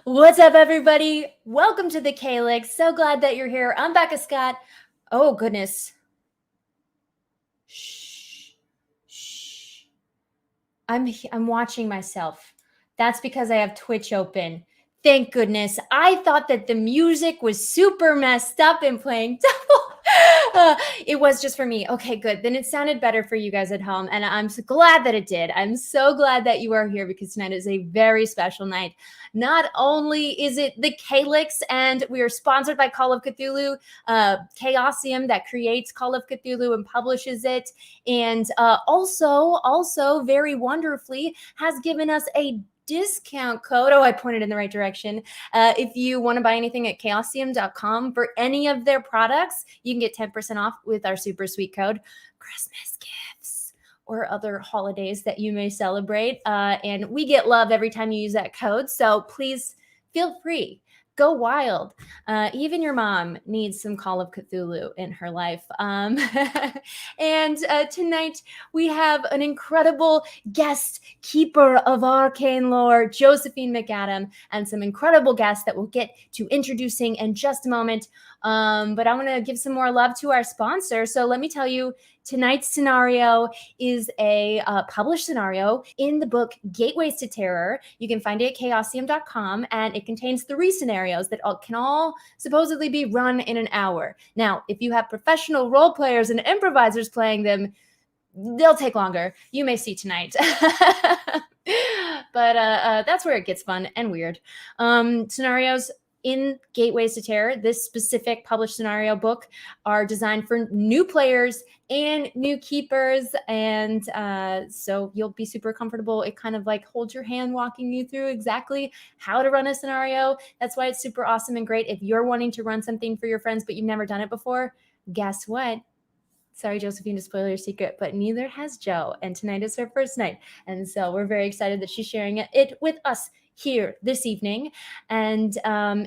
What's up, everybody? Welcome to the Calyx. So glad that you're here. I'm Becca Scott. Oh, goodness. Shh. Shh. I'm watching myself. That's because I have Twitch open. Thank goodness. I thought that the music was super messed up and playing double. It was just for me. Okay, good. Then it sounded better for you guys at home. And I'm so glad that it did. I'm so glad that you are here because tonight is a very special night. Not only is it the Calyx, and we are sponsored by Call of Cthulhu, Chaosium that creates Call of Cthulhu and publishes it. And also very wonderfully has given us a discount code. Oh, I pointed in the right direction. If you want to buy anything at chaosium.com for any of their products, you can get 10% off with our super sweet code. Christmas gifts or other holidays that you may celebrate. And we get love every time you use that code. So please feel free. Go wild. Even your mom needs some Call of Cthulhu in her life. And tonight we have an incredible guest keeper of arcane lore, Josephine McAdam, and some incredible guests that we'll get to introducing in just a moment. But I want to give some more love to our sponsor. So let me tell you, tonight's scenario is a published scenario in the book Gateways to Terror. You can find it at chaosium.com, and it contains 3 scenarios that can all supposedly be run in an hour. Now, if you have professional role players and improvisers playing them, they'll take longer. You may see tonight. But that's where it gets fun and weird. Scenarios in Gateways to Terror, this specific published scenario book, are designed for new players and new keepers. And so you'll be super comfortable. It kind of like holds your hand, walking you through exactly how to run a scenario. That's why it's super awesome and great. If you're wanting to run something for your friends, but you've never done it before, guess what? Sorry, Josephine, to spoil your secret, but neither has Joe. And tonight is her first night. And so we're very excited that she's sharing it with us here this evening. And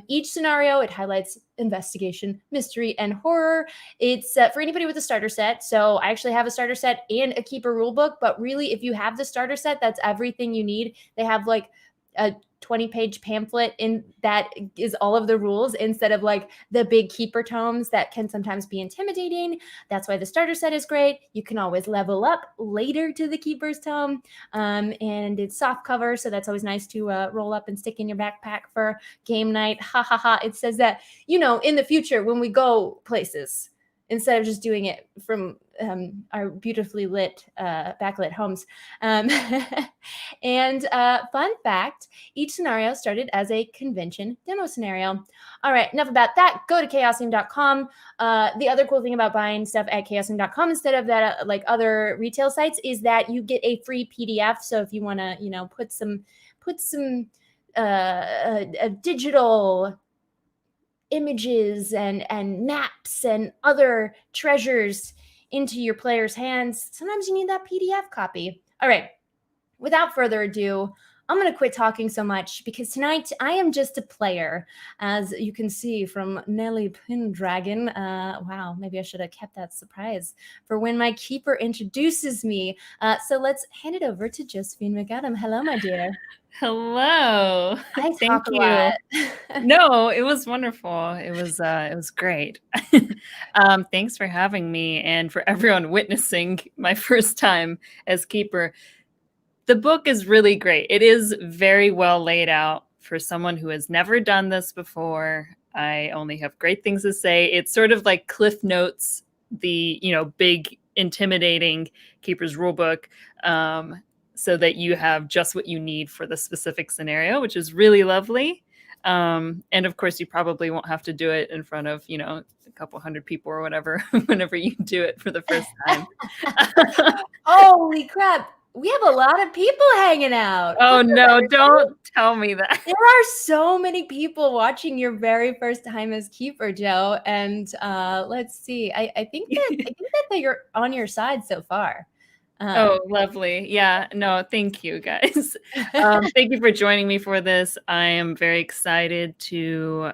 each scenario, it highlights investigation, mystery, and horror. It's for anybody with a starter set. So I actually have a starter set and a keeper rulebook. But really, if you have the starter set, that's everything you need. They have like a 20-page pamphlet in that is all of the rules instead of like the big keeper tomes that can sometimes be intimidating. That's why the starter set is great. You can always level up later to the keeper's tome, and it's soft cover, so that's always nice to roll up and stick in your backpack for game night. Ha ha ha. It says that, in the future when we go places, instead of just doing it from our beautifully lit backlit homes. And fun fact, each scenario started as a convention demo scenario. All right, enough about that. Go to chaosium.com. The other cool thing about buying stuff at chaosium.com instead of that, like other retail sites, is that you get a free PDF. So if you want to, put some digital images and maps and other treasures into your players' hands, sometimes you need that PDF copy. All right, without further ado, I'm going to quit talking so much because tonight I am just a player, as you can see from Nelly Pendragon. Wow, maybe I should have kept that surprise for when my keeper introduces me. So let's hand it over to Josephine McAdam. Hello, my dear. Hello. I Thank talk a you. lot. No, it was wonderful. It was great. Thanks for having me and for everyone witnessing my first time as keeper. The book is really great. It is very well laid out for someone who has never done this before. I only have great things to say. It's sort of like Cliff Notes, the, big intimidating keeper's rulebook. So that you have just what you need for the specific scenario, which is really lovely. And of course, you probably won't have to do it in front of, a couple hundred people or whatever, whenever you do it for the first time. Holy crap. We have a lot of people hanging out. Oh, no, don't tell me that. There are so many people watching your very first time as keeper, Joe. And let's see. I think that you're on your side so far. Oh, lovely. Yeah, no, thank you guys. Thank you for joining me for this. I am very excited to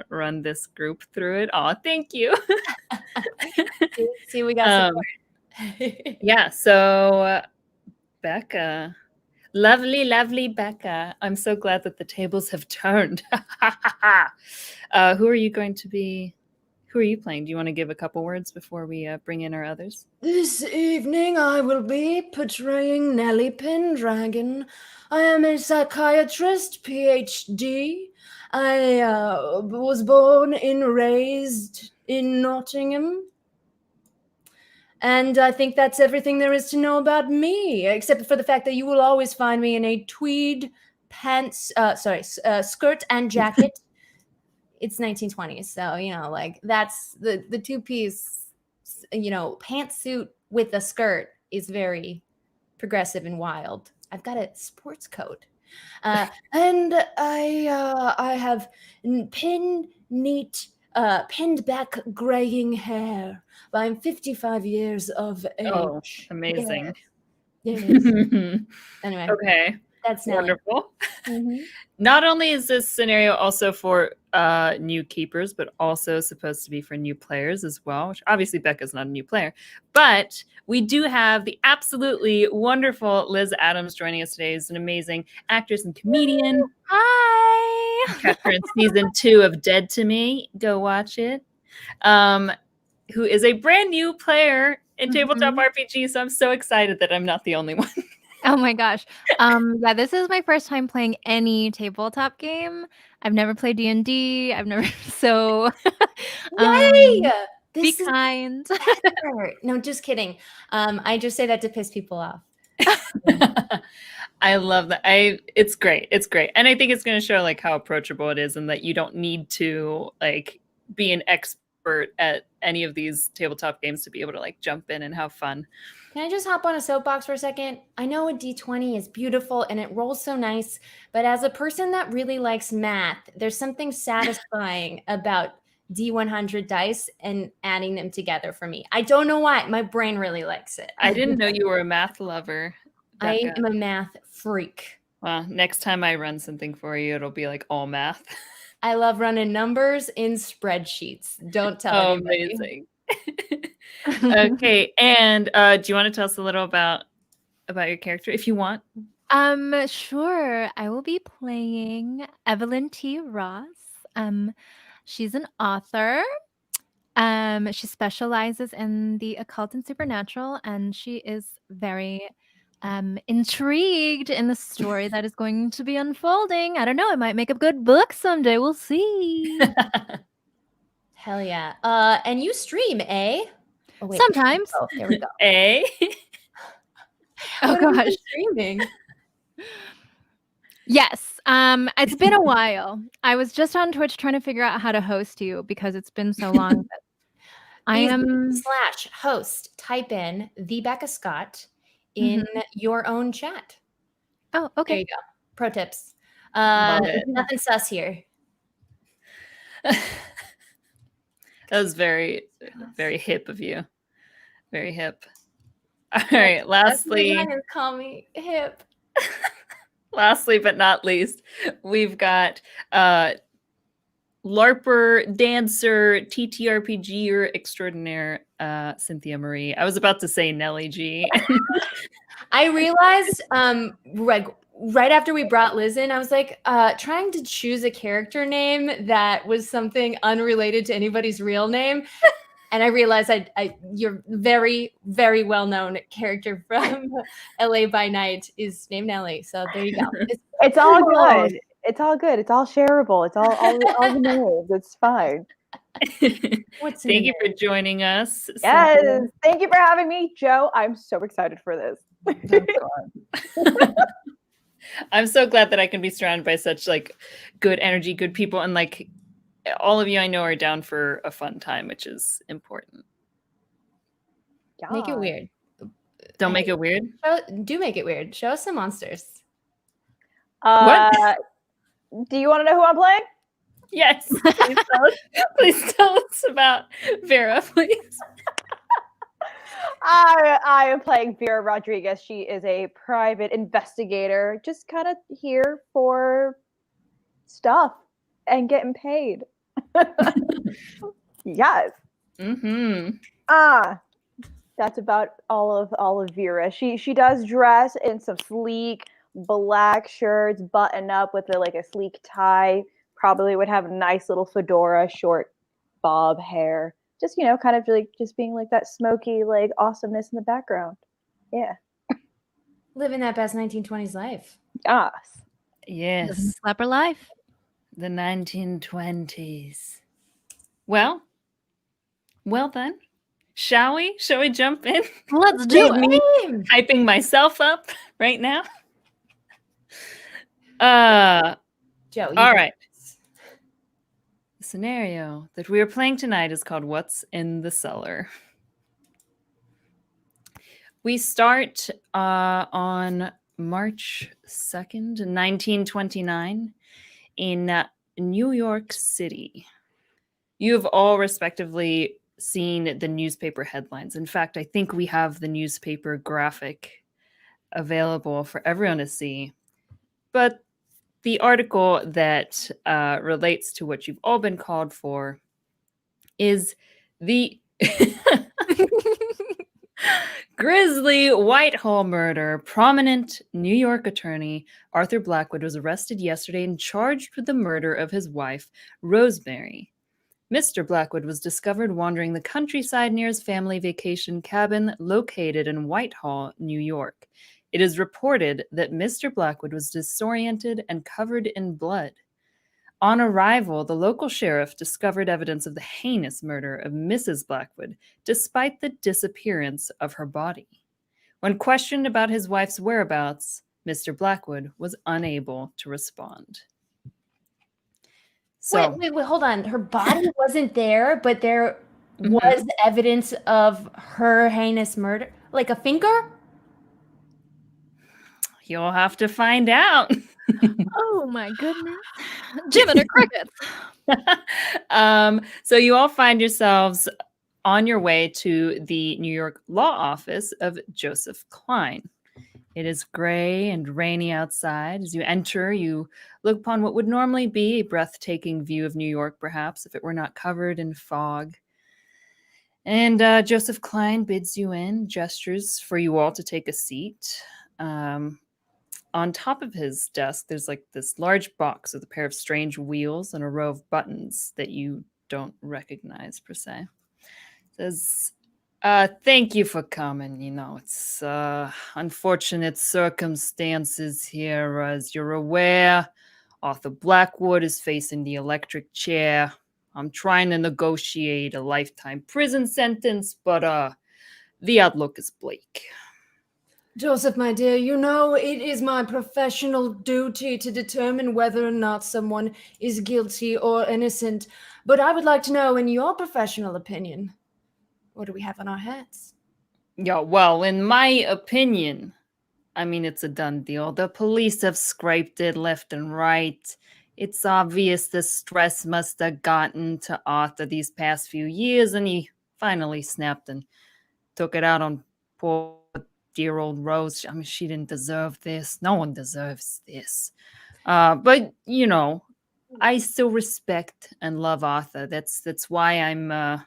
run this group through it. Oh, thank you. See, we got support. Yeah, so Becca, Lovely, lovely Becca. I'm so glad that the tables have turned. Who are you going to be? Who are you playing? Do you want to give a couple words before we bring in our others? This evening I will be portraying Nellie Pendragon. I am a psychiatrist, PhD. I was born and raised in Nottingham. And I think that's everything there is to know about me, except for the fact that you will always find me in a tweed skirt and jacket. It's 1920s, so like that's the two-piece, pantsuit with a skirt is very progressive and wild. I've got a sports coat, and I have pinned back graying hair. I'm 55 years of age. Oh, amazing. Yes. Anyway, okay. That's Nellie. Wonderful. Not only is this scenario also for new keepers, but also supposed to be for new players as well, which obviously Becca's not a new player. But we do have the absolutely wonderful Lizz Adams joining us today. She's an amazing actress and comedian. Hi! Catch her in season 2 of Dead to Me. Go watch it. Who is a brand new player in tabletop RPG. So I'm so excited that I'm not the only one. Oh my gosh. Yeah, this is my first time playing any tabletop game. I've never played D&D. I've never so Yay! Be kind. No, just kidding. I just say that to piss people off. I love that. It's great. It's great. And I think it's going to show like how approachable it is and that you don't need to like be an expert at any of these tabletop games to be able to like jump in and have fun. Can I just hop on a soapbox for a second? I know a D20 is beautiful and it rolls so nice, but as a person that really likes math, there's something satisfying about D100 dice and adding them together for me. I don't know why. My brain really likes it. I didn't know you were a math lover, Becca. I am a math freak. Well, next time I run something for you, it'll be like all math. I love running numbers in spreadsheets. Don't tell anybody. Amazing. Okay, and do you want to tell us a little about your character if you want? Sure. I will be playing Evelyn T. Ross. She's an author. She specializes in the occult and supernatural, and she is very intrigued in the story that is going to be unfolding. I don't know. It might make a good book someday. We'll see. Hell yeah. And you stream, eh? Oh, wait. Sometimes. Oh, there we go. Eh? Oh gosh. Streaming. Yes. It's been a while. I was just on Twitch trying to figure out how to host you because it's been so long. I am /host. Type in the Becca Scott in your own chat. Oh, okay. There you go. Pro tips. Nothing sus here. That was very, very hip of you. Very hip. All right. Lastly, call me hip. Lastly, but not least, we've got LARPer, dancer, TTRPGer extraordinaire, Cynthia Marie. I was about to say Nellie G. I realized right after we brought Lizz in, I was like trying to choose a character name that was something unrelated to anybody's real name. And I realized you're very, very well-known character from LA by Night is named Nellie. So there you go. It's all good. It's all good. It's all shareable. It's all the names. It's fine. Thank you for joining us. Yes. Cynthia. Thank you for having me, Joe. I'm so excited for this. I'm so glad that I can be surrounded by such like good energy, good people, and like all of you I know are down for a fun time, which is important. Yeah. Make it weird. Don't make it weird. Do make it weird. Show us some monsters. What? Do you want to know who I'm playing? Yes. Please tell us about Vera, please. I am playing Vera Rodriguez. She is a private investigator, just kind of here for stuff and getting paid. Yes. That's about all of Vera. She does dress in some sleek black shirts, button up with a sleek tie. Probably would have a nice little fedora, short bob hair. Just kind of like just being like that smoky like awesomeness in the background. Yeah. Living that best 1920s life. Yes. Yes, Slapper life. the 1920s. Well then. Shall we? Shall we jump in? Let's do it. Me hyping myself up right now. Joe, All right. The scenario that we are playing tonight is called What's in the Cellar. We start on March 2nd, 1929 in New York City. You have all respectively seen the newspaper headlines. In fact, I think we have the newspaper graphic available for everyone to see. But the article that relates to what you've all been called for is the grisly Whitehall murder. Prominent New York attorney Arthur Blackwood was arrested yesterday and charged with the murder of his wife, Rosemary. Mr. Blackwood was discovered wandering the countryside near his family vacation cabin located in Whitehall, New York. It is reported that Mr. Blackwood was disoriented and covered in blood. On arrival, the local sheriff discovered evidence of the heinous murder of Mrs. Blackwood, despite the disappearance of her body. When questioned about his wife's whereabouts, Mr. Blackwood was unable to respond. So, wait, hold on. Her body wasn't there, but there was evidence of her heinous murder, like a finger. you'll have to find out. Oh my goodness. Jim and her crickets. So you all find yourselves on your way to the New York law office of Joseph Klein. It is gray and rainy outside. As you enter, you look upon what would normally be a breathtaking view of New York, perhaps, if it were not covered in fog. And Joseph Klein bids you in, gestures for you all to take a seat. On top of his desk, there's like this large box with a pair of strange wheels and a row of buttons that you don't recognize per se. It says, thank you for coming. It's unfortunate circumstances here. As you're aware, Arthur Blackwood is facing the electric chair. I'm trying to negotiate a lifetime prison sentence, but the outlook is bleak. Joseph, my dear, it is my professional duty to determine whether or not someone is guilty or innocent. But I would like to know, in your professional opinion, what do we have on our heads? Yeah, well, in my opinion, it's a done deal. The police have scraped it left and right. It's obvious the stress must have gotten to Arthur these past few years, and he finally snapped and took it out on poor dear old Rose. She didn't deserve this. No one deserves this. But, I still respect and love Arthur. That's why I'm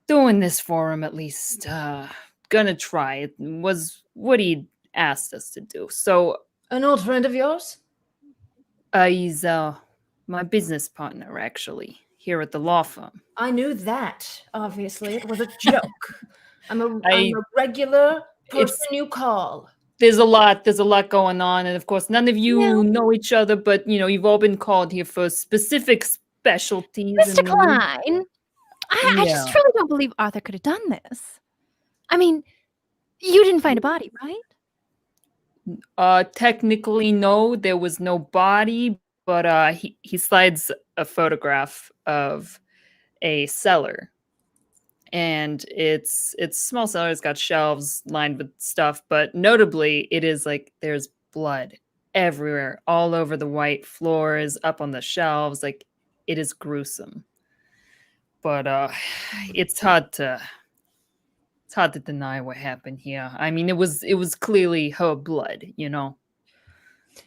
doing this for him, at least. Gonna try. It was what he asked us to do. So, An old friend of yours? He's my business partner, actually, here at the law firm. I knew that, obviously. It was a joke. I'm a regular person you call. There's a lot going on, and of course, none of you know each other, but you've all been called here for specific specialties. Mr. Klein, I just really don't believe Arthur could have done this. You didn't find a body, right? Technically, no, there was no body, but he slides a photograph of a cellar. And it's a small cellar. It's got shelves lined with stuff, but notably, it is like there's blood everywhere, all over the white floors, up on the shelves. Like, it is gruesome. But it's hard to deny what happened here. It was clearly her blood,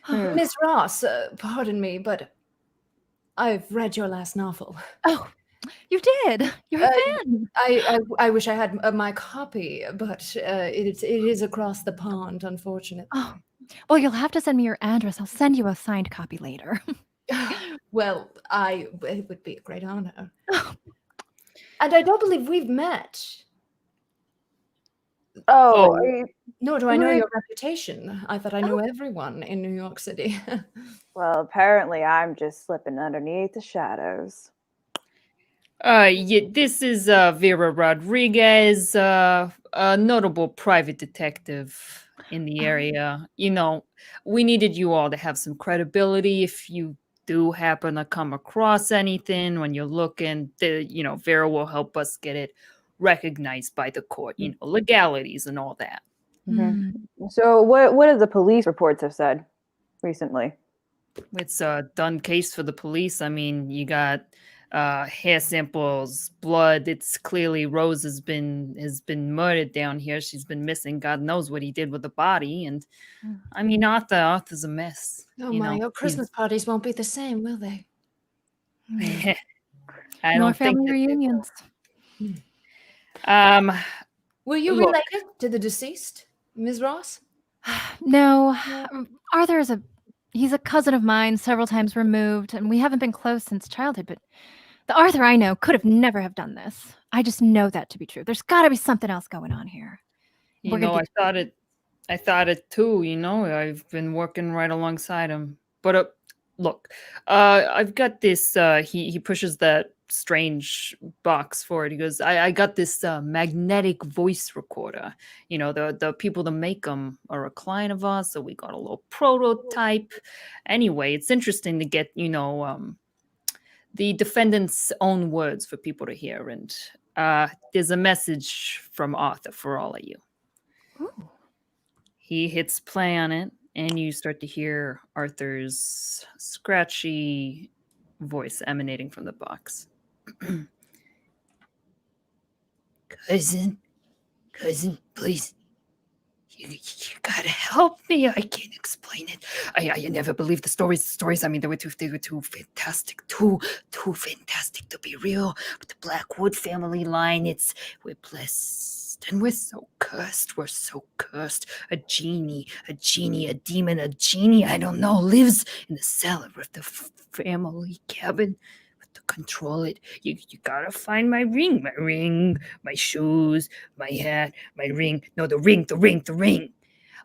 Miss Ross, pardon me, but I've read your last novel. Oh, you did. You're a fan. I wish I had my copy, but it is across the pond, unfortunately. Oh, Well, you'll have to send me your address. I'll send you a signed copy later. Well, it would be a great honor. And I don't believe we've met. Oh, Oh. Nor do I know We're- your reputation. I thought I knew everyone in New York City. well, apparently I'm just slipping underneath the shadows. Yeah, this is Vera Rodriguez, a notable private detective in the area. You know, we needed you all to have some credibility. If you do happen to come across anything when you're looking, Vera will help us get it recognized by the court. You know, legalities and all that. Mm. So what do the police reports have said recently? It's a done case for the police. I mean, you got hair samples, blood. It's clearly Rose has been murdered down here. She's been missing. God knows what he did with the body. And I mean, Arthur's a mess. Oh you my, know, your Christmas parties won't be the same, will they? I More don't think family that they reunions. will. Were you Look. related to the deceased, Ms. Ross? No, Arthur is he's a cousin of mine, several times removed, and we haven't been close since childhood, but the Arthur I know could have never have done this. I just know that to be true. There's got to be something else going on here. You We're gonna know, get- I thought it too. You know, I've been working right alongside him. But look, I've got this. He pushes that strange box forward. He goes, I got this magnetic voice recorder. You know, the people that make them are a client of ours, so we got a little prototype. Anyway, it's interesting to get the defendant's own words for people to hear, and there's a message from Arthur for all of you. Ooh. He hits play on it, and you start to hear Arthur's scratchy voice emanating from the box. Cousin, please. You gotta help me. I can't explain it. I never believed the stories. I mean, they were too fantastic, too fantastic to be real. But the Blackwood family line, we're blessed, and we're so cursed. We're so cursed. A genie, a demon, a genie. I don't know. Lives in the cellar of the family cabin. But to control it, you gotta find my ring, my shoes, my hat, my ring. No, the ring.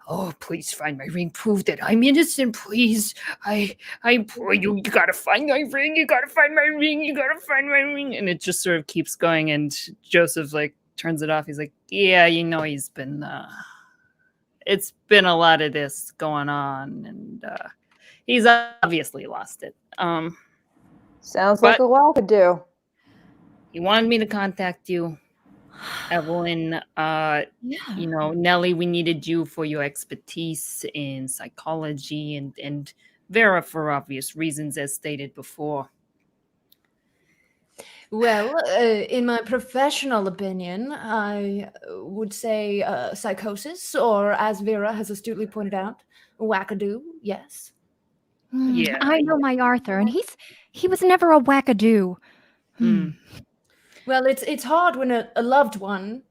Oh, please find my ring. Prove that I'm innocent, please. I implore you. You gotta find my ring. You gotta find my ring. You gotta find my ring. And it just sort of keeps going. And Joseph turns it off. He's like, yeah, he's been. It's been a lot of this going on, and he's obviously lost it. Sounds like a while could do. He wanted me to contact you. Evelyn, Nellie, we needed you for your expertise in psychology, and Vera for obvious reasons, as stated before. Well, in my professional opinion, I would say psychosis, or as Vera has astutely pointed out, wackadoo, yes. Yeah, I know my Arthur, and he was never a wackadoo. Well, it's hard when a loved one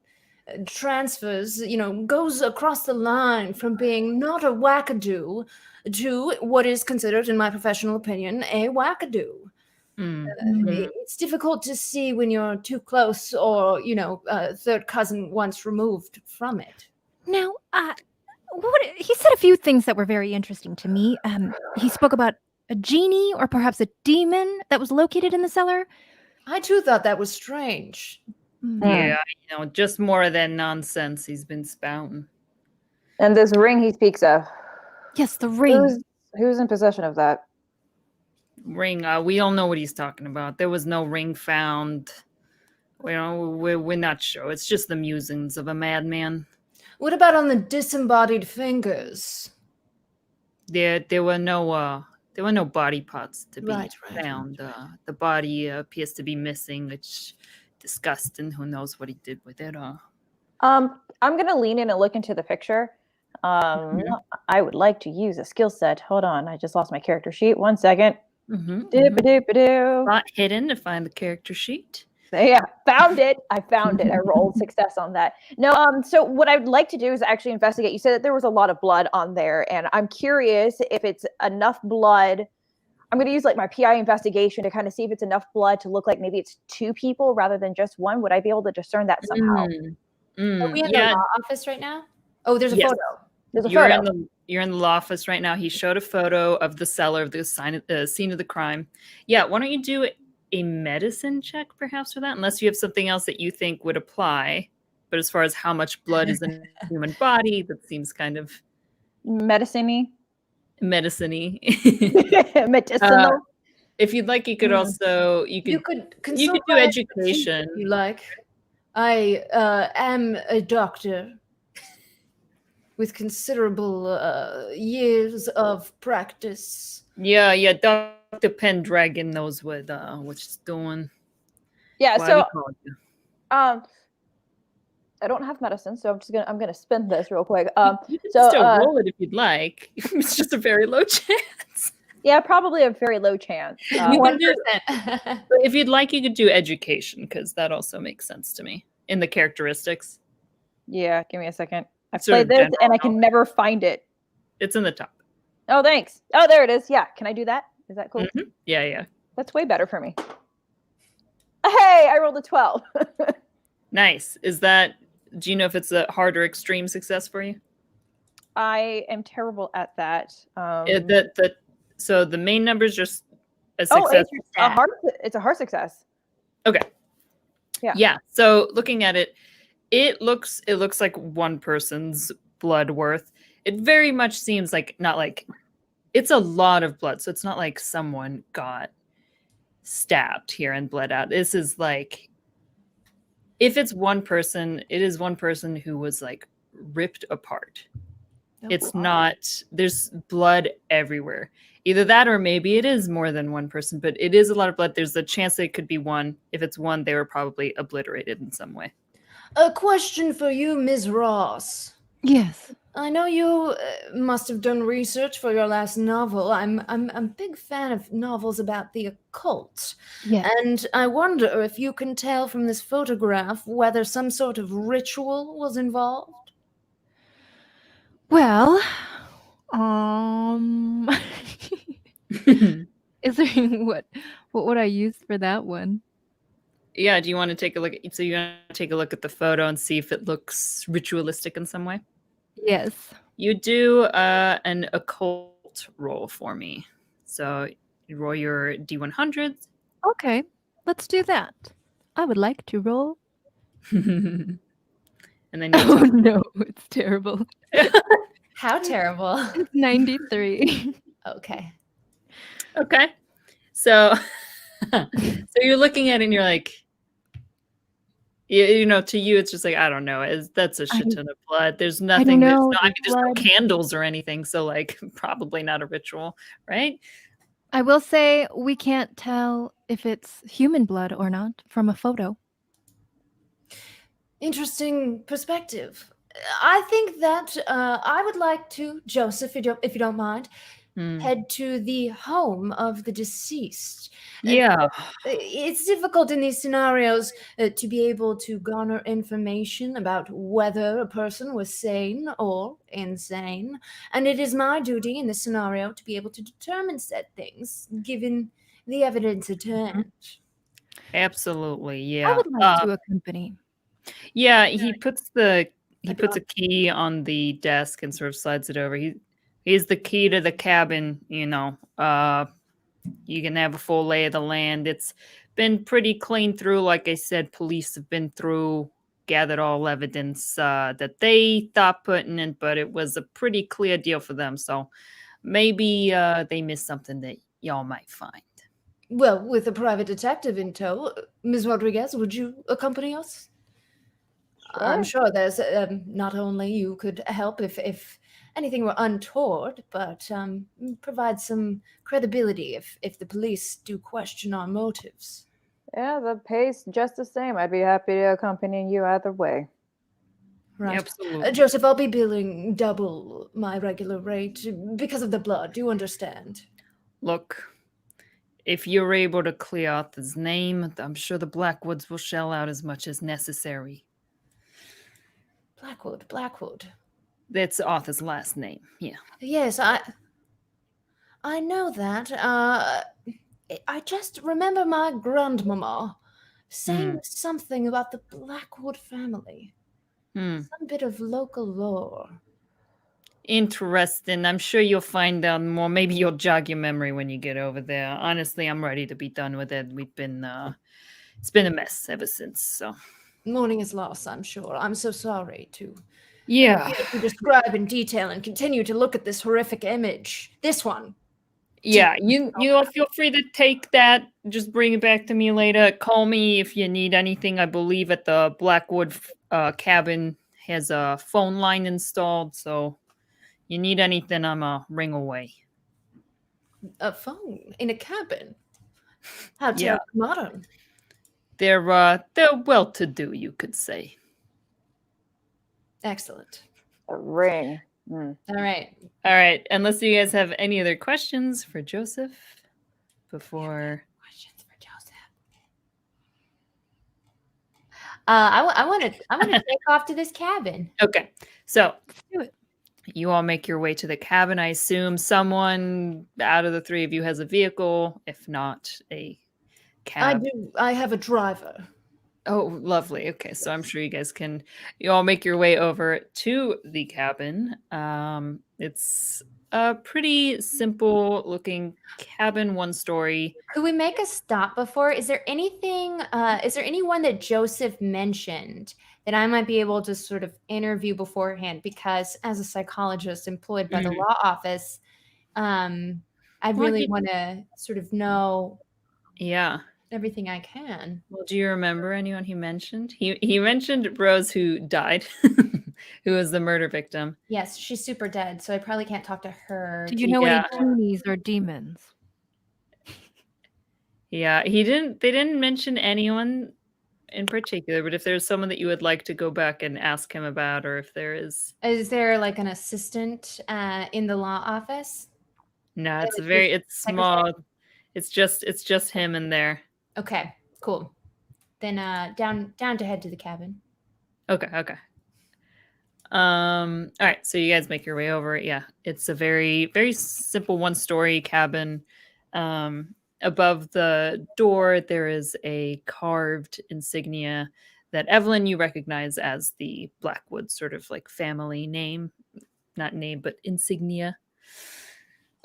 transfers, goes across the line from being not a wackadoo to what is considered, in my professional opinion, a wackadoo. It's difficult to see when you're too close, or third cousin once removed from it. Now, he said a few things that were very interesting to me. He spoke about a genie or perhaps a demon that was located in the cellar. I too thought that was strange. Yeah, just more of that nonsense he's been spouting. And this ring he speaks of. Yes, the ring. Who's in possession of that? Ring. We don't know what he's talking about. There was no ring found. We're not sure. It's just the musings of a madman. What about on the disembodied fingers? There were no body parts to be found. Right. The body appears to be missing. It's disgusting. Who knows what he did with it? I'm gonna lean in and look into the picture. I would like to use a skill set. Hold on, I just lost my character sheet. 1 second. Not hidden to find the character sheet. Yeah, found it. I found it. I rolled success on that. No, so what I'd like to do is actually investigate. You said that there was a lot of blood on there, and I'm curious if it's enough blood. I'm going to use like my PI investigation to kind of see if it's enough blood to look like maybe it's 2 people rather than just one. Would I be able to discern that somehow? Are we in the law office right now? Oh, there's a Yes. photo. There's a You're photo. in the law office right now. He showed a photo of the cellar, of the scene of the crime. Yeah, why don't you do a medicine check perhaps for that? Unless you have something else that you think would apply. But as far as how much blood is in a human body, that seems kind of Medicine-y. medicine-y. Medicinal. If you'd like, you could also you could do education. If you like. I am a doctor with considerable years of practice. Yeah, Dr. Pendragon knows what she's doing. Yeah, Why so we called you. I don't have medicine, so I'm gonna spin this real quick. You can so still roll it if you'd like. It's just a very low chance. yeah, probably a very low chance. You can 1%. do, if you'd like, you could do education, because that also makes sense to me in the characteristics. Yeah, give me a second. I Sort played of this general and I can knowledge. never find it. It's in the top. Oh, thanks. Oh, there it is. Yeah, can I do that? Is that cool? Mhm. Yeah. That's way better for me. Hey, I rolled a 12. Nice. Do you know if it's a hard or extreme success for you? I am terrible at that. So the main number is just a success. It's a hard success. Okay. Yeah. So looking at it, it looks like one person's blood worth. It very much seems like not like it's a lot of blood. So it's not like someone got stabbed here and bled out. This is like, if it's one person, it is one person who was like ripped apart. It's not, there's blood everywhere. Either that or maybe it is more than one person, but it is a lot of blood. There's a chance that it could be one. If it's one, they were probably obliterated in some way. A question for you, Ms. Ross. Yes. I know you must have done research for your last novel. I'm a big fan of novels about the occult. Yes. And I wonder if you can tell from this photograph whether some sort of ritual was involved. Well, is there what would I use for that one? Yeah, do you want to take a look at, so you want to take a look at the photo and see if it looks ritualistic in some way? Yes. You do an occult roll for me. So you roll your D100s. Okay, let's do that. I would like to roll. And then Oh no, it's terrible. How terrible. It's 93. Okay. Okay. So you're looking at it and you're like, to you, it's just like, I don't know. That's a shit ton of blood. There's nothing. There's no candles or anything. So like, probably not a ritual, right? I will say we can't tell if it's human blood or not from a photo. Interesting perspective. I think that I would like to, Joseph, if you don't mind, head to the home of the deceased. Yeah. It's difficult in these scenarios to be able to garner information about whether a person was sane or insane. And it is my duty in this scenario to be able to determine said things, given the evidence at hand. Absolutely, yeah. I would like to accompany. Yeah, he puts a key on the desk and sort of slides it over. He's the key to the cabin, you can have a full lay of the land. It's been pretty clean through. Like I said, police have been through, gathered all evidence that they thought putting in, but it was a pretty clear deal for them. So maybe they missed something that y'all might find. Well, with a private detective in tow, Ms. Rodriguez, would you accompany us? Sure. I'm sure there's not only you could help if anything were untoward, but provide some credibility if the police do question our motives. Yeah, the pay's just the same. I'd be happy to accompany you either way. Right. Absolutely. Joseph, I'll be billing double my regular rate because of the blood. Do you understand? Look, if you're able to clear Arthur's name, I'm sure the Blackwoods will shell out as much as necessary. Blackwood. That's Arthur's last name. Yeah. Yes, I know that. I just remember my grandmama saying something about the Blackwood family. Some bit of local lore. Interesting. I'm sure you'll find out more. Maybe you'll jog your memory when you get over there. Honestly, I'm ready to be done with it. We've been, it's been a mess ever since. So, Morning is lost, I'm sure. I'm so sorry to describe in detail and continue to look at this horrific image. This one. Yeah, you'll feel free to take that. Just bring it back to me later. Call me if you need anything. I believe at the Blackwood cabin has a phone line installed, so you need anything, I'm a ring away. A phone in a cabin? How terribly modern. They're well-to-do, you could say. Excellent. A ring. All right. Unless you guys have any other questions for Joseph before. Questions for Joseph. I want to take off to this cabin. Okay, so Do it. you all make your way to the cabin. I assume someone out of the three of you has a vehicle, if not a cab. I do. I have a driver. Oh, lovely. Okay, so I'm sure you all make your way over to the cabin. It's a pretty simple looking cabin, one story. Could we make a stop before? Is there anything, is there anyone that Joseph mentioned that I might be able to sort of interview beforehand? Because as a psychologist employed by the law office, I really want to sort of know everything I can. Well, do you remember anyone he mentioned? He mentioned Rose, who died, who was the murder victim. Yes, she's super dead, so I probably can't talk to her. Do you know any toonies or demons? Yeah, they didn't mention anyone in particular, but if there's someone that you would like to go back and ask him about, or if there is there like an assistant in the law office? No, it's small. It's just him in there. Okay, cool. Then down to head to the cabin. Okay. All right, so you guys make your way over. Yeah, it's a very, very simple one-story cabin. Above the door, there is a carved insignia that Evelyn, you recognize as the Blackwood sort of like family name. Not name, but insignia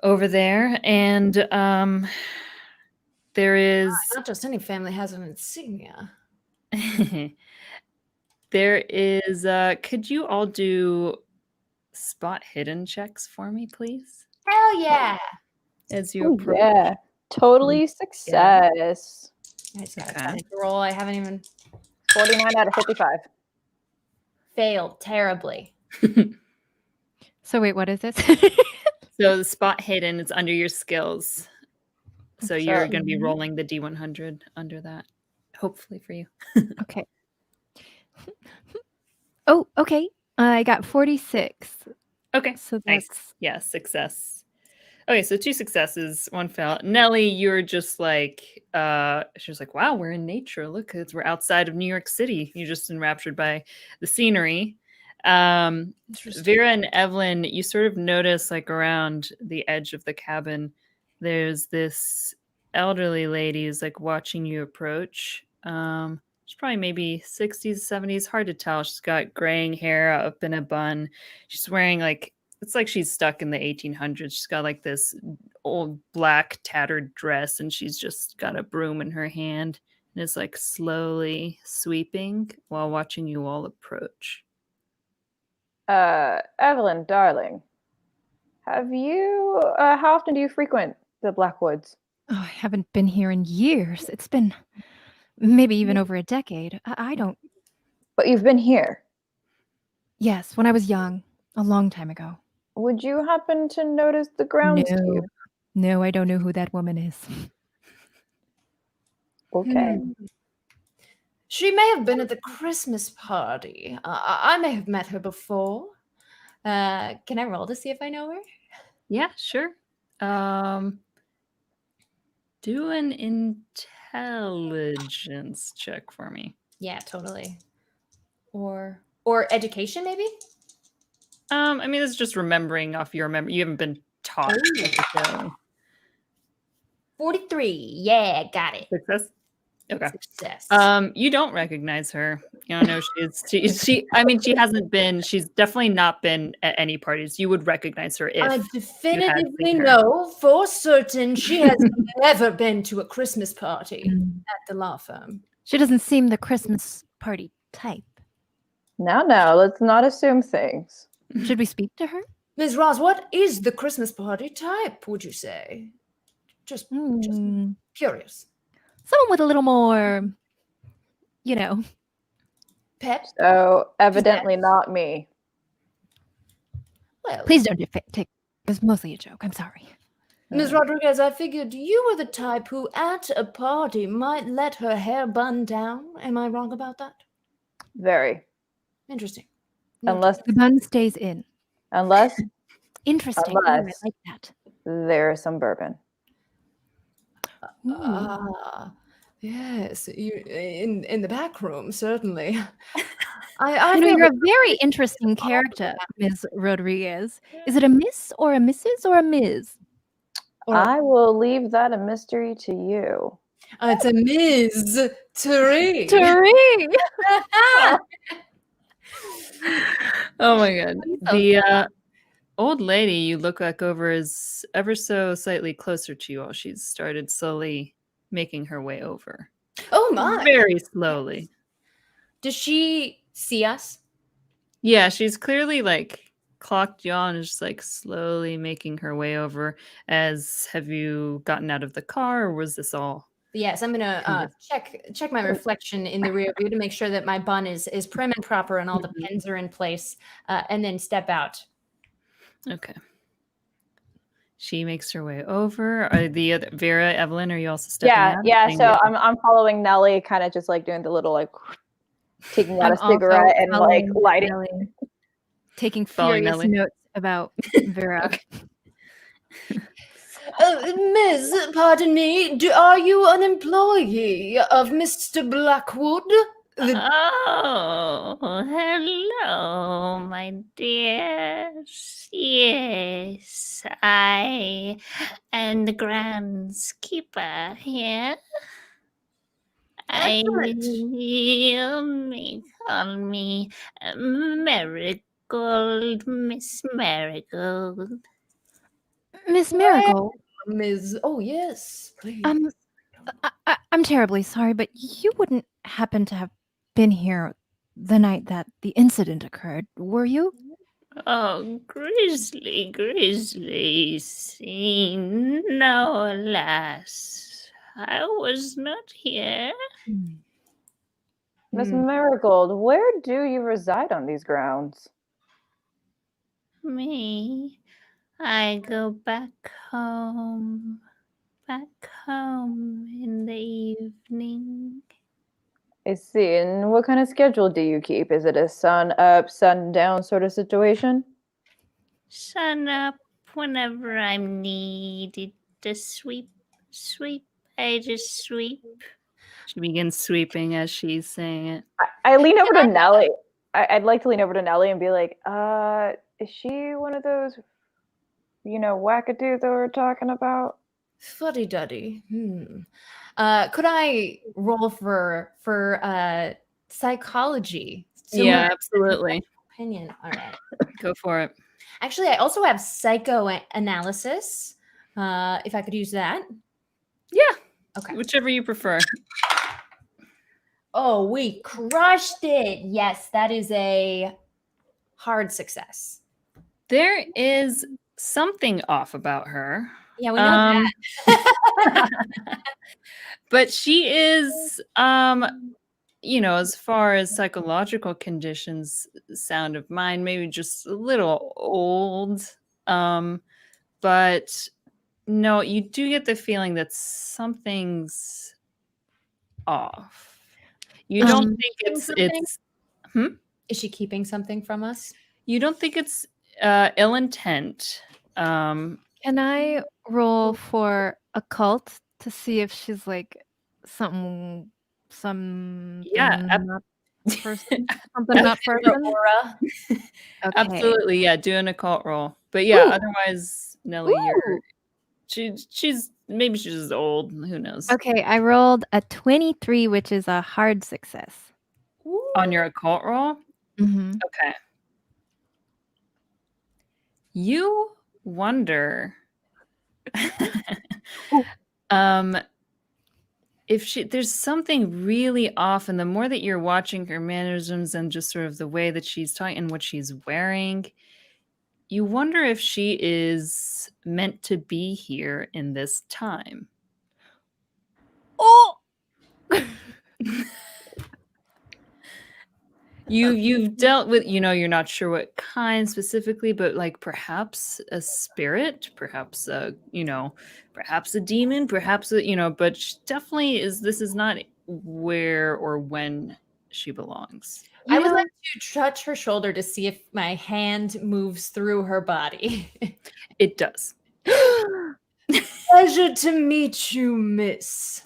over there. And there is... Not just any family has an insignia. There is... could you all do spot hidden checks for me, please? Hell yeah! As you approach. Yeah, totally success. I just got to roll. I haven't even... 49 out of 55. Failed terribly. So wait, what is this? So the spot hidden is under your skills. So you're going to be rolling the D100 under that, hopefully for you. Okay. Oh, okay. I got 46. Okay. So nice. that's... Yeah, success. Okay, so 2 successes, 1 fail. Nellie, you're just like, she was like, wow, we're in nature. Look, we're outside of New York City. You're just enraptured by the scenery. Vera and Evelyn, you sort of notice like around the edge of the cabin, there's this elderly lady who's like watching you approach. She's probably maybe 60s, 70s, hard to tell. She's got graying hair up in a bun. She's wearing like, it's like she's stuck in the 1800s. She's got like this old black tattered dress and she's just got a broom in her hand and is like slowly sweeping while watching you all approach. Evelyn, darling, have you, how often do you frequent the Blackwoods? Oh, I haven't been here in years. It's been maybe even over a decade. I don't... But you've been here? Yes, when I was young, a long time ago. Would you happen to notice the grounds? No, I don't know who that woman is. Okay. She may have been at the Christmas party. I may have met her before. Can I roll to see if I know her? Yeah, sure. Do an intelligence check for me. Yeah, totally. Or education, maybe? I mean, it's just remembering off your memory. You haven't been taught Ooh. necessarily. 43. Yeah, got it. Success. Okay. Success. You don't recognize her. You don't know she. I mean, she hasn't been. She's definitely not been at any parties. You would recognize her if I you had definitively seen her. know for certain she has never been to a Christmas party Mm. at the law firm. She doesn't seem the Christmas party type. Now, let's not assume things. Should we speak to her? Ms. Ross, what is the Christmas party type, would you say? Just Hmm. curious. Someone with a little more, you know. Pep? So evidently not me. Well, Please don't take it was mostly a joke. I'm sorry. Ms. Rodriguez, I figured you were the type who at a party might let her hair bun down. Am I wrong about that? Very. Interesting. Unless The bun stays in. Interesting. Ooh, I Unless- like that. there is some bourbon. Ooh. Ah, yes, you in the back room, certainly. I You know, feel you're that- a very interesting character, Ms. Rodriguez. Is it a miss or a Mrs. or a Ms? or- I will leave that a mystery to you. it's a Ms. Therese. Therese! Oh my god. So The old lady you look back over is ever so slightly closer to you all. She's started slowly making her way over. Oh my! Very slowly. Does she see us? Yeah, she's clearly like clocked you on and just like slowly making her way over. Have you gotten out of the car or was this all? Yes, I'm gonna check my reflection in the rear view to make sure that my bun is prim and proper and all the pins are in place, and then step out. Okay. She makes her way over. Are the other Vera, Evelyn, are you also stepping out? Yeah. Saying So that- I'm following Nelly, kind of just like doing the little like taking out I'm a cigarette also and like following lighting. Nelly, taking Following furious Nelly. notes about Vera. Okay. Ms., pardon me, are you an employee of Mr. Blackwood? Oh, hello, my dears. Yes, I am the groundskeeper here. Excellent. You may call me Marigold, Miss Marigold. Miss Marigold, Ms. Oh yes, please. I'm terribly sorry, but you wouldn't happen to have been here the night that the incident occurred, were you? Oh, grizzly scene. No, alas, I was not here. Miss Hmm. Marigold, where do you reside on these grounds? Me, I go back home in the evening. I see. And what kind of schedule do you keep? Is it a sun up, sun down sort of situation? Sun up whenever I'm needed to sweep. I just sweep. She begins sweeping as she's saying it. I lean over to Nelly. I'd like to lean over to Nelly and be like, is she one of those, wackadoos that we're talking about? Fuddy duddy. Could I roll for psychology? Yeah, absolutely. Opinion. All right. Go for it. Actually, I also have psychoanalysis. If I could use that. Yeah. Okay. Whichever you prefer. Oh, we crushed it. Yes, that is a hard success. There is something off about her. Yeah, we know that. But she is as far as psychological conditions sound of mind, maybe just a little old. But no, you do get the feeling that something's off. You don't think it's something? it's Is she keeping something from us? you don't think it's ill intent. Can I roll for occult to see if she's like something Yeah, not person. Something not person. Aura. Okay. absolutely. Yeah, do an occult roll. But yeah, Ooh. otherwise, Nelly, Ooh. she's maybe she's just old. Who knows? Okay, I rolled a 23, which is a hard success. On your occult roll? Mm-hmm. Okay. You wonder if there's something really off, and the more that you're watching her mannerisms and just sort of the way that she's talking and what she's wearing, you wonder if she is meant to be here in this time. Oh! You've dealt with, you're not sure what kind specifically, but like perhaps a spirit, perhaps perhaps a demon, perhaps but definitely this is not where or when she belongs. I would like to touch her shoulder to see if my hand moves through her body. It does. Pleasure to meet you, miss.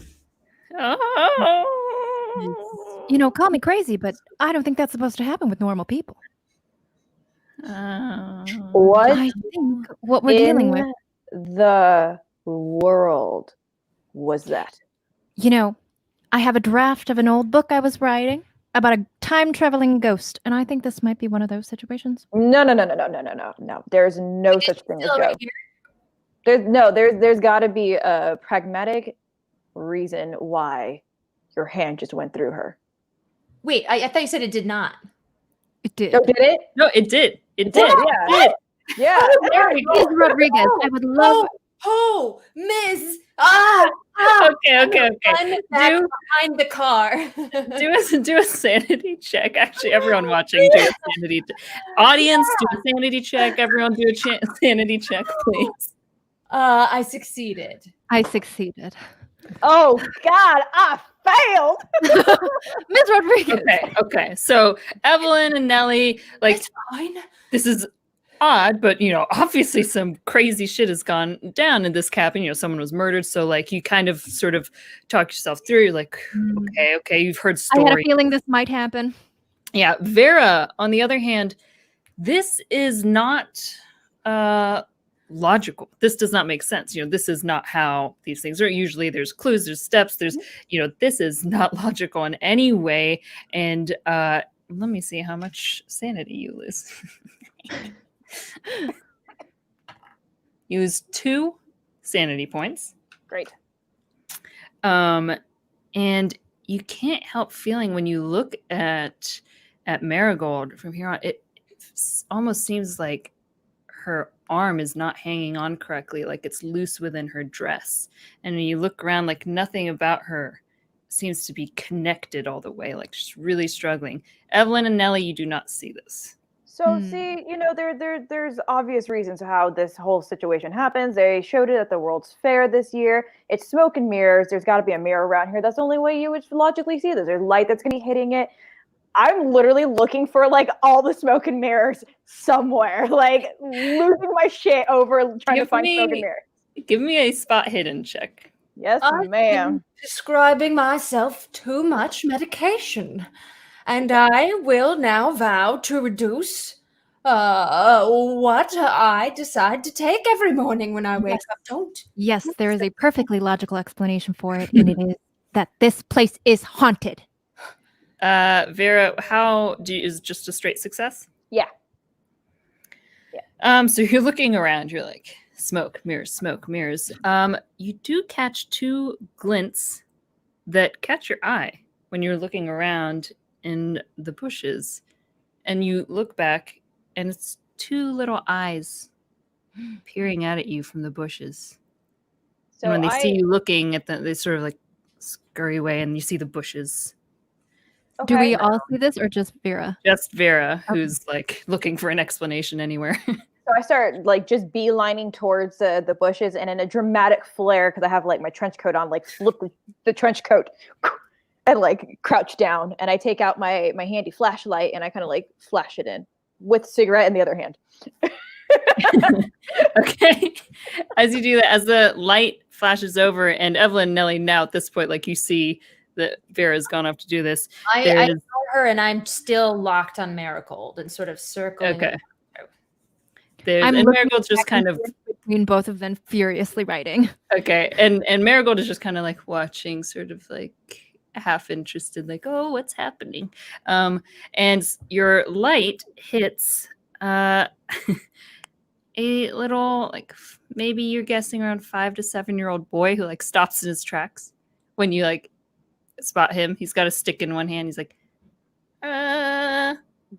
Call me crazy, but I don't think that's supposed to happen with normal people. What I think what we're dealing with. the world was that? I have a draft of an old book I was writing about a time-traveling ghost, and I think this might be one of those situations. No. There's no such thing as ghost. There's got to be a pragmatic reason why your hand just went through her. Wait, I thought you said it did not. It did. Oh, did it? No, it did. It did. Yeah. Yeah. Ms. Rodriguez, I would love. Oh, Miss! Okay. Run back behind the car. Do a sanity check. Actually, everyone watching, do a sanity audience, do a sanity check. Everyone do a sanity check, please. I succeeded. Oh God, I failed. Ms. Rodriguez. Okay. So Evelyn and Nelly, It's fine. this is odd, but obviously some crazy shit has gone down in this cabin. Someone was murdered, so like you kind of sort of talk yourself through. You're like, okay, you've heard stories. I had a feeling this might happen. Yeah, Vera, on the other hand, this is not logical. This does not make sense. This is not how these things are. Usually there's clues, there's steps, there's, this is not logical in any way. And let me see how much sanity you lose. Use 2 sanity points. Great. And you can't help feeling when you look at Marigold from here on, it almost seems like her arm is not hanging on correctly, like it's loose within her dress. And when you look around, like nothing about her seems to be connected all the way, like she's really struggling. Evelyn and Nelly, you do not see this. So see, there's obvious reasons how this whole situation happens. They showed it at the World's Fair this year. It's smoke and mirrors. There's got to be a mirror around here. That's the only way you would logically see this. There's light that's going to be hitting it. I'm literally looking for like all the smoke and mirrors somewhere, like losing my shit over trying to find smoke and mirrors. Give me a spot hidden check. Yes, ma'am. Prescribing myself too much medication. And I will now vow to reduce what I decide to take every morning when I wake up. Don't. Yes, there is a perfectly logical explanation for it, and it is that this place is haunted. Vera, is just a straight success? Yeah. So you're looking around, you're like, smoke, mirrors. You do catch 2 glints that catch your eye when you're looking around in the bushes, and you look back and it's 2 little eyes peering out at you from the bushes. So and when they see you looking at them, they sort of like scurry away and you see the bushes. Okay. Do we all see this or just Vera? Just Vera, who's like looking for an explanation anywhere. So I start like just beelining towards the bushes, and in a dramatic flare, because I have like my trench coat on, like flip the trench coat and like crouch down, and I take out my handy flashlight and I kind of like flash it in with cigarette in the other hand. Okay. As you do that, as the light flashes over, and Evelyn and Nellie, now at this point, like you see that Vera's gone off to do this. I There's ignore her, and I'm still locked on Marigold and sort of circling. okay. around. And looking Marigold's just back kind and of forth between both of them, furiously writing. okay. And Marigold is just kind of like watching, sort of like half interested, like, oh, what's happening? And your light hits a little, like, maybe you're guessing around 5 to 7-year-old boy who like stops in his tracks when you like spot him. He's got a stick in one hand. He's like,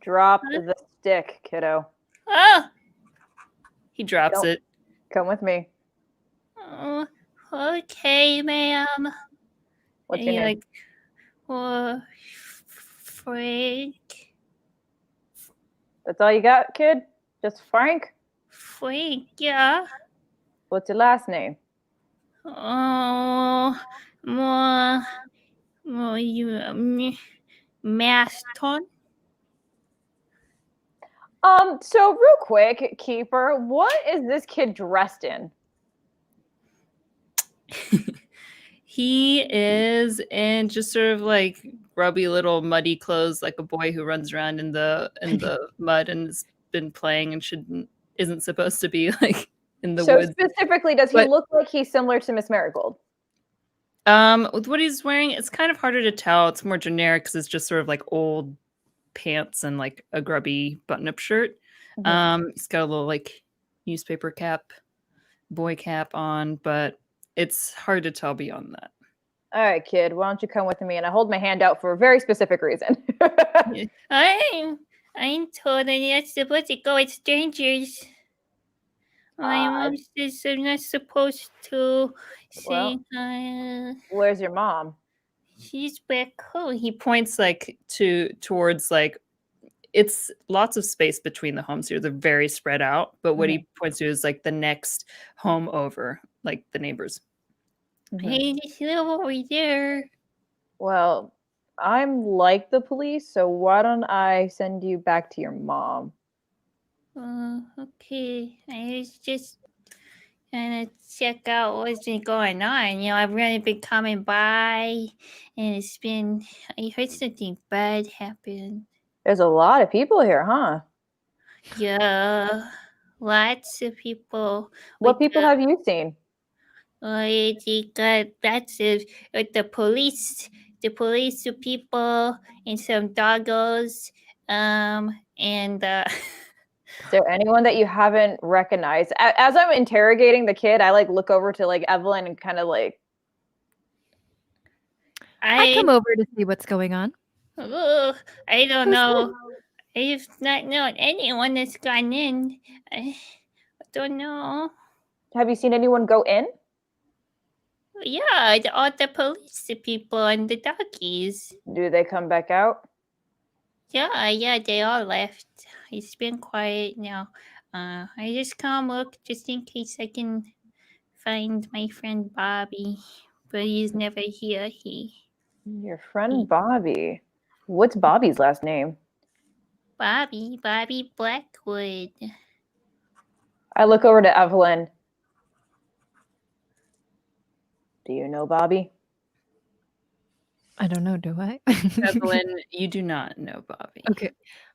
Drop the stick, kiddo. ah. He drops Don't- it. Come with me. Oh, okay, ma'am. What's And your you're name? like, oh, Frank. That's all you got, kid? Just Frank? Frank, yeah. What's your last name? Oh, more you, Maston. So real quick, Keeper, what is this kid dressed in? He is in just sort of like grubby little muddy clothes, like a boy who runs around in the mud and has been playing and isn't supposed to be like in the So woods. specifically, does he But- look like he's similar to Miss Marigold? With what he's wearing, it's kind of harder to tell. It's more generic because it's just sort of like old pants and like a grubby button-up shirt. He's got a little like newspaper cap, boy cap on, but it's hard to tell beyond that. All right, kid, why don't you come with me? And I hold my hand out for a very specific reason. I'm told I'm not supposed to go with strangers. My mom says I'm not supposed to say Where's your mom? she's back home. He points like towards like it's lots of space between the homes here. They're very spread out, but what he points to is like the next home over, like the neighbors. Hey, just live over there. Well, I'm like the police, so why don't I send you back to your mom? Okay. I was just trying to check out what's been going on. You know, I've really been coming by, and I heard something bad happen. There's a lot of people here, huh? Yeah, lots of people. What people have you seen? They got lots of the police the people, and some doggos, and Is there anyone that you haven't recognized? As I'm interrogating the kid, I like look over to like Evelyn and kind of like, I come over to see what's going on. I don't know. I've not known anyone that's gone in. I don't know. have you seen anyone go in? Yeah, all the police people and the doggies. Do they come back out? Yeah, they all left. It's been quiet now. I just come look just in case I can find my friend Bobby, but he's never here. Your friend Bobby. What's Bobby's last name? Bobby Blackwood. I look over to Evelyn. Do you know Bobby? I don't know, do I? Evelyn, you do not know Bobby. Okay.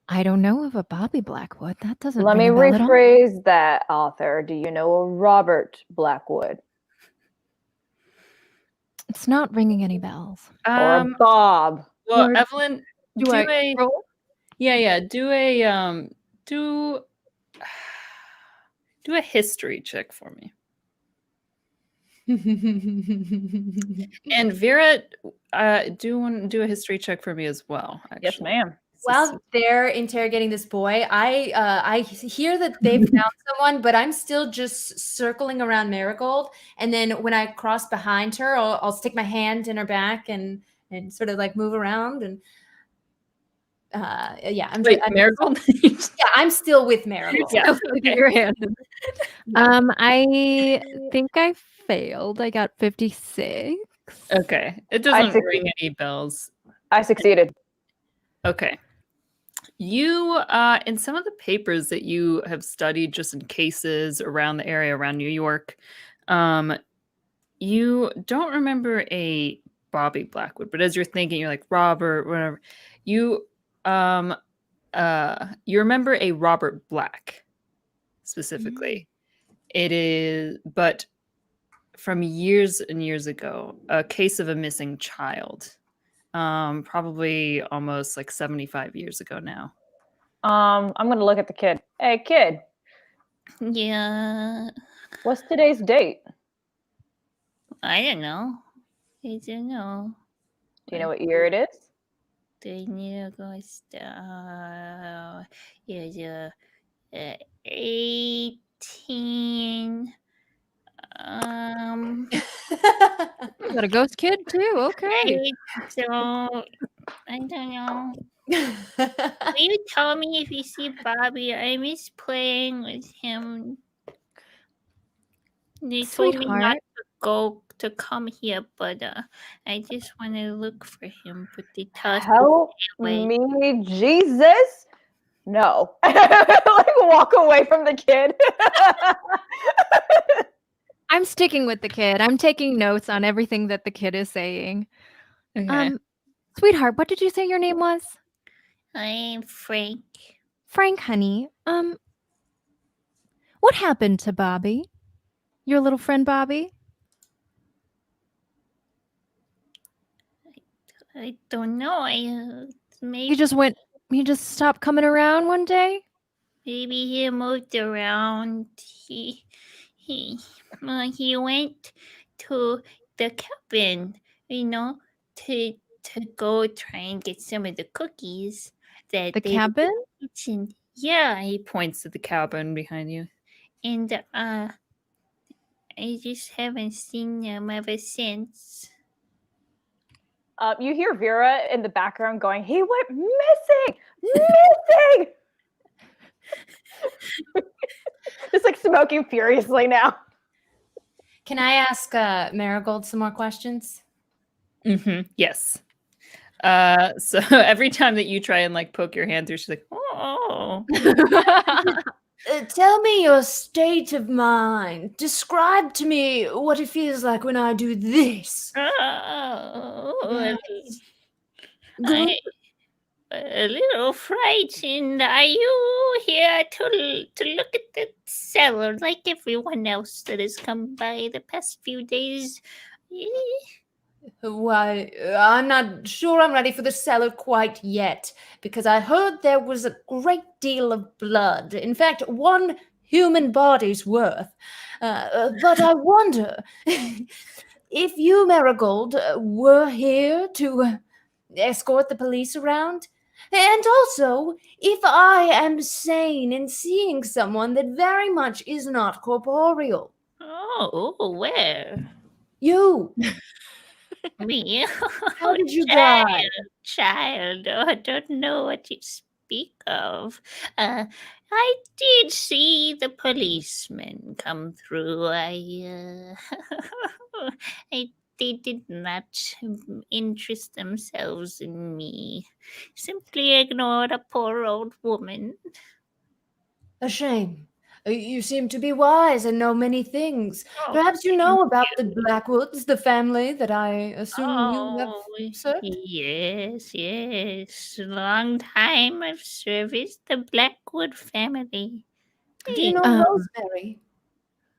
I don't know of a Bobby Blackwood. That doesn't Let me ring a bell at all. rephrase that, author. Do you know a Robert Blackwood? It's not ringing any bells. Or a Bob? Well, Or- Evelyn, Do I roll? yeah, do a do a history check for me. And Vera, do a history check for me as well. Actually. Yes, ma'am. While they're interrogating this boy, I hear that they've found someone, but I'm still just circling around Marigold. And then when I cross behind her, I'll stick my hand in her back and sort of like move around. And yeah, Wait, Marigold. yeah, I'm still with Marigold. Yeah. Get your hand in. I think I failed. I got 56. Okay, it doesn't think- ring any bells. I succeeded. Okay. You, in some of the papers that you have studied just in cases around the area, around New York, you don't remember a Bobby Blackwood, but as you're thinking, you're like Robert, whatever. You you remember a Robert Black specifically. It is, but from years and years ago, a case of a missing child. Probably almost like 75 years ago now. I'm gonna look at the kid. Hey, kid, Yeah, what's today's date? I don't know. I don't know. Do you know what year it is? The new ghost is 18. You got a ghost kid too? Okay. I don't know. Will you tell me if you see Bobby? I miss playing with him. They told me not to come here, but I just want to look for him. But they tell us to Help stay away. me, Jesus! No. Like walk away from the kid. I'm sticking with the kid. I'm taking notes on everything that the kid is saying. Okay. Sweetheart, what did you say your name was? I'm Frank. Frank, honey. What happened to Bobby? Your little friend Bobby? I don't know. You just stopped coming around one day? Maybe he moved around. He went to the cabin, to go try and get some of the cookies that The they cabin? kitchen. Yeah, He points to the cabin behind you. and I just haven't seen him ever since. You hear Vera in the background going, he went missing! Missing! Just like smoking furiously now. Can I ask Marigold some more questions? Yes. So every time that you try and like poke your hand through, she's like, oh. Tell me your state of mind. Describe to me what it feels like when I do this. Oh, Good. a little frightened. Are you here to look at the cellar like everyone else that has come by the past few days? Why, I'm not sure I'm ready for the cellar quite yet, because I heard there was a great deal of blood. In fact, one human body's worth. But I wonder if you, Marigold, were here to escort the police around, and also if I am sane in seeing someone that very much is not corporeal. Oh, where? You, Me? how did you die? Child, I don't know what you speak of. I did see the policemen come through. They did not interest themselves in me. Simply ignored a poor old woman. A shame. You seem to be wise and know many things. Oh, Perhaps you know about the Blackwoods, the family that I assume you have served? Yes. Long time of service, the Blackwood family. Do you know Rosemary?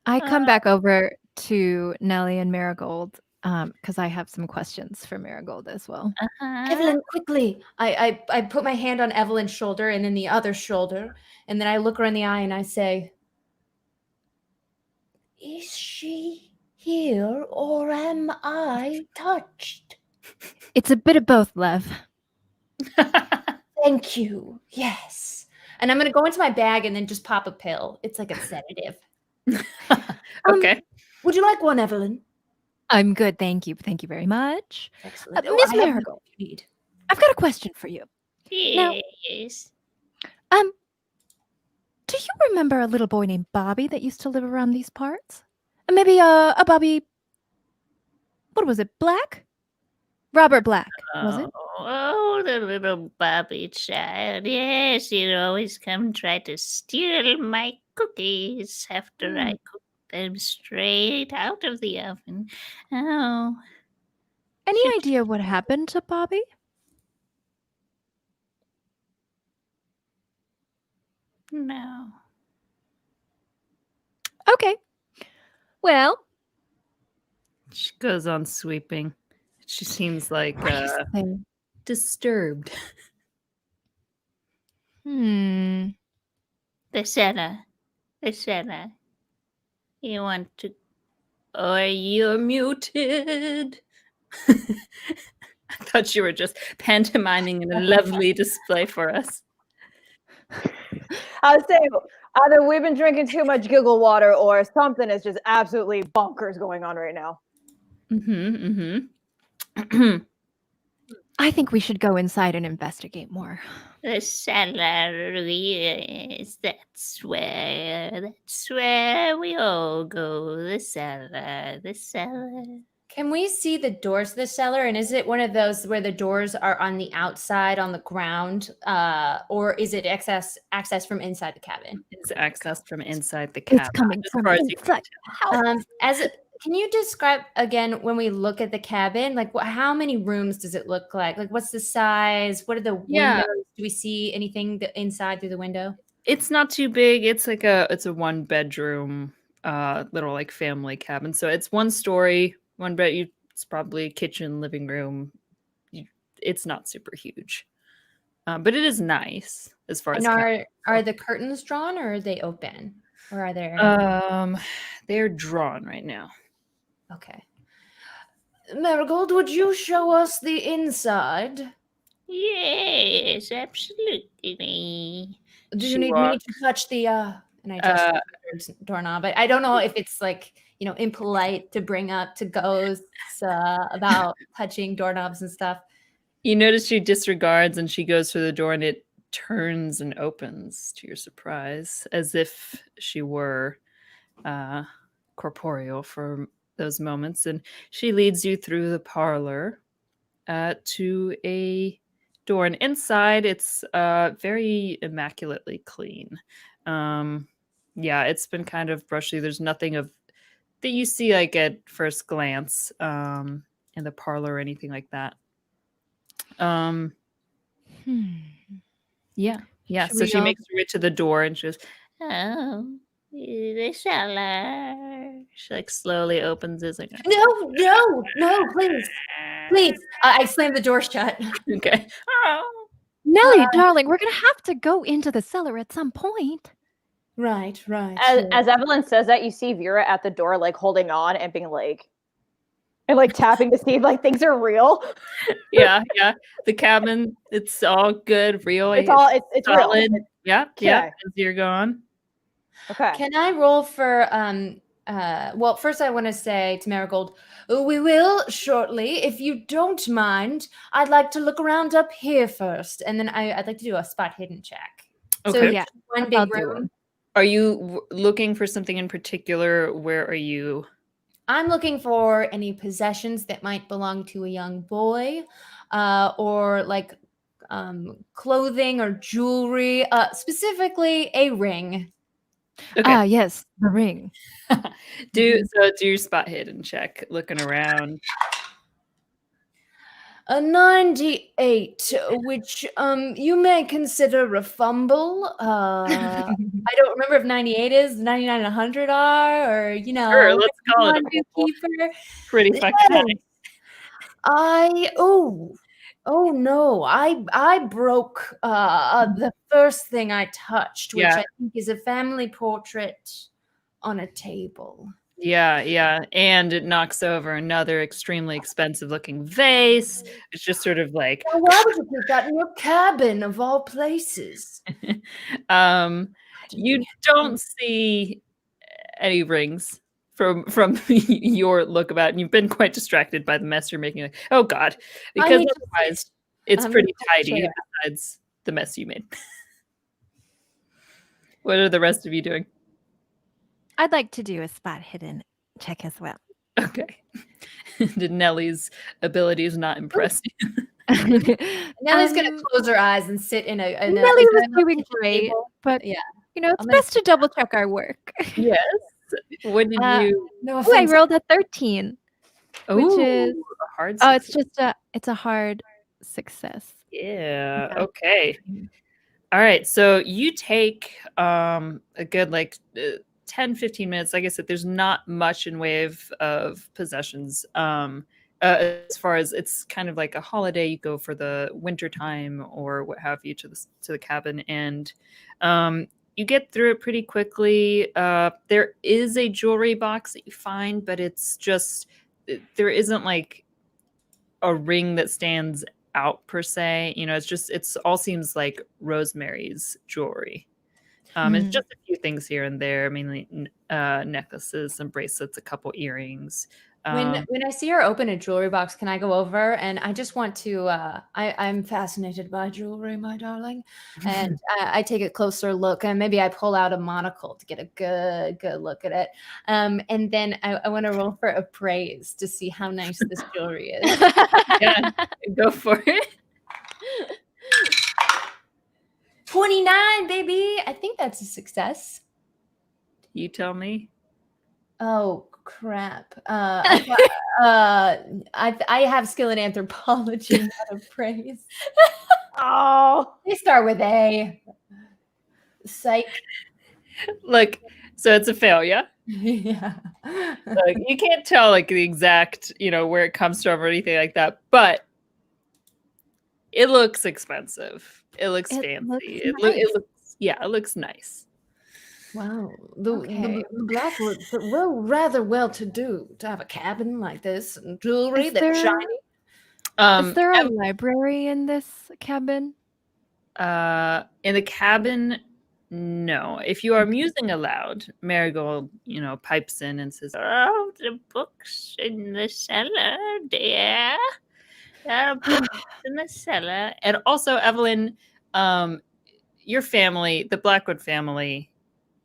I come back over to Nellie and Marigold because I have some questions for Marigold as well. Evelyn, quickly. I put my hand on Evelyn's shoulder and then the other shoulder, and then I look her in the eye and I say, is she here or am I touched? It's a bit of both, Lev. Thank you. Yes. And I'm going to go into my bag and then just pop a pill. It's like a sedative. Okay. Would you like one, Evelyn? I'm good, thank you. Thank you very much. Excellent. Miss I have Marigold, what you need. I've got a question for you. Yes. Do you remember a little boy named Bobby that used to live around these parts? Maybe a Bobby, what was it, Black? Robert Black, was it? Oh, the little Bobby child. Yes, he'd always come try to steal my cookies after I cooked them straight out of the oven. Oh, Any idea what happened to Bobby? no. Okay. Well, She goes on sweeping. She seems like nice thing. disturbed. Hmm. The cellar. The cellar. You want to. Or you're muted. I thought you were just pantomiming in a lovely display for us. I was saying, either we've been drinking too much giggle water or something is just absolutely bonkers going on right now. I think we should go inside and investigate more. The cellar, yes, that's where we all go. The cellar, the cellar. Can we see the doors to the cellar? And is it one of those where the doors are on the outside on the ground? Or is it access from inside the cabin? It's accessed from inside the cabin. It's coming as from far as you can inside. Can you describe again when we look at the cabin, like how many rooms does it look like? Like what's the size? What are the windows? Do we see anything inside through the window? It's not too big. It's like it's a 1-bedroom little like family cabin. So it's 1 story, 1 bed. It's probably a kitchen, living room. It's not super huge. But it is nice as far as are the curtains drawn or are they open? Or are there they're drawn right now. Okay. Marigold, would you show us the inside? Yes, absolutely. Do you need me to touch the and I just the doorknob? But I don't know if it's like, impolite to bring up to ghosts about touching doorknobs and stuff. You notice she disregards and she goes through the door and it turns and opens to your surprise, as if she were corporeal for those moments. And she leads you through the parlor to a door. And inside, it's very immaculately clean. Yeah, it's been kind of brushy. There's nothing that you see like at first glance in the parlor or anything like that. Yeah. So she makes her way to the door and she goes, oh, the cellar. She like slowly opens it. Like, No, please. I slammed the door shut. Okay. oh. Nellie, darling, we're going to have to go into the cellar at some point. Right. As Evelyn says that, you see Vera at the door, like holding on and being like, and like tapping to see if like things are real. Yeah. The cabin, it's all good, real. It's solid. real. Yeah. Okay. As you're going. Okay. Can I roll for well, first I want to say to Marigold, we will shortly. If you don't mind, I'd like to look around up here first. And then I'd like to do a spot hidden check. Okay. So Yeah, one I'll big do room. Are you looking for something in particular? Where are you? I'm looking for any possessions that might belong to a young boy, or like clothing or jewelry, specifically a ring. Okay. Yes, the ring. Do your spot hidden check, looking around. A 98, which you may consider a fumble. I don't remember if 98 is, 99 and 100 are, or Sure, let's call it a fumble. keeper. Pretty fucking nice. Oh no, I broke the first thing I touched, which I think is a family portrait on a table. Yeah. And it knocks over another extremely expensive looking vase. It's just sort of like, Now, why would you put that in your cabin of all places? you don't see any rings from your look about, and you've been quite distracted by the mess you're making. Like, oh God, because otherwise it's pretty tidy besides the mess you made. What are the rest of you doing? I'd like to do a spot hidden check as well. Okay. Did Nellie's abilities not impress you? Nellie's gonna close her eyes and sit in a. Nellie was is that doing kitchen great, table? but Yeah. you know, it's I'm gonna best to double check our work. Yes. What did you? No Ooh, I offense. rolled a 13, which Oh, is a hard. oh, it's success. it's a hard success. Yeah. Yeah. Okay. All right. So you take a good 10, 15 minutes. Like I said, there's not much in way of possessions. As far as it's kind of like a holiday, you go for the winter time or what have you to the cabin, and you get through it pretty quickly. There is a jewelry box that you find, but it's just there isn't like a ring that stands out per se. You know, it's all seems like Rosemary's jewelry. It's just a few things here and there, mainly necklaces, some bracelets, a couple earrings. When I see her open a jewelry box, can I go over and I just want to? I'm fascinated by jewelry, my darling, and I take a closer look, and maybe I pull out a monocle to get a good look at it, and then I want to roll for appraise to see how nice this jewelry is. Yeah, go for it. 29, baby. I think that's a success. You tell me. Oh crap! I have skill in anthropology, not appraise. Oh, They start with A. Psych. Look, so it's a failure. Yeah. Like, you can't tell like the exact, where it comes from or anything like that, but it looks expensive. It looks fancy. It looks nice. Wow. Okay. The Blackwoods were rather well-to-do to have a cabin like this and jewelry Is that's there- shiny. Is there a library in this cabin? In the cabin, no. If you are musing aloud, Marigold, pipes in and says, Oh, the books in the cellar, dear. There are books in the cellar. and also Evelyn, your family, the Blackwood family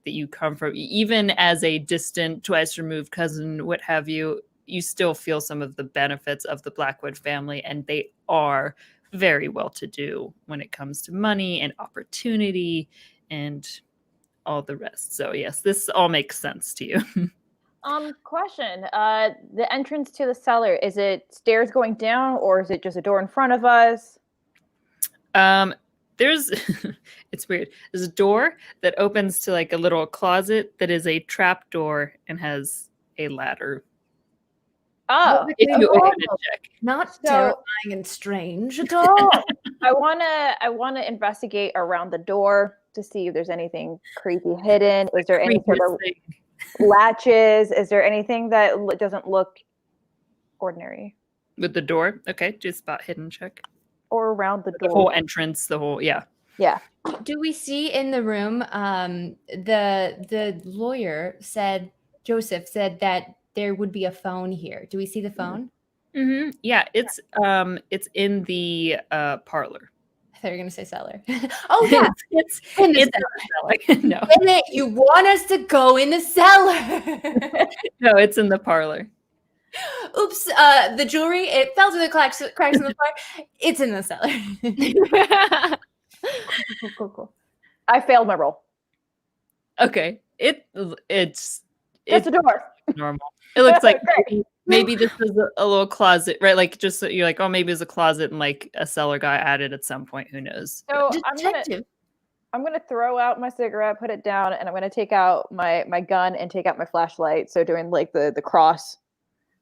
that you come from, even as a distant, twice removed cousin, what have you, you still feel some of the benefits of the Blackwood family, and they are very well to do when it comes to money and opportunity and all the rest. So yes, this all makes sense to you. Question. The entrance to the cellar, is it stairs going down or is it just a door in front of us? There's it's weird. There's a door that opens to like a little closet that is a trap door and has a ladder. Oh, If you Oh, open it, check. Not So- terrifying and strange at all. I wanna investigate around the door to see if there's anything creepy hidden. Is there any sort of Creepiest thing. latches? Is there anything that doesn't look ordinary? With the door? Okay, just spot hidden check. Or around the The door? whole entrance, yeah. Yeah. Do we see in the room the lawyer said, Joseph said that there would be a phone here. Do we see the phone? Mm-hmm. Yeah, it's in the parlor. I thought you were going to say cellar. Oh, yeah. it's In the it's cellar. in the cellar. No, Damn it, you want us to go in the cellar. no, it's in the parlor. Oops, the jewelry, it fell through the cracks in the floor. It's in the cellar. Cool. I failed my roll. Okay, it's Just a door. normal. It looks like Great. maybe this is a little closet, right? Like just so you're like, oh, maybe it's a closet and like a cellar guy added at some point. Who knows? So Detective. I'm gonna throw out my cigarette, put it down, and I'm gonna take out my gun and take out my flashlight. So doing like the cross,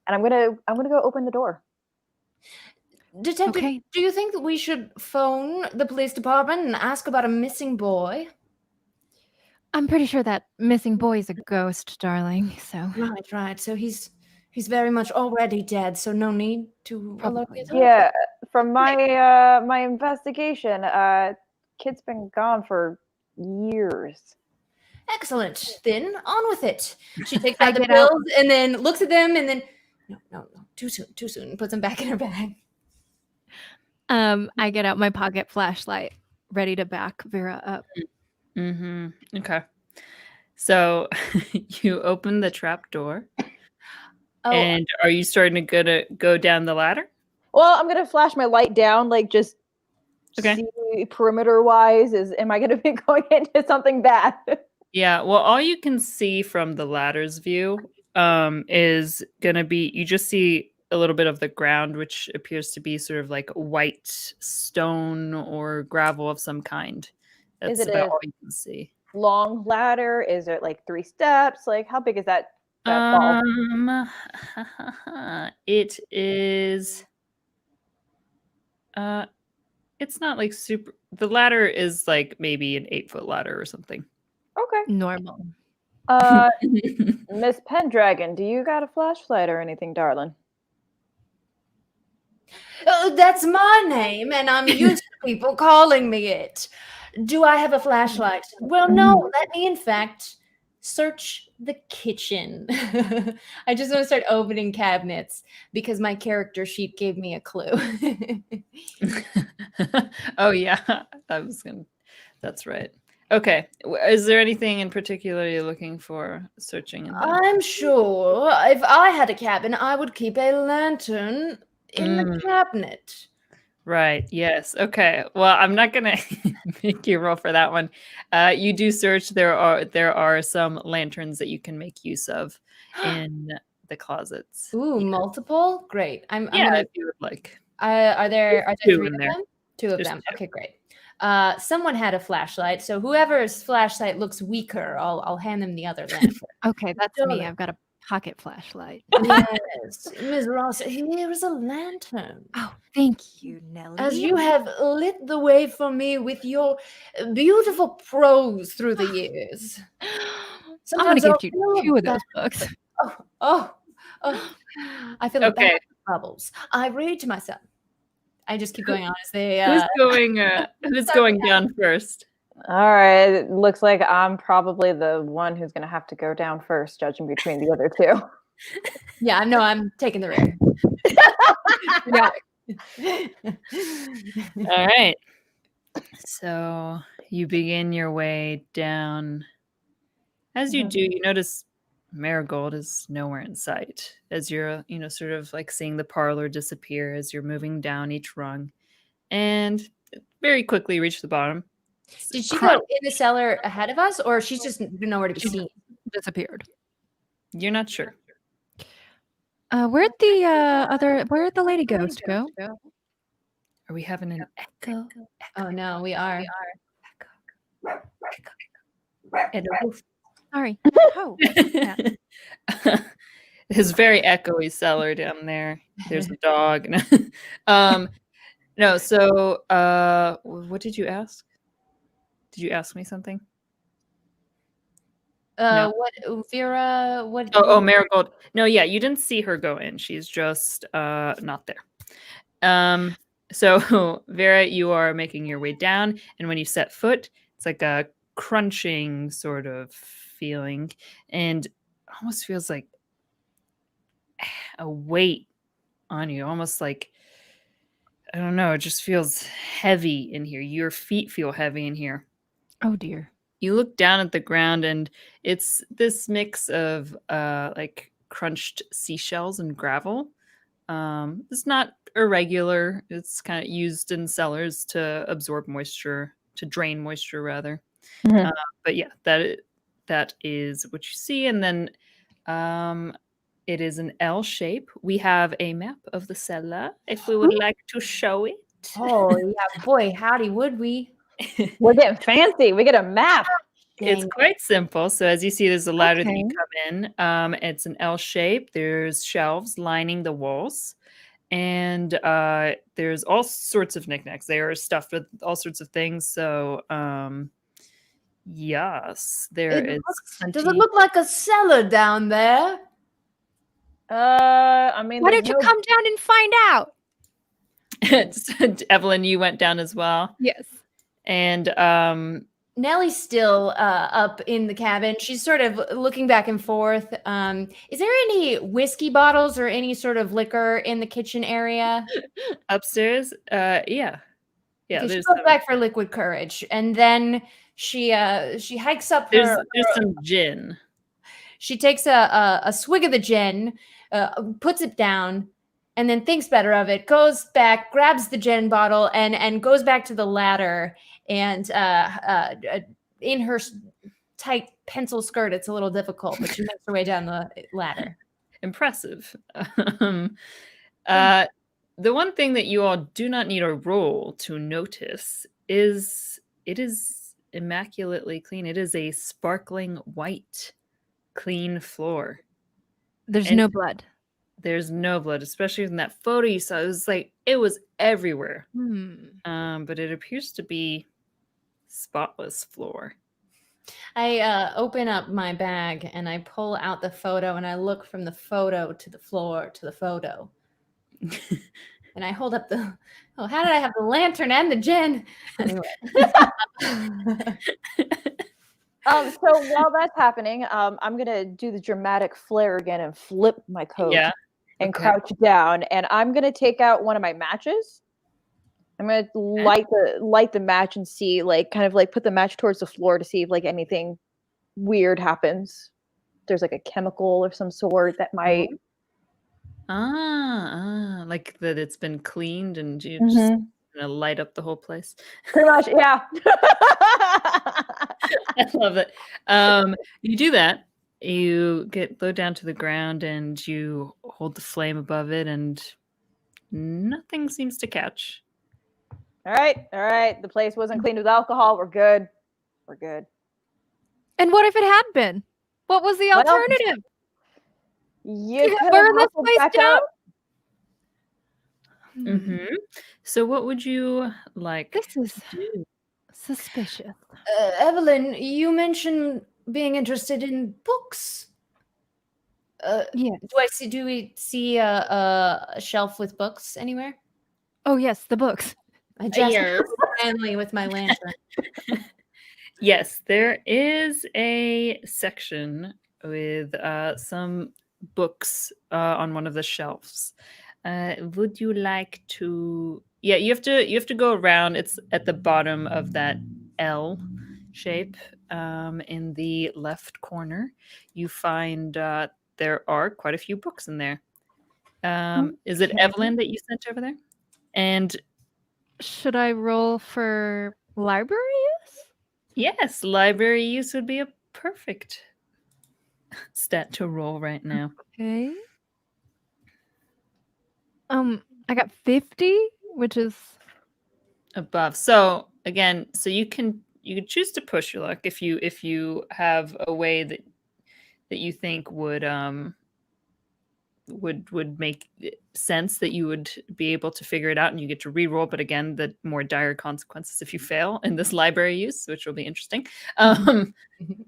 and I'm gonna go open the door. Detective, Okay. do you think that we should phone the police department and ask about a missing boy? I'm pretty sure that missing boy is a ghost, darling. So Right. So he's very much already dead, so no need to alert Probably the not. authorities. Yeah, from my my investigation, kid's been gone for years. Excellent. Then on with it. She takes I out the get out. pills and then looks at them and then no, too soon. Puts them back in her bag. I get out my pocket flashlight, ready to back Vera up. Mm-hmm. Okay. So you open the trap door, Oh, and are you starting to go down the ladder? Well, I'm gonna flash my light down, like just Okay. see perimeter wise. Am I gonna be going into something bad? Yeah, well, all you can see from the ladder's view is going to be, you just see a little bit of the ground, which appears to be sort of like white stone or gravel of some kind. Is That's it about a all you can see. long ladder? Is it like 3 steps? Like how big is that ball? It is, it's not like super, the ladder is like maybe an 8-foot ladder or something. Okay. Normal. Miss Pendragon, do you got a flashlight or anything, darling? Oh, that's my name, and I'm used to people calling me it. Do I have a flashlight? Well, no. Let me, in fact, search the kitchen. I just want to start opening cabinets because my character sheet gave me a clue. Oh yeah, that's right. Okay, is there anything in particular you're looking for searching in there? I'm sure if I had a cabin, I would keep a lantern in the cabinet. Right, yes. Okay, well, I'm not gonna make you roll for that one. You do search. There are some lanterns that you can make use of in the closets. Ooh, multiple? Great. I'm Yeah, gonna, if you would like. are there Two 3 in of there. them? 2 of There's them. 2. Okay, great. Someone had a flashlight, so whoever's flashlight looks weaker, I'll hand them the other lantern. Okay, that's me. Darling. I've got a pocket flashlight. Yes, Ms. Ross, here is a lantern. Oh, thank you, Nellie. As you have lit the way for me with your beautiful prose through the years. I'm Sometimes gonna I'll give feel you a 2 of those bad- books. Oh, I feel Okay. bad bubbles. I read to myself. I just keep going on as they. Who's going down first? All right. It looks like I'm probably the one who's gonna have to go down first, judging between the other 2. Yeah, I know. I'm taking the rear. All right. So you begin your way down. As you do, you notice Marigold is nowhere in sight as you're, sort of like seeing the parlor disappear as you're moving down each rung, and very quickly reach the bottom. Did she go in the cellar ahead of us, or she's just nowhere to be seen? Disappeared. You're not sure. Where'd the lady ghost go? Are we having an echo? Oh no, we are. Sorry. Oh, yeah. It's very echoey cellar down there. There's a dog. No, so what did you ask? Did you ask me something? No. What Vera? What? Oh, Marigold. No, yeah, you didn't see her go in. She's just not there. So Vera, you are making your way down, and when you set foot, it's like a crunching sort of feeling, and almost feels like a weight on you, almost like, I don't know, it just feels heavy in here. Your feet feel heavy in here. Oh dear. You look down at the ground, and it's this mix of like crunched seashells and gravel. It's not irregular. It's kind of used in cellars to absorb moisture, to drain moisture rather. Mhm. But yeah, that is what you see. And then it is an L shape. We have a map of the cellar if we would like to show it. Oh yeah, boy, howdy, would we? We're getting fancy. We get a map. It's Dang. quite simple. So as you see, there's a ladder that you Okay. come in. It's an L shape. There's shelves lining the walls. And there's all sorts of knickknacks. They are stuffed with all sorts of things. So yes, there Does it look like a cellar down there? I mean, Why there's don't you no- come down and find out? Evelyn, you went down as well. Yes. And Nellie's still up in the cabin. She's sort of looking back and forth. Is there any whiskey bottles or any sort of liquor in the kitchen area? upstairs, yeah. Okay, she There's goes back for liquid courage, and then she hikes up her. there's some gin. She takes a swig of the gin, puts it down, and then thinks better of it, goes back, grabs the gin bottle, and goes back to the ladder. And in her tight pencil skirt, it's a little difficult, but she makes her way down the ladder. Impressive. The one thing that you all do not need a roll to notice is it is immaculately clean. It is a sparkling white, clean floor. There's And no blood. There's no blood, especially in that photo you saw. It was like it was everywhere. But it appears to be spotless floor. I open up my bag and I pull out the photo and I look from the photo to the floor to the photo. And I hold up the, how did I have the lantern and the gin? Anyway. So while that's happening, I'm going to do the dramatic flare again and flip my coat and crouch down. And I'm going to take out one of my matches. I'm going to light the match and see, like, kind of like put the match towards the floor to see if like anything weird happens. There's like a chemical of some sort that might. Like that it's been cleaned and you just gonna light up the whole place. Pretty much, yeah. I love it. You do that. You get low down to the ground and you hold the flame above it, and nothing seems to catch. All right. The place wasn't cleaned with alcohol. We're good. And what if it had been? What was the alternative? You could burn this place down? So what would you like? This is suspicious. Evelyn, you mentioned being interested in books. Yeah. Do we see a shelf with books anywhere? Oh yes, the books. I just finally with my lantern. Yes, there is a section with some books on one of the shelves. Would you like to? Yeah, you have to go around. It's at the bottom of that L shape in the left corner. You find there are quite a few books in there. Is it Evelyn that you sent over there? And should I roll for library use? Yes, library use would be a perfect stat to roll right now. Okay. I got 50, which is above. So again, you can choose to push your luck if you have a way that you think would make sense, that you would be able to figure it out, and you get to re-roll. But again, the more dire consequences if you fail in this library use, which will be interesting.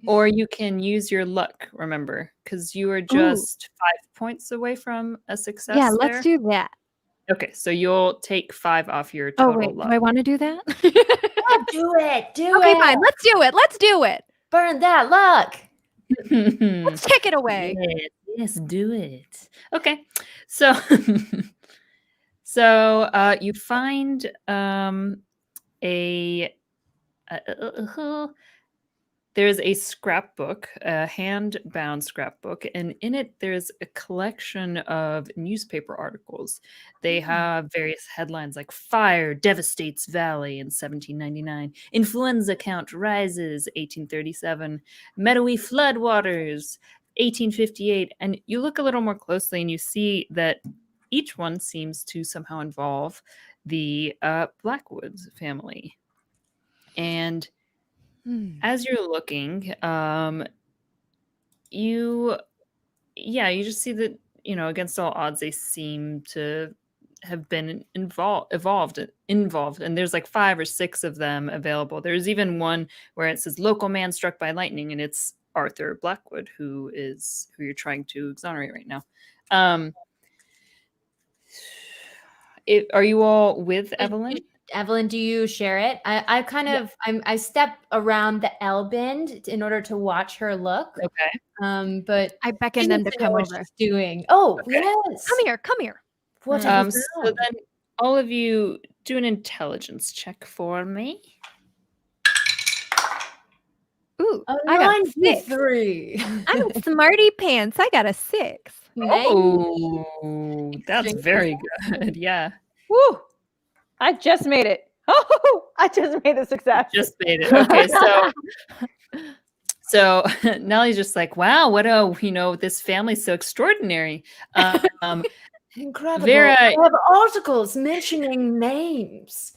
Or you can use your luck, remember, because you are just 5 points away from a success. Yeah, let's do that. Okay, so you'll take 5 off your total luck. Do I want to do that? Do it. Okay, fine. Let's do it. Burn that luck. Let's take it away. Yes, do it. Okay, so you find there's a scrapbook, a hand-bound scrapbook, and in it there's a collection of newspaper articles. They have various headlines like "Fire Devastates Valley" in 1799, "Influenza Count Rises" 1837, "Meadowy Floodwaters" 1858. And you look a little more closely and you see that each one seems to somehow involve the Blackwoods family. And as you're looking, you just see that, against all odds, they seem to have been involved, and there's like 5 or 6 of them available. There's even one where it says "local man struck by lightning," and it's Arthur Blackwood, who you're trying to exonerate right now. Are you all with Evelyn? Evelyn, do you share it? I step around the L bend in order to watch her look. Okay. But I beckon them to come what over. she's doing. Oh, okay. yes. Come here. What so then all of you do an intelligence check for me. Ooh, Oh, I got 93. I'm smarty pants. I got a 6. Oh, that's very good. Yeah, Woo! I just made it. Oh, I just made a success. just made it. Okay, so Nellie's just like, wow, what this family's so extraordinary. Incredible. Vera- I have articles mentioning names.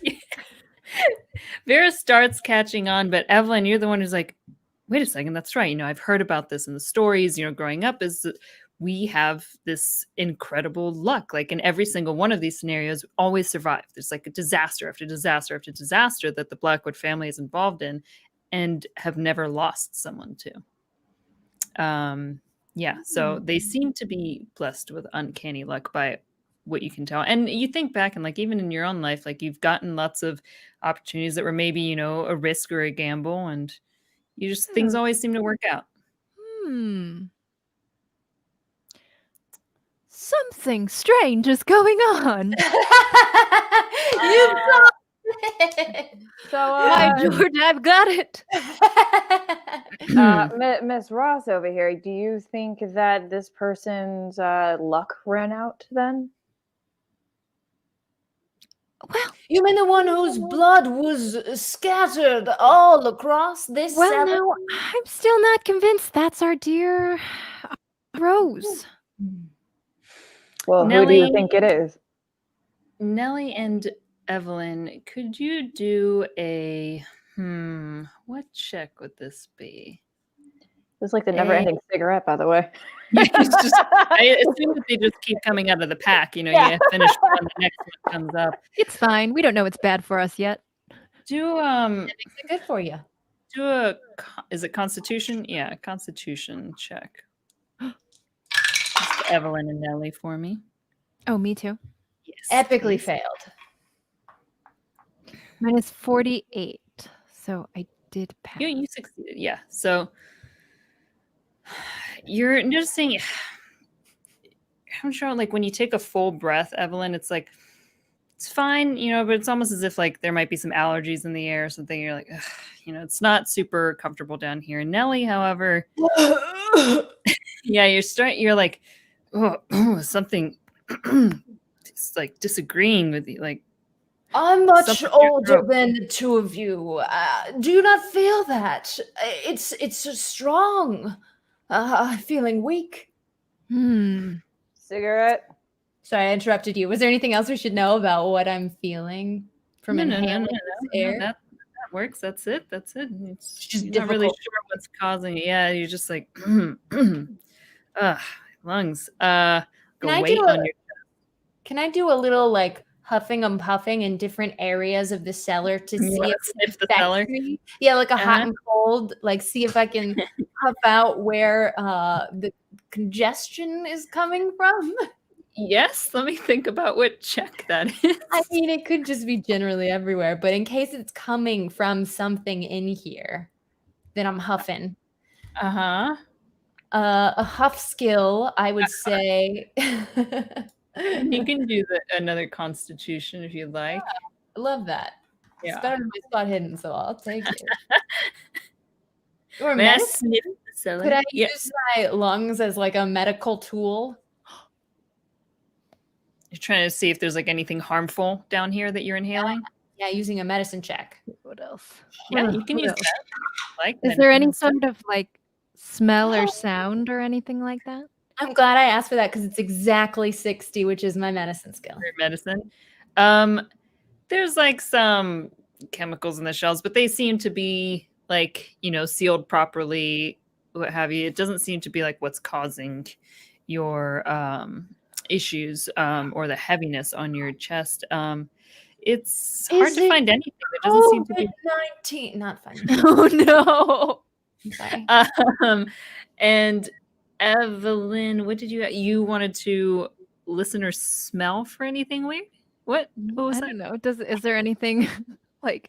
Vera starts catching on, but Evelyn, you're the one who's like, wait a second, that's right. I've heard about this in the stories, growing up, is that we have this incredible luck. Like in every single one of these scenarios, we always survive. There's like a disaster after disaster after disaster that the Blackwood family is involved in and have never lost someone to. So they seem to be blessed with uncanny luck by what you can tell. And you think back and like even in your own life, like you've gotten lots of opportunities that were maybe, a risk or a gamble, and you just things always seem to work out. Something strange is going on. You got it. So, By George, I've got it. Miss Ross over here, do you think that this person's luck ran out then? Well, You mean the one whose blood was scattered all across this? well, no, I'm still not convinced that's our dear Rose. Well, who do you Nellie- think it is? Nellie and Evelyn, could you do a what check would this be? It's like the never-ending cigarette, by the way. I assume that they just keep coming out of the pack. You finish one, the next one comes up. It's fine. We don't know it's bad for us yet. Do That makes it good for you. is it Constitution? Yeah, Constitution check. Just Evelyn and Nellie for me. Oh, me too. Yes. Epically failed. Mine is 48. So I did pass. You succeeded. Yeah. So you're noticing. I'm sure, like when you take a full breath, Evelyn, it's like it's fine, but it's almost as if like there might be some allergies in the air or something. You're like, it's not super comfortable down here. Nellie, however, yeah, you're like, something. It's like disagreeing with you, like. I'm much Something in your older throat. than the two of you. Do you not feel that? It's strong. Feeling weak. Cigarette? Sorry, I interrupted you. Was there anything else we should know about what I'm feeling from inhaling this air? That works. That's it. It's just you're not really difficult. sure what's causing it. Yeah, you're just like, lungs. Go I weight do on your. Can I do a little like huffing and puffing in different areas of the cellar to see if it sniff the affects cellar. me? Yeah, like a hot Uh-huh. and cold. Like see if I can puff out where the congestion is coming from. Yes, let me think about what check that is. I mean, it could just be generally everywhere, but in case it's coming from something in here, then I'm huffing. Uh-huh. A huff skill, I would say. You can do another Constitution if you'd like. I love that. Yeah. It's better than my spot hidden, so I'll take it. Or May I medicine? sniff the cellar? Could I Yeah. use my lungs as like a medical tool? You're trying to see if there's like anything harmful down here that you're inhaling? Yeah, using a medicine check. What else? Yeah, you can What use else? that. Like Is there any medicine. sort of like smell or sound or anything like that? I'm glad I asked for that because it's exactly 60, which is my medicine skill. For medicine? There's like some chemicals in the shells, but they seem to be like, sealed properly, what have you. It doesn't seem to be like what's causing your issues or the heaviness on your chest. It's hard Is to it find anything. There doesn't seem to be. COVID-19. Not fun. Oh no. I'm sorry. And Evelyn, what did you wanted to listen or smell for anything weird? What was I that? don't know. Is there anything like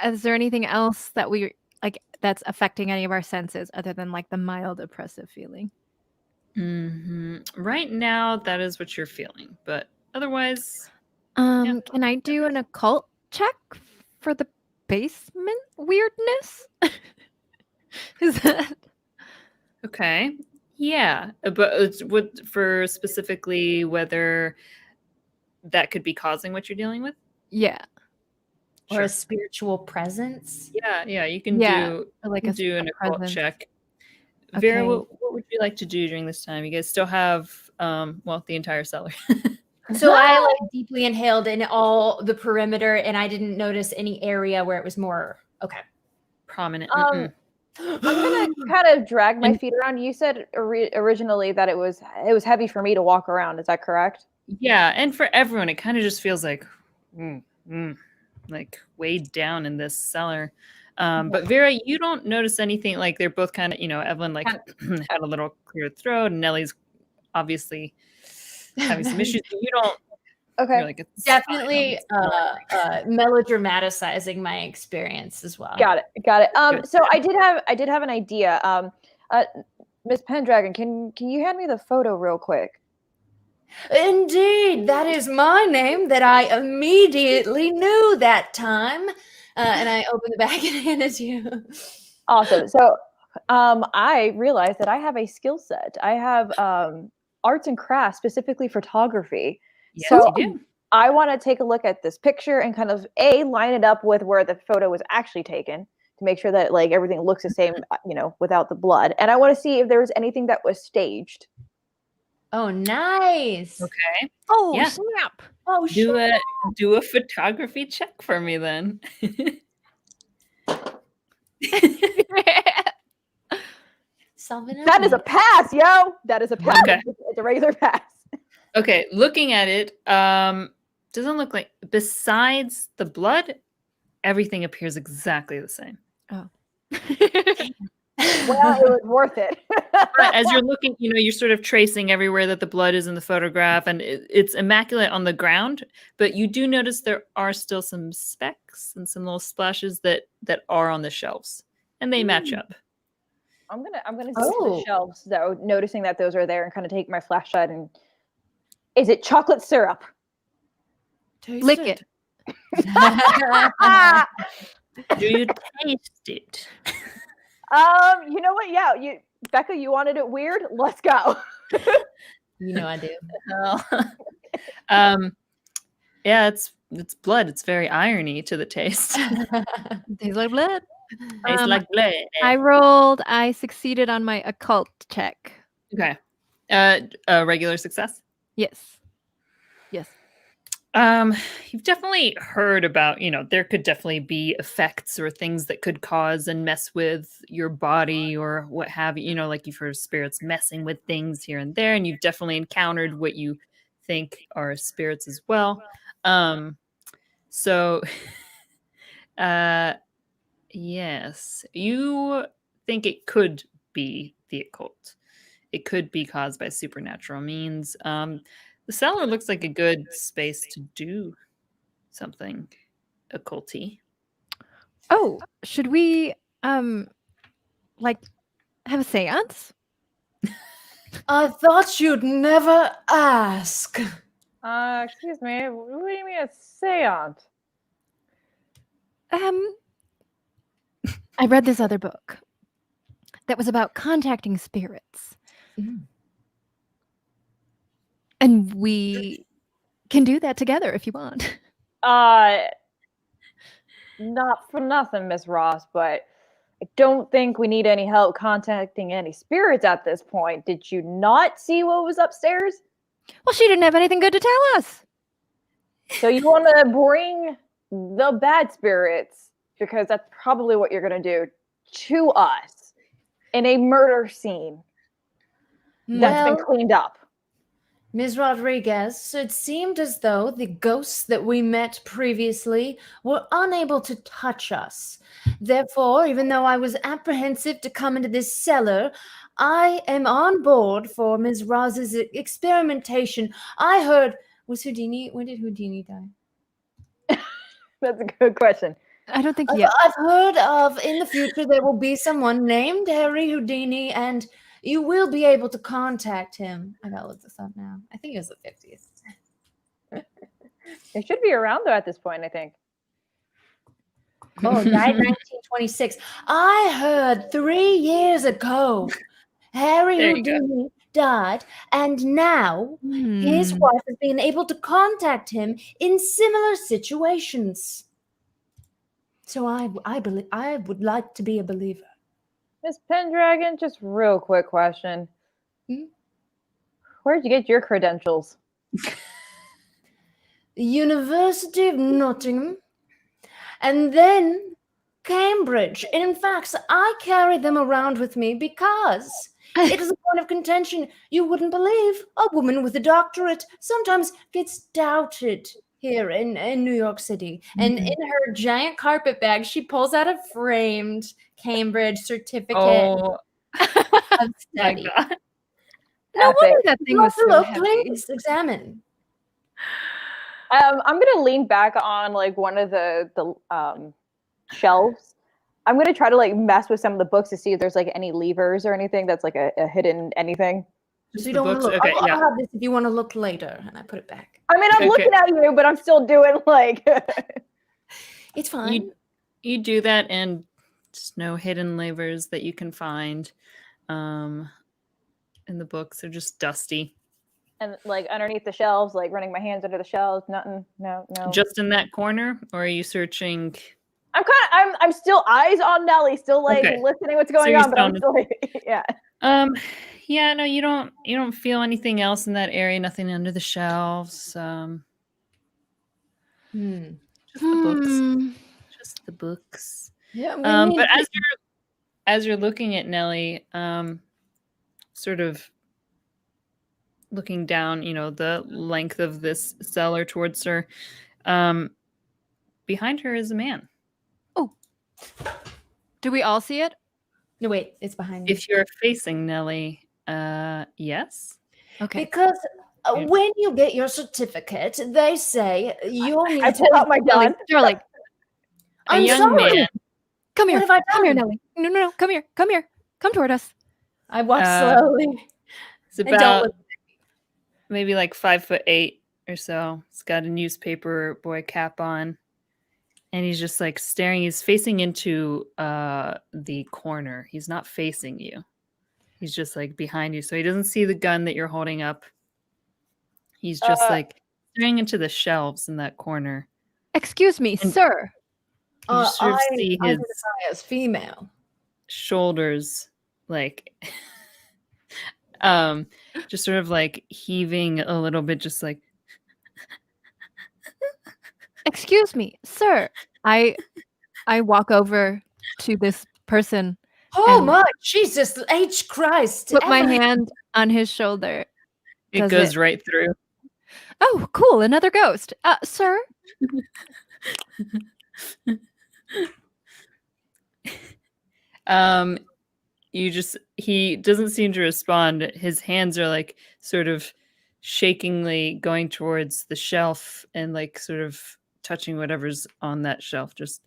is there anything else that we like that's affecting any of our senses other than like the mild oppressive feeling? Right now, that is what you're feeling, but otherwise, Can I do an occult check for the basement weirdness? Is that okay. Yeah, but it's for specifically whether that could be causing what you're dealing with. Yeah. Or Sure. a spiritual presence? Yeah, you can Yeah, do or like you a can do an occult presence. check. Vera, Okay. what would you like to do during this time? You guys still have the entire cellar. So I like deeply inhaled in all the perimeter, and I didn't notice any area where it was more okay. Prominent. I'm gonna kind of drag my And- feet around. You said originally that it was heavy for me to walk around. Is that correct? Yeah, and for everyone, it kind of just feels like, like weighed down in this cellar. But Vera, you don't notice anything. Like they're both kind of, Evelyn like had a little clear throat, and Nellie's obviously having some issues. But you don't. Okay. You're like, it's Definitely melodramatizing my experience as well. Got it. Good. So I did have an idea. Miss Pendragon, can you hand me the photo real quick? Indeed, that is my name that I immediately knew that time. And I open the bag and hand it to you. Awesome. So I realized that I have a skill set. I have arts and crafts, specifically photography. Yes, So you do. I want to take a look at this picture and kind of line it up with where the photo was actually taken to make sure that like everything looks the same, without the blood. And I want to see if there was anything that was staged. Oh, nice. Okay. Oh, Yeah. snap. Oh, Do a photography check for me then. That is a pass, yo. That is a pass. Okay. It's a regular pass. Okay, looking at it, doesn't look like, besides the blood, everything appears exactly the same. Oh. Well, it was worth it. But as you're looking, you're sort of tracing everywhere that the blood is in the photograph, and it's immaculate on the ground, but you do notice there are still some specks and some little splashes that are on the shelves, and they match up. I'm gonna go to the shelves though, noticing that those are there, and kind of take my flashlight and. Is it chocolate syrup? Lick it. Do you taste it? You know what? Yeah, Becca, you wanted it weird? Let's go. I do. Yeah, it's blood. It's very irony to the taste. Tastes like blood. Tastes like blood. I succeeded on my occult check. Okay. A regular success? Yes. You've definitely heard about, there could definitely be effects or things that could cause and mess with your body or what have you, like you've heard of spirits messing with things here and there, and you've definitely encountered what you think are spirits as well. So, yes, you think it could be the occult. It could be caused by supernatural means. The cellar looks like a good space to do something occulty. Oh, should we like have a seance? I thought you'd never ask. Excuse me. What do you mean a seance? I read this other book that was about contacting spirits. And we can do that together if you want. Not for nothing, Miss Ross, but I don't think we need any help contacting any spirits at this point. Did you not see what was upstairs? Well, she didn't have anything good to tell us. So you want to bring the bad spirits, because that's probably what you're going to do to us in a murder scene that's been cleaned up. Ms. Rodriguez, it seemed as though the ghosts that we met previously were unable to touch us. Therefore, even though I was apprehensive to come into this cellar, I am on board for Ms. Roz's experimentation. I heard, when did Houdini die? That's a good question. I don't think yet. I've heard of, in the future, there will be someone named Harry Houdini, and you will be able to contact him. I gotta look this up now. I think it was the 50s. It should be around though at this point, I think. Oh, died in 1926. I heard 3 years ago Harry There you go. Houdini died, and now his wife has been able to contact him in similar situations. So I believe I would like to be a believer. Miss Pendragon, just real quick question. Where'd you get your credentials? The University of Nottingham, and then Cambridge. In fact, I carry them around with me because it is a point of contention. You wouldn't believe a woman with a doctorate sometimes gets doubted here in New York City. And in her giant carpet bag, she pulls out a framed Cambridge certificate Oh of my study. god. No Epic. wonder that thing was so Look, heavy. please examine. I'm gonna lean back on like one of the shelves. I'm gonna try to like mess with some of the books to see if there's like any levers or anything that's like a hidden anything. Just So you the don't want to books? look. Okay, I'll have this if you want to look later, and I put it back. I mean, I'm looking at you, but I'm still doing like. It's fine. You do that, and just no hidden levers that you can find in the books. They're just dusty. And like underneath the shelves, like running my hands under the shelves, nothing. No. Just in that corner, or are you searching? I'm still eyes on Nelly, still like Okay. listening what's going you're on, but I'm still- still yeah. Yeah, no, you don't feel anything else in that area, nothing under the shelves. Just the books. Just the books. Yeah. But as you're looking at Nellie, sort of looking down, the length of this cellar towards her, behind her is a man. Do we all see it? No, wait, it's behind me. If you're facing Nellie, yes. Okay. Because when you get your certificate, they say you'll need I to. pull out my gun. Sterling, A I'm young sorry. man. come here. What have I Come here, done? Nellie. No. Come here. Come here. Come toward us. I walk Uh, slowly. It's And don't about look. maybe like 5'8" or so. He's got a newspaper boy cap on. And he's just like staring. He's facing into the corner. He's not facing you. He's just like behind you. So he doesn't see the gun that you're holding up. He's just like staring into the shelves in that corner. Excuse me, And- sir. You just sort of see I his identify as female. shoulders like just sort of like heaving a little bit, just like Excuse me, sir. I walk over to this person, Oh And- my Jesus H Christ! put my Evelyn. hand on his shoulder. it Does goes it- right through. Oh, cool, another ghost. Sir? He doesn't seem to respond. His hands are like sort of shakingly going towards the shelf and like sort of touching whatever's on that shelf. Just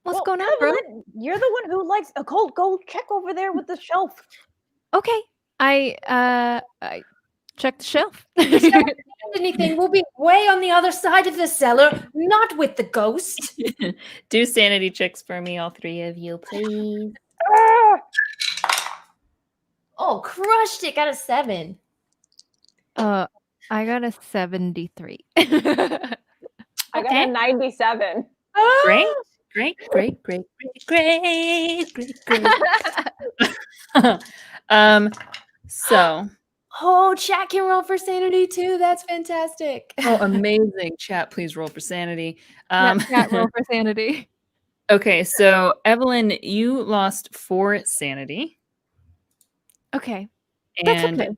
What's Well, going on, bro? Evelyn, you're the one who likes occult. Go check over there with the shelf. Okay. I check the shelf. Anything, we'll be way on the other side of the cellar, not with the ghost. do sanity checks for me, all three of you, please. Ah! Oh, crushed it! Got a 7. I got a 73. I got Okay. a 97. Great, great, great, great, great, great, great, great. So, Oh, chat can roll for sanity too. That's fantastic. amazing. Chat, please roll for sanity. Chat roll for sanity. Okay, so Evelyn, you lost 4 sanity. Okay. That's And okay.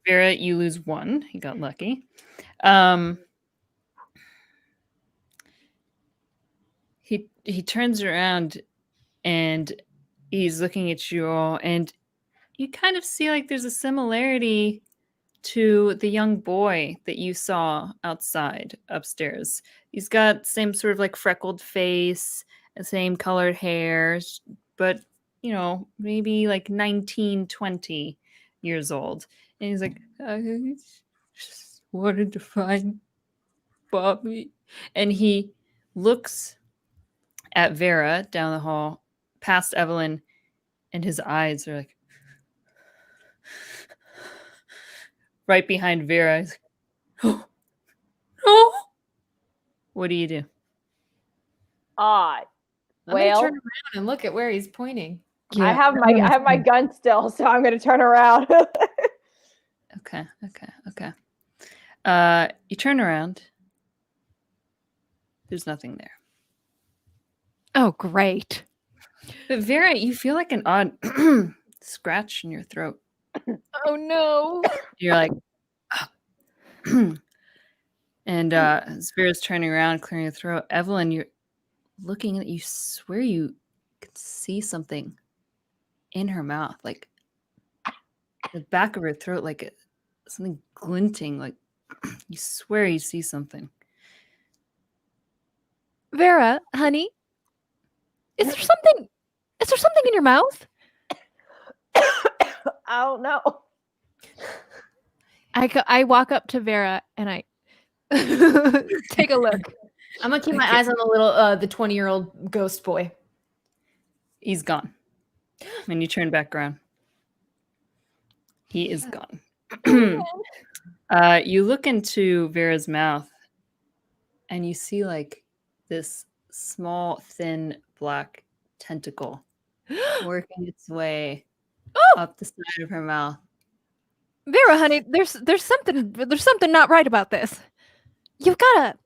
Vera, you lose 1. You got lucky. He turns around and he's looking at you all, and you kind of see like there's a similarity to the young boy that you saw outside upstairs. He's got same sort of like freckled face, the same colored hair, but maybe like 19, 20 years old. And he's like, I just wanted to find Bobby. And he looks at Vera down the hall, past Evelyn, and his eyes are like right behind Vera. He's like, oh, no. What do you do? Odd. I'm gonna Well, turn around and look at where he's pointing. I have my gun still, so I'm gonna turn around. Okay. You turn around. There's nothing there. Oh, great. But Vera, you feel like an odd scratch in your throat. Oh, no. You're like, and as Vera's turning around, clearing your throat, Evelyn, you're looking at, you swear you could see something in her mouth, like the back of her throat, like something glinting, like you swear you see something. Vera, honey, is there something in your mouth? I don't know. I walk up to Vera and I take a look. I'm gonna keep my eyes on the little the 20-year-old ghost boy. He's gone. When you turn back around, he is gone. You look into Vera's mouth and you see like this small, thin, black tentacle working its way up the side of her mouth. Vera, honey, there's something not right about this. You've got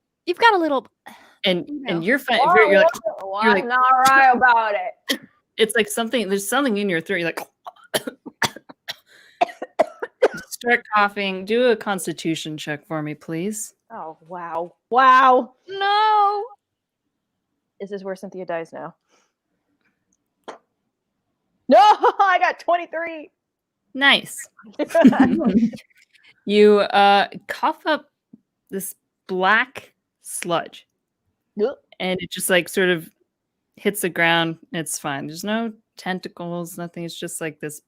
a little, And you know. and you're fine. You're like, What's not right about it? it's like something. There's something in your throat. You're like, start coughing. Do a Constitution check for me, please. Oh wow. Wow. no. Is this where Cynthia dies now? No, I got 23. Nice. You cough up this black sludge, and it just like sort of hits the ground. It's fine. There's no tentacles, nothing. It's just like this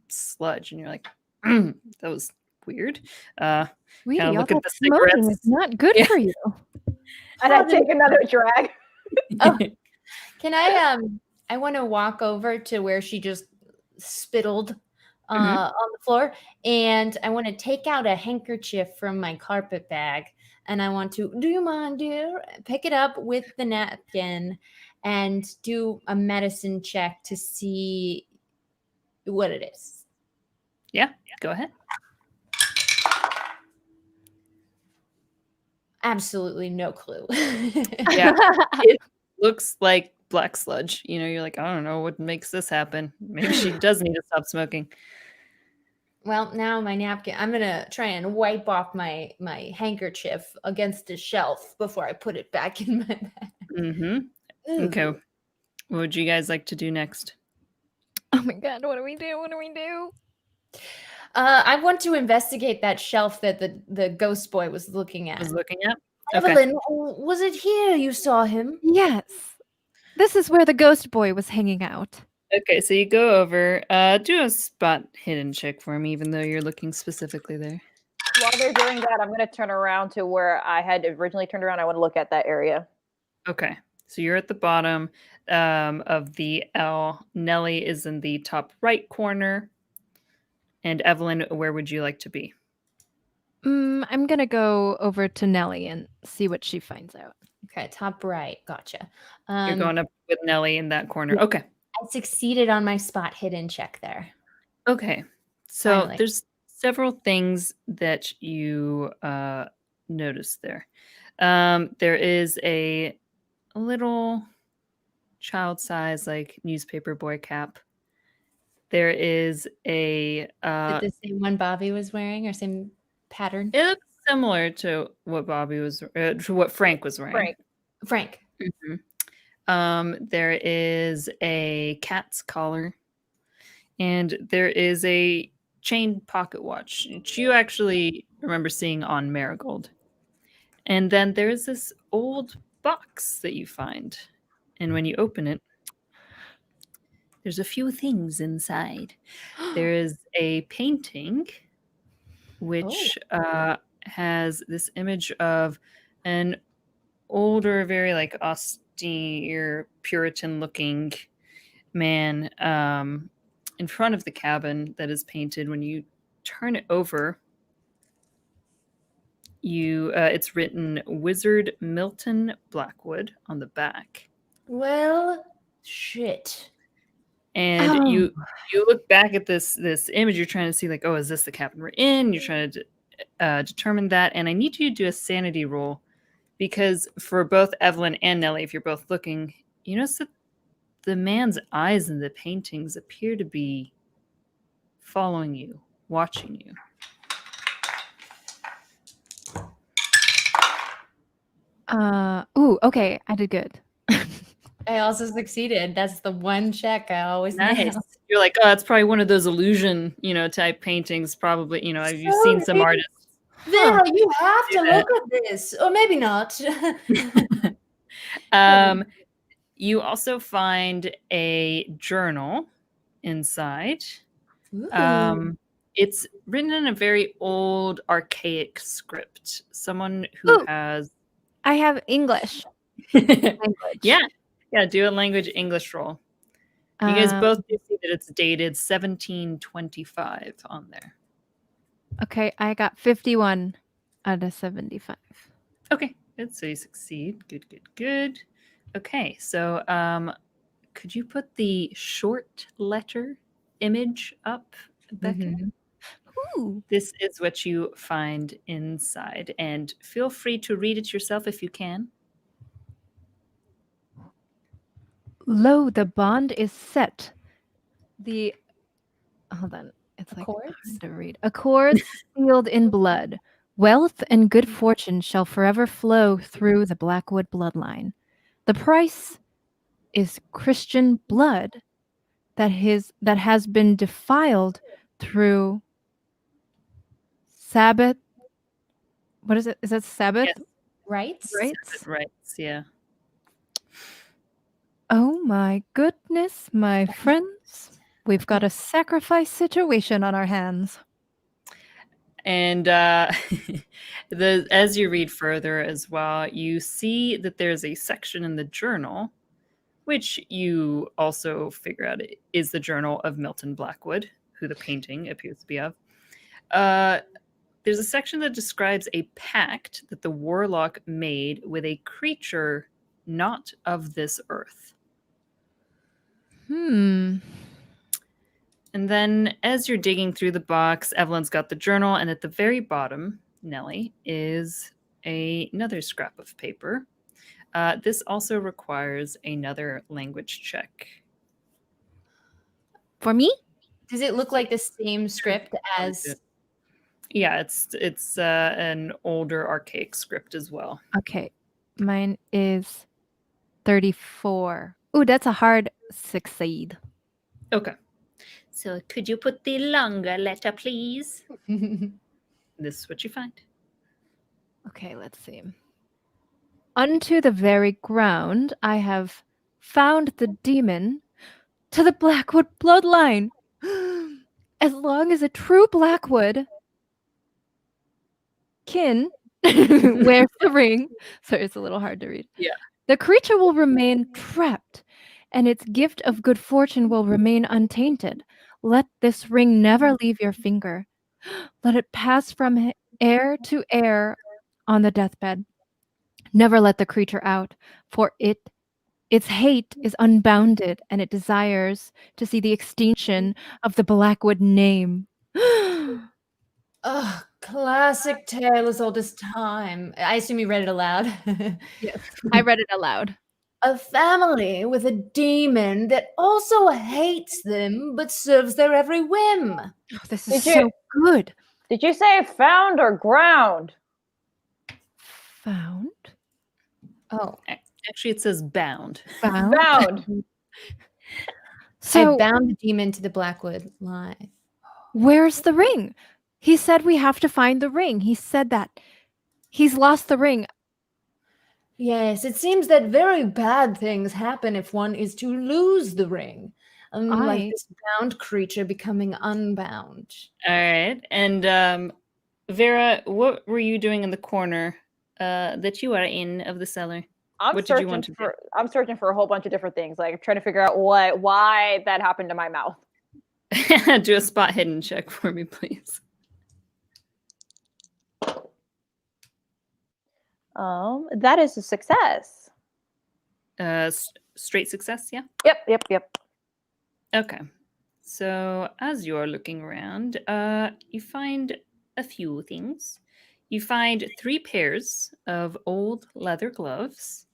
sludge, and you're like, that was weird. Sweetie, Kinda all look at that the smoking cigarettes. is not good Yeah. for you. And I take another drag. Can I want to walk over to where she just spittled on the floor, and I want to take out a handkerchief from my carpet bag, and I want to, do you mind, dear, pick it up with the napkin and do a medicine check to see what it is. Yeah, go ahead. Absolutely no clue. Yeah, it looks like black sludge. You know, you're like, I don't know what makes this happen. Maybe she does need to stop smoking. Well, now my napkin, I'm gonna try and wipe off my handkerchief against a shelf before I put it back in my bag. Mm-hmm. Okay. What would you guys like to do next? Oh my god, what do we do? I want to investigate that shelf that the ghost boy was looking at. Okay. Evelyn, was it here you saw him? Yes. This is where the ghost boy was hanging out. Okay, so you go over, do a spot hidden check for me, even though you're looking specifically there. While they're doing that, I'm going to turn around to where I had originally turned around. I want to look at that area. Okay, so you're at the bottom of the L. Nellie is in the top right corner. And Evelyn, where would you like to be? I'm gonna go over to Nellie and see what she finds out. Okay, top right. Gotcha. You're going up with Nellie in that corner. Yeah. Okay. I succeeded on my spot hidden check there. Okay. So Finally. there's several things that you notice there. There is a little child-sized like newspaper boy cap. There is a Is it the same one Bobby was wearing or same pattern? it looks similar to what Bobby was to what Frank was wearing. Frank. Mm-hmm. There is a cat's collar, and there is a chain pocket watch, which you actually remember seeing on Marigold. And then there's this old box that you find, and when you open it, there's a few things inside. There is a painting, which has this image of an older, very like austere, Puritan-looking man in front of the cabin that is painted. When you turn it over, it's written Wizard Milton Blackwood on the back. Well, shit. And Oh. you look back at this image. You're trying to see like, oh, is this the cabin we're in? You're trying to determine that. And I need you to do a sanity roll, because for both Evelyn and Nellie, if you're both looking, you notice that the man's eyes in the paintings appear to be following you, watching you. Okay, I did good. I also succeeded. That's the one check I always Nice. nail. You're like, oh, that's probably one of those illusion, type paintings. Probably, you've seen some Sorry. artists. Vera, you have Do to that. look at this. Or maybe not. You also find a journal inside. Ooh. It's written in a very old, archaic script. Someone who Ooh. has I have English language. Yeah, do a language English roll. You guys both do see that it's dated 1725 on there. Okay, I got 51 out of 75. Okay, good. So you succeed. Good. Okay, so could you put the short letter image up, Becca? Mhm. Ooh. This is what you find inside, and feel free to read it yourself if you can. Lo, the bond is set. Hold on. It's like Accords? hard to read. Accords sealed in blood. Wealth and good fortune shall forever flow through the Blackwood bloodline. The price is Christian blood that has been defiled through Sabbath. What is it? Is that Sabbath? Yes. Rights? Right. Yeah. Oh my goodness, my friends. We've got a sacrifice situation on our hands. And as you read further as well, you see that there's a section in the journal, which you also figure out is the journal of Milton Blackwood, who the painting appears to be of. There's a section that describes a pact that the warlock made with a creature not of this earth. And then as you're digging through the box, Evelyn's got the journal, and at the very bottom, Nellie, is another scrap of paper. This also requires another language check. For me? Does it look like the same script as... Yeah, it's an older, archaic script as well. Okay. Mine is 34. Ooh, that's a hard succeed. Okay. So could you put the longer letter, please? This is what you find. Okay, let's see. Unto the very ground I have found the demon to the Blackwood bloodline. As long as a true Blackwood kin wears the ring. Sorry, it's a little hard to read. Yeah. The creature will remain trapped, and its gift of good fortune will remain untainted. Let this ring never leave your finger. Let it pass from heir to heir on the deathbed. Never let the creature out, for its hate is unbounded, and it desires to see the extinction of the Blackwood name. Oh, classic tale as old as time. I assume you read it aloud. Yes, I read it aloud. A family with a demon that also hates them but serves their every whim. Oh, this is so good. Did you say found or ground? Found? Oh, Actually, it says bound. Found. So I bound the demon to the Blackwood line. where's the ring? He said we have to find the ring. He said that. He's lost the ring. Yes, it seems that very bad things happen if one is to lose the ring. Like this bound creature becoming unbound. All right. And Vera, what were you doing in the corner that you are in of the cellar? I'm What did you want searching to do? for I'm searching for a whole bunch of different things. Like I'm trying to figure out why that happened to my mouth. Do a spot hidden check for me, please. That is a success. Straight success, yeah? Yep. Okay. So as you're looking around, you find a few things. You find 3 pairs of old leather gloves,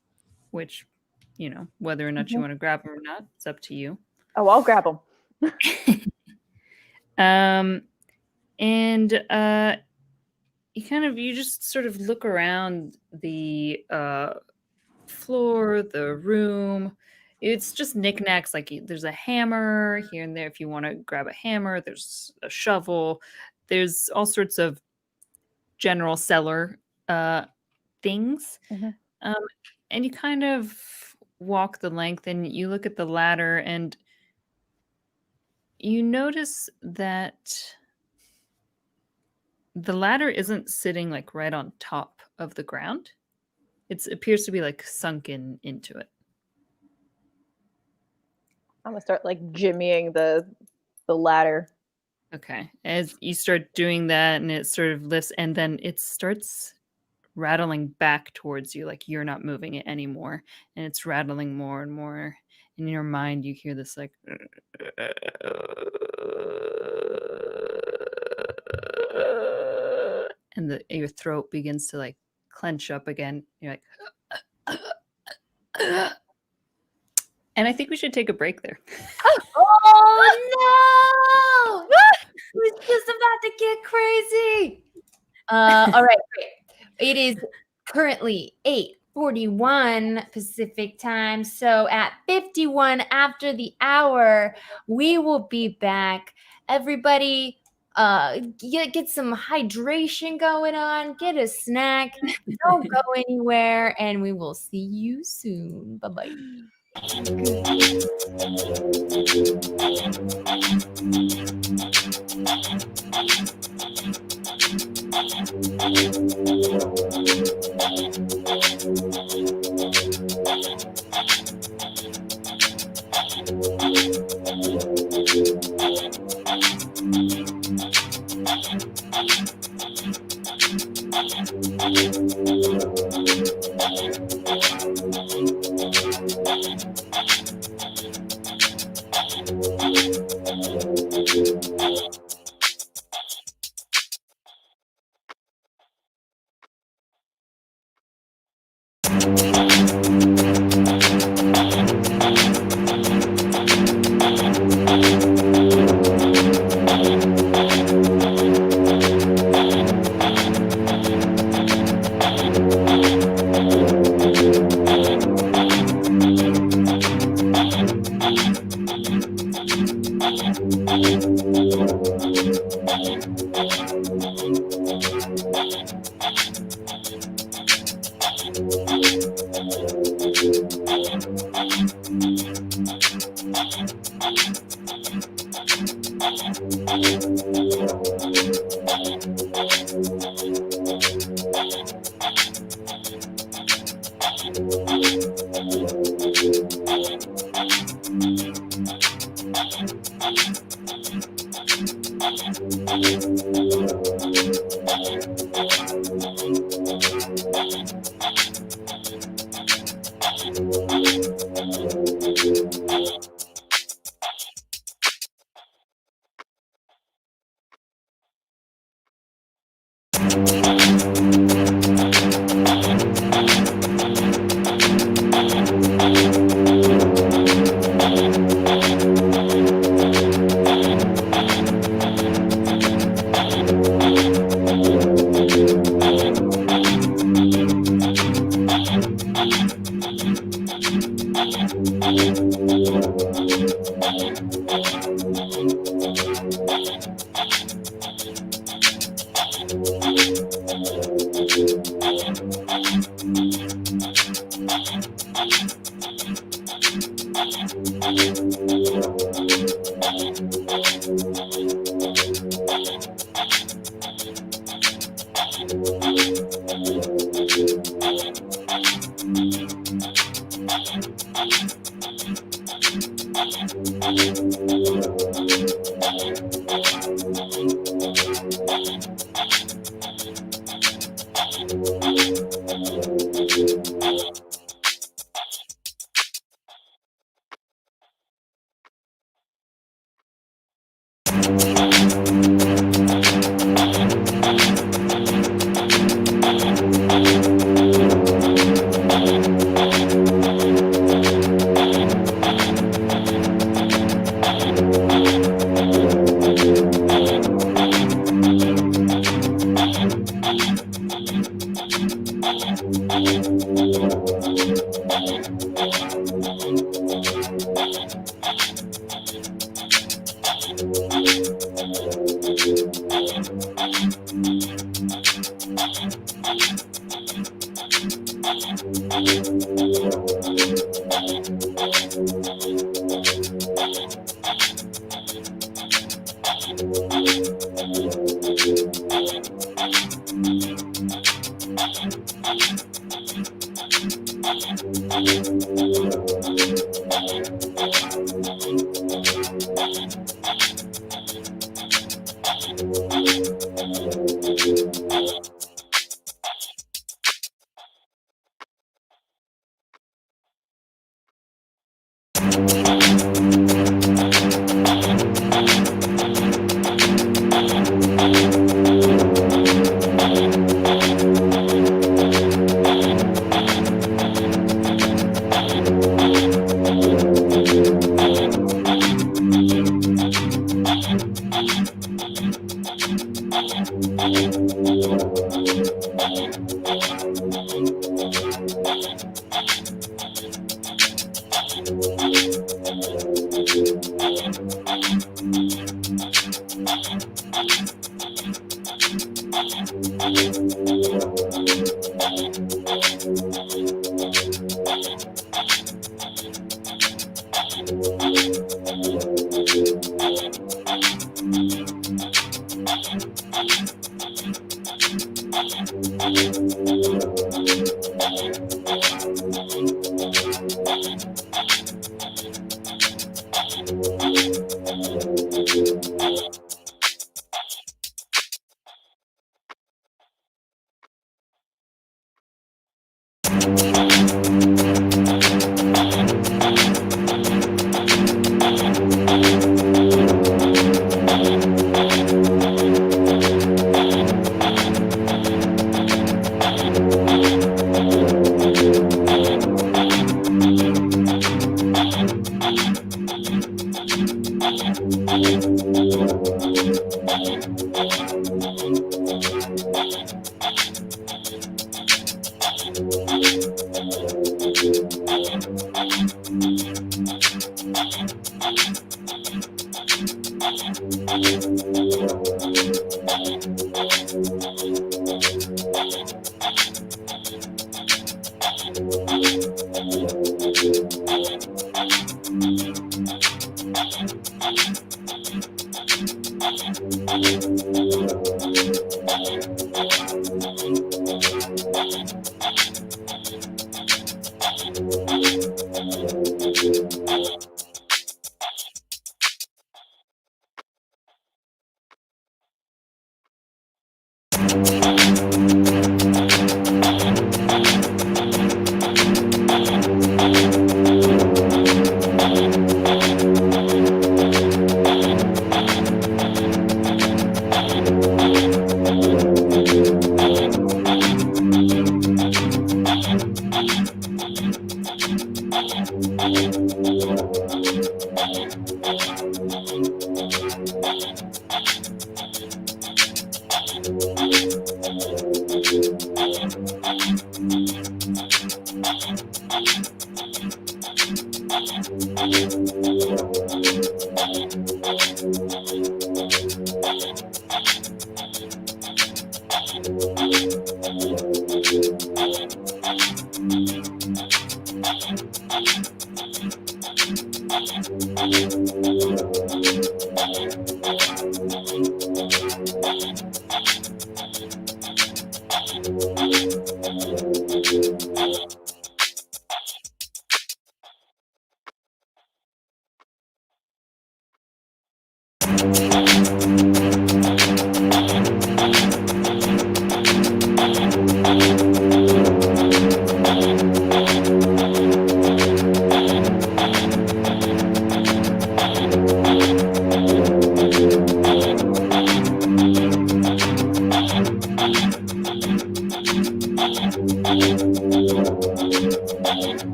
which, you know, whether or not you want to grab them or not, it's up to you. Oh, I'll grab them. And you just sort of look around the floor, the room. It's just knickknacks. Like there's a hammer here and there if you want to grab a hammer. There's a shovel. There's all sorts of general cellar things. And you kind of walk the length and you look at the ladder and you notice that the ladder isn't sitting like right on top of the ground. It appears to be like sunken into it. I'm gonna start like jimmying the ladder. Okay. As you start doing that and it sort of lifts and then it starts rattling back towards you like you're not moving it anymore. And it's rattling more and more. In your mind, you hear this like and your throat begins to like clench up again. You're like and I think we should take a break there. Oh no! It was just about to get crazy. All right, great. It is currently 8:41 Pacific time. So at 51 after the hour, we will be back. Everybody, get some hydration going on. Get a snack. Don't go anywhere, and we will see you soon. Bye-bye.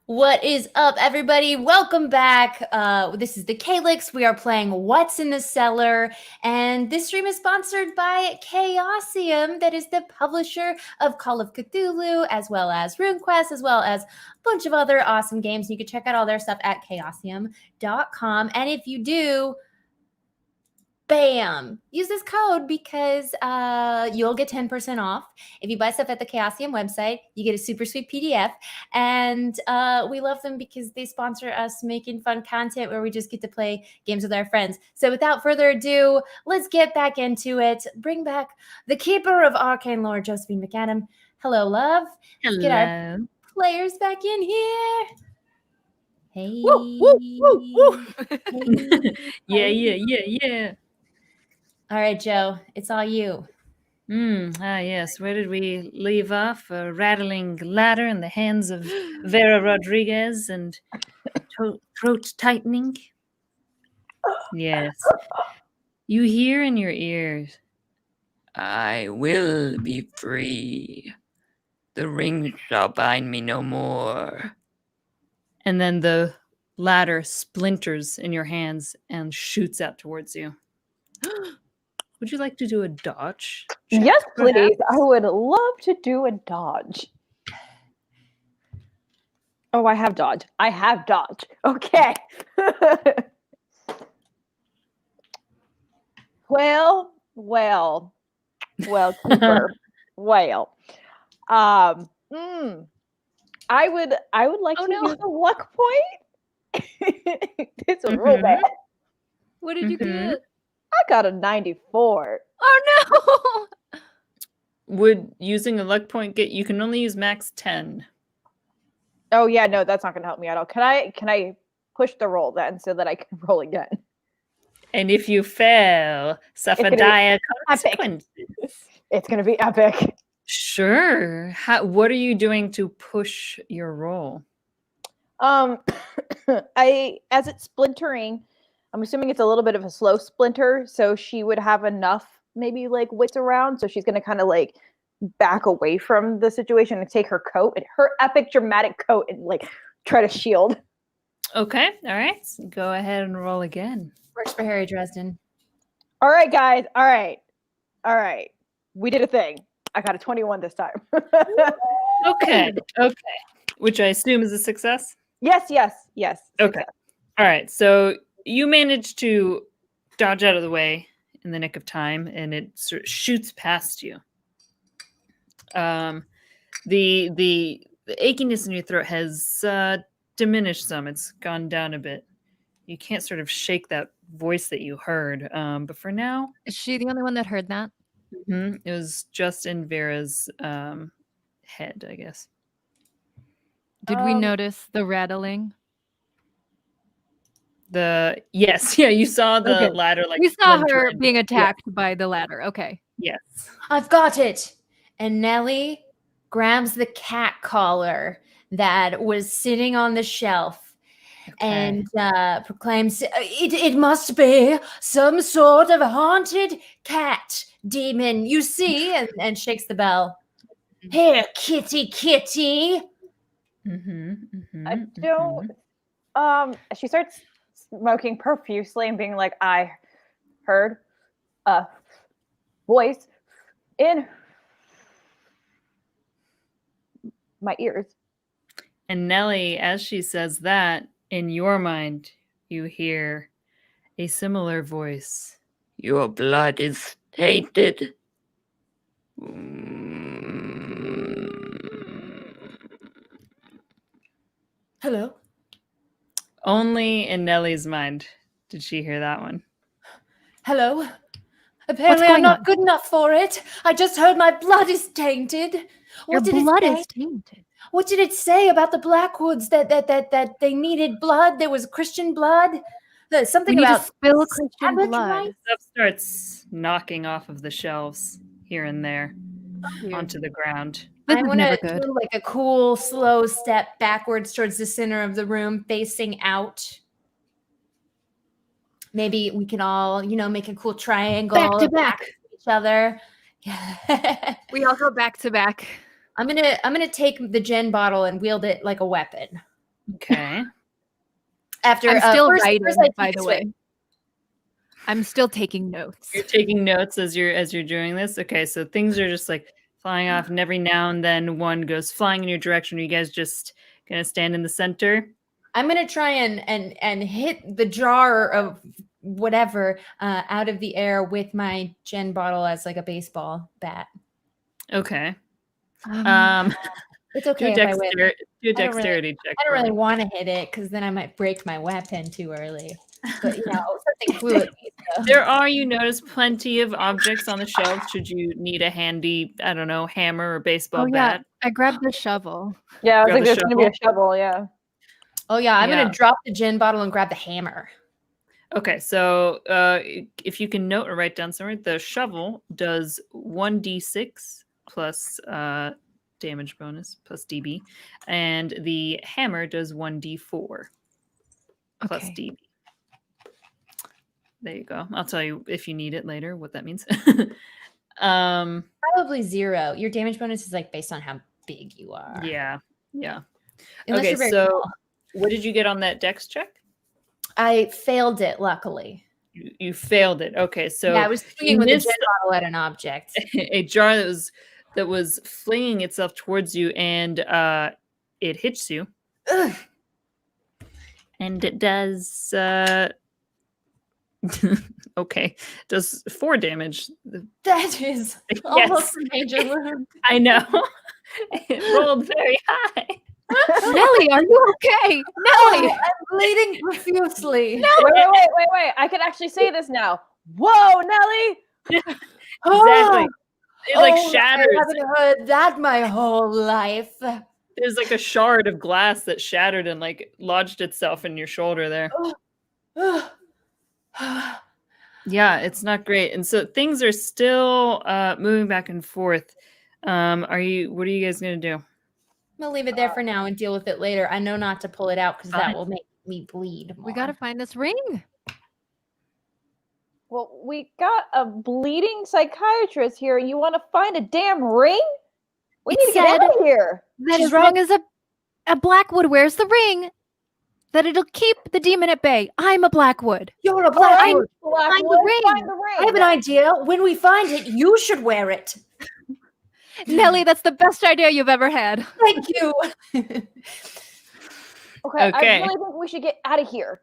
What is up, everybody? Welcome back. This is the Calyx. We are playing What's in the Cellar, and this stream is sponsored by Chaosium, that is the publisher of Call of Cthulhu, as well as RuneQuest, as well as a bunch of other awesome games. You can check out all their stuff at chaosium.com. And if you do, bam, use this code because you'll get 10% off. If you buy stuff at the Chaosium website, you get a super sweet PDF. And we love them because they sponsor us making fun content where we just get to play games with our friends. So without further ado, let's get back into it. Bring back the keeper of arcane lore, Josephine McAdam. Hello, love. Let's get our players back in here. Hey. Woo, woo, woo, woo. Hey. Yeah. All right, Joe, it's all you. Yes. Where did we leave off? A rattling ladder in the hands of Vera Rodriguez and throat tightening. Yes. You hear in your ears, I will be free. The ring shall bind me no more. and then the ladder splinters in your hands and shoots out towards you. Would you like to do a dodge check, Yes, please. perhaps? I would love to do a dodge. Oh, I have dodge. Okay. well, keeper. Well. I would like Oh, to no. use a luck point. This was real bad. What did you get? I got a 94. Oh no! Would using a luck point get you can only use max 10. Oh yeah, no, that's not gonna help me at all. Can I push the roll then so that I can roll again? And if you fail, suffer gonna be dire epic. consequences. It's gonna be epic. Sure. What are you doing to push your roll? As it's splintering, I'm assuming it's a little bit of a slow splinter, so she would have enough maybe like wits around, so she's gonna kind of like back away from the situation and take her coat and her epic dramatic coat and like try to shield. Okay. All right. Go ahead and roll again. Works for Harry Dresden. All right, guys. All right. We did a thing. I got a 21 this time. Okay. Which I assume is a success. Yes. Okay. All right. So you managed to dodge out of the way in the nick of time, and it sort of shoots past you. The achiness in your throat has diminished some. It's gone down a bit. You can't sort of shake that voice that you heard. But for now, Is she the only one that heard that? it was just in Vera's head, I guess. Did we notice the rattling? Yes, you saw the Okay. ladder like We saw splinter her and- being attacked by the ladder. Okay. Yes. I've got it. And Nellie grabs the cat collar that was sitting on the shelf and proclaims, it must be some sort of haunted cat demon, you see, and shakes the bell. Here, kitty, kitty. I don't. She starts smoking profusely and being like, I heard a voice in my ears. And Nellie, as she says that, in your mind, you hear a similar voice. Your blood is tainted. Hello. Only in Nellie's mind did she hear that one. Hello. Apparently, I'm going not on? good enough for it. I just heard my blood is tainted. Your What did blood it say? is tainted. What did it say about the Blackwoods that they needed blood? There was Christian blood. Something We need to about spill Christian Sabbath blood. rites? Stuff starts knocking off of the shelves here and there onto the ground. This I is want never to good. do like a cool, slow step backwards towards the center of the room, facing out. Maybe we can all, make a cool triangle Back to back. to each other. We all go back to back. I'm gonna take the gin bottle and wield it like a weapon. Okay. After I'm still first writing, I by take the a way. swig. I'm still taking notes. You're taking notes as you're doing this. Okay, so things are just like flying off, and every now and then one goes flying in your direction. Are you guys just gonna stand in the center? I'm gonna try and hit the jar of whatever out of the air with my gin bottle as like a baseball bat. Okay. It's Do okay a, if I win. do a dexterity check. I don't for really me. want to hit it because then I might break my weapon too early. But something fluid. There are, you notice, plenty of objects on the shelf should you need a handy, I don't know, hammer or baseball Oh yeah, bat. I grabbed the shovel. Yeah, I was Grab like, the there's going to be a shovel, yeah. Oh yeah, I'm Yeah. gonna drop the gin bottle and grab the hammer. Okay, so if you can note or write down somewhere, the shovel does 1d6 plus damage bonus plus DB, and the hammer does 1d4 plus Okay. DB. There you go. I'll tell you if you need it later what that means. Probably 0. Your damage bonus is like based on how big you are. Yeah. Unless Okay, you're very so small. what did you get on that dex check? I failed it, luckily. You failed it. Okay, so Yeah, I was swinging you with a missed gin bottle at an object. a jar that was flinging itself towards you, and it hits you. Ugh. And it does okay, does 4 damage. That is almost a major wound. I know. It rolled very high. Nellie, are you okay? Nellie! I'm bleeding profusely. Wait. I can actually say this now. Whoa, Nellie! Exactly. It like shatters. I haven't heard that my whole life. There's like a shard of glass that shattered and like lodged itself in your shoulder there. Yeah, it's not great. And so things are still moving back and forth. What are you guys gonna do? I'm gonna leave it there for now and deal with it later. I know not to pull it out because that Fine. will make me bleed more. We gotta find this ring. Well, we got a bleeding psychiatrist here, and you want to find a damn ring? We It need to get said out of here. That She's as long as a Blackwood wears the ring, that it'll keep the demon at bay. I'm a Blackwood. You're a All right, Blackwood. Blackwood, ring. find the ring. I have an idea. When we find it, you should wear it. Nellie, that's the best idea you've ever had. Thank you. Okay, Okay. I really think we should get out of here.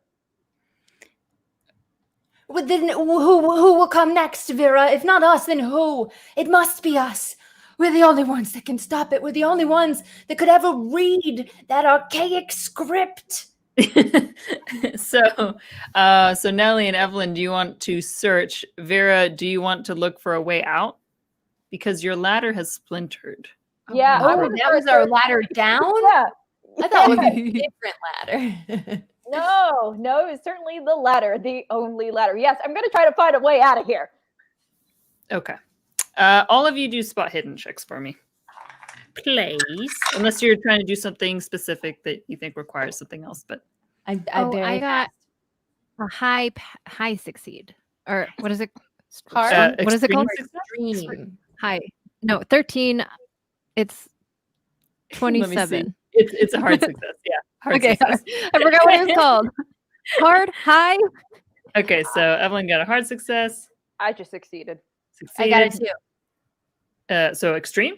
Well, then who will come next, Vera? If not us, then who? It must be us. We're the only ones that can stop it. We're the only ones that could ever read that archaic script. So Nellie and Evelyn, do you want to search? Vera, do you want to look for a way out? Because your ladder has splintered. Yeah, I Oh, would that was our ladder down? Yeah. I thought it was a different ladder. No, it's certainly the ladder, the only ladder. Yes, I'm going to try to find a way out of here. Okay. All of you do spot hidden checks for me. Please. Unless you're trying to do something specific that you think requires something else. But I I barely got a high succeed. Or what is it? Hard? What is it called? extreme success? Dream. Hi. No, 13. It's Let me see. 27. It's a hard success. Yeah, hard Okay, success. I forgot what it was called. Hard, high. Okay, so Evelyn got a hard success. I just succeeded. I got it Succeeded. too. So extreme.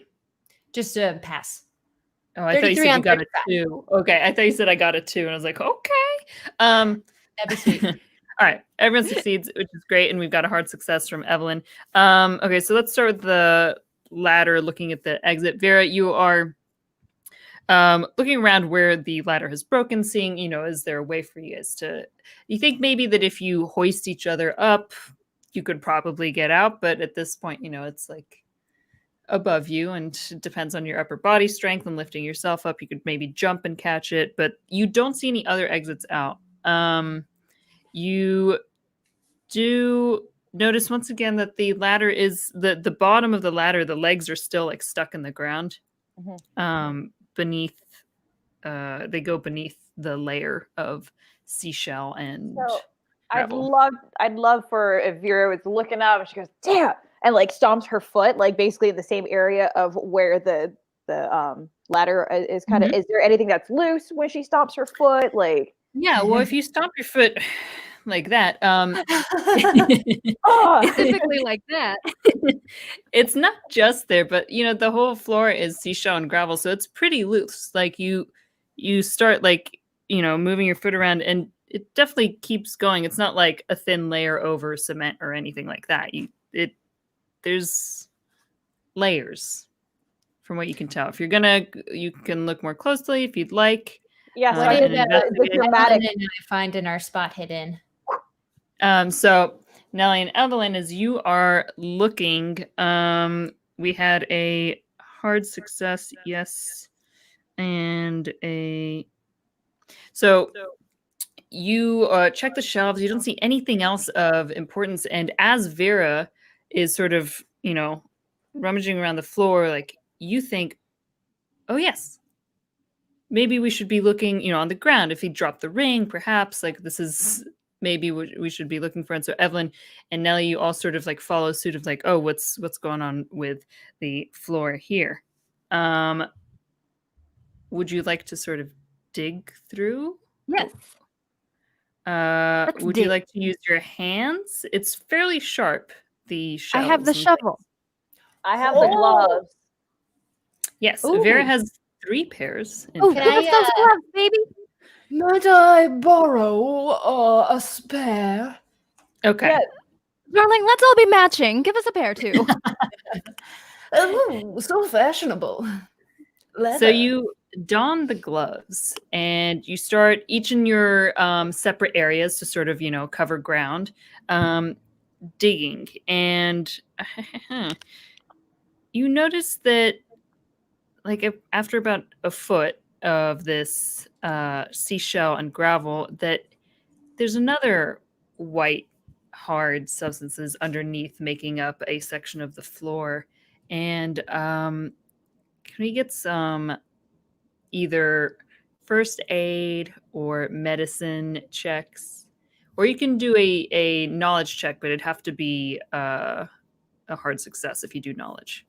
Just a pass. Oh, I thought you 33 said you on got a 35. 2. Okay, I thought you said I got a 2, and I was like, okay. That'd be sweet. All right, everyone succeeds, which is great, and we've got a hard success from Evelyn. Okay, so let's start with the ladder, looking at the exit. Vera, you are looking around where the ladder has broken, seeing, is there a way for you guys to... You think maybe that if you hoist each other up, you could probably get out, but at this point, it's like above you, and it depends on your upper body strength and lifting yourself up. You could maybe jump and catch it, but you don't see any other exits out. You do notice once again that the ladder is the bottom of the ladder. The legs are still like stuck in the ground. Beneath, they go beneath the layer of seashell and. So gravel. I'd love for if Vera was looking up and she goes, damn, and like stomps her foot, like basically in the same area of where the ladder is kind of. Is there anything that's loose when she stomps her foot? Like, yeah, well, if you stomp your foot like that, Specifically like that. it's not just there, but the whole floor is seashell and gravel, so it's pretty loose. Like you start like moving your foot around, and it definitely keeps going. It's not like a thin layer over cement or anything like that. There's layers from what you can tell. If you're gonna, you can look more closely if you'd like. yes, What I did did Evelyn the dramatic. and I find in our spot hidden? So Nellie and Evelyn, as you are looking, we had a hard success, yes, and so you check the shelves. You don't see anything else of importance, and as Vera is sort of rummaging around the floor, like you think, oh yes, maybe we should be looking on the ground. If he dropped the ring, perhaps like this is maybe what we should be looking for. And so Evelyn and Nellie, you all sort of like follow suit of like, oh, what's going on with the floor here? Would you like to sort of dig through? Yes. Would you like to use your hands? It's fairly sharp. The I have the shells and shovel. I have the gloves. Yes, Ooh. Vera has 3 pairs. in Oh, fact. give us those gloves, baby. Might I borrow a spare? Okay. Yeah. Darling, let's all be matching. Give us a pair too. Oh, so fashionable. So Leather. you don the gloves and you start each in your separate areas to sort of, cover ground, digging. And you notice that like after about a foot of this seashell and gravel, that there's another white hard substances underneath making up a section of the floor. And can we get some either first aid or medicine checks? Or you can do a knowledge check, but it'd have to be a hard success if you do knowledge.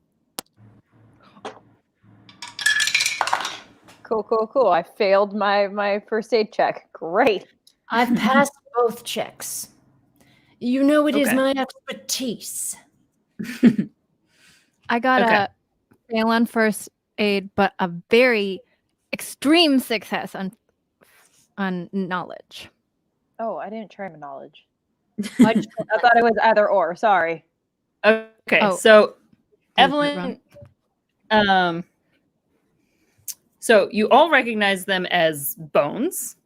Cool. I failed my first aid check. Great. I've passed both checks. You know it is Okay. my expertise. I got Okay. a fail on first aid, but a very extreme success on knowledge. Oh, I didn't try my knowledge. I I thought it was either or. Sorry. Okay, Oh. so I was wrong. Evelyn, so you all recognize them as bones.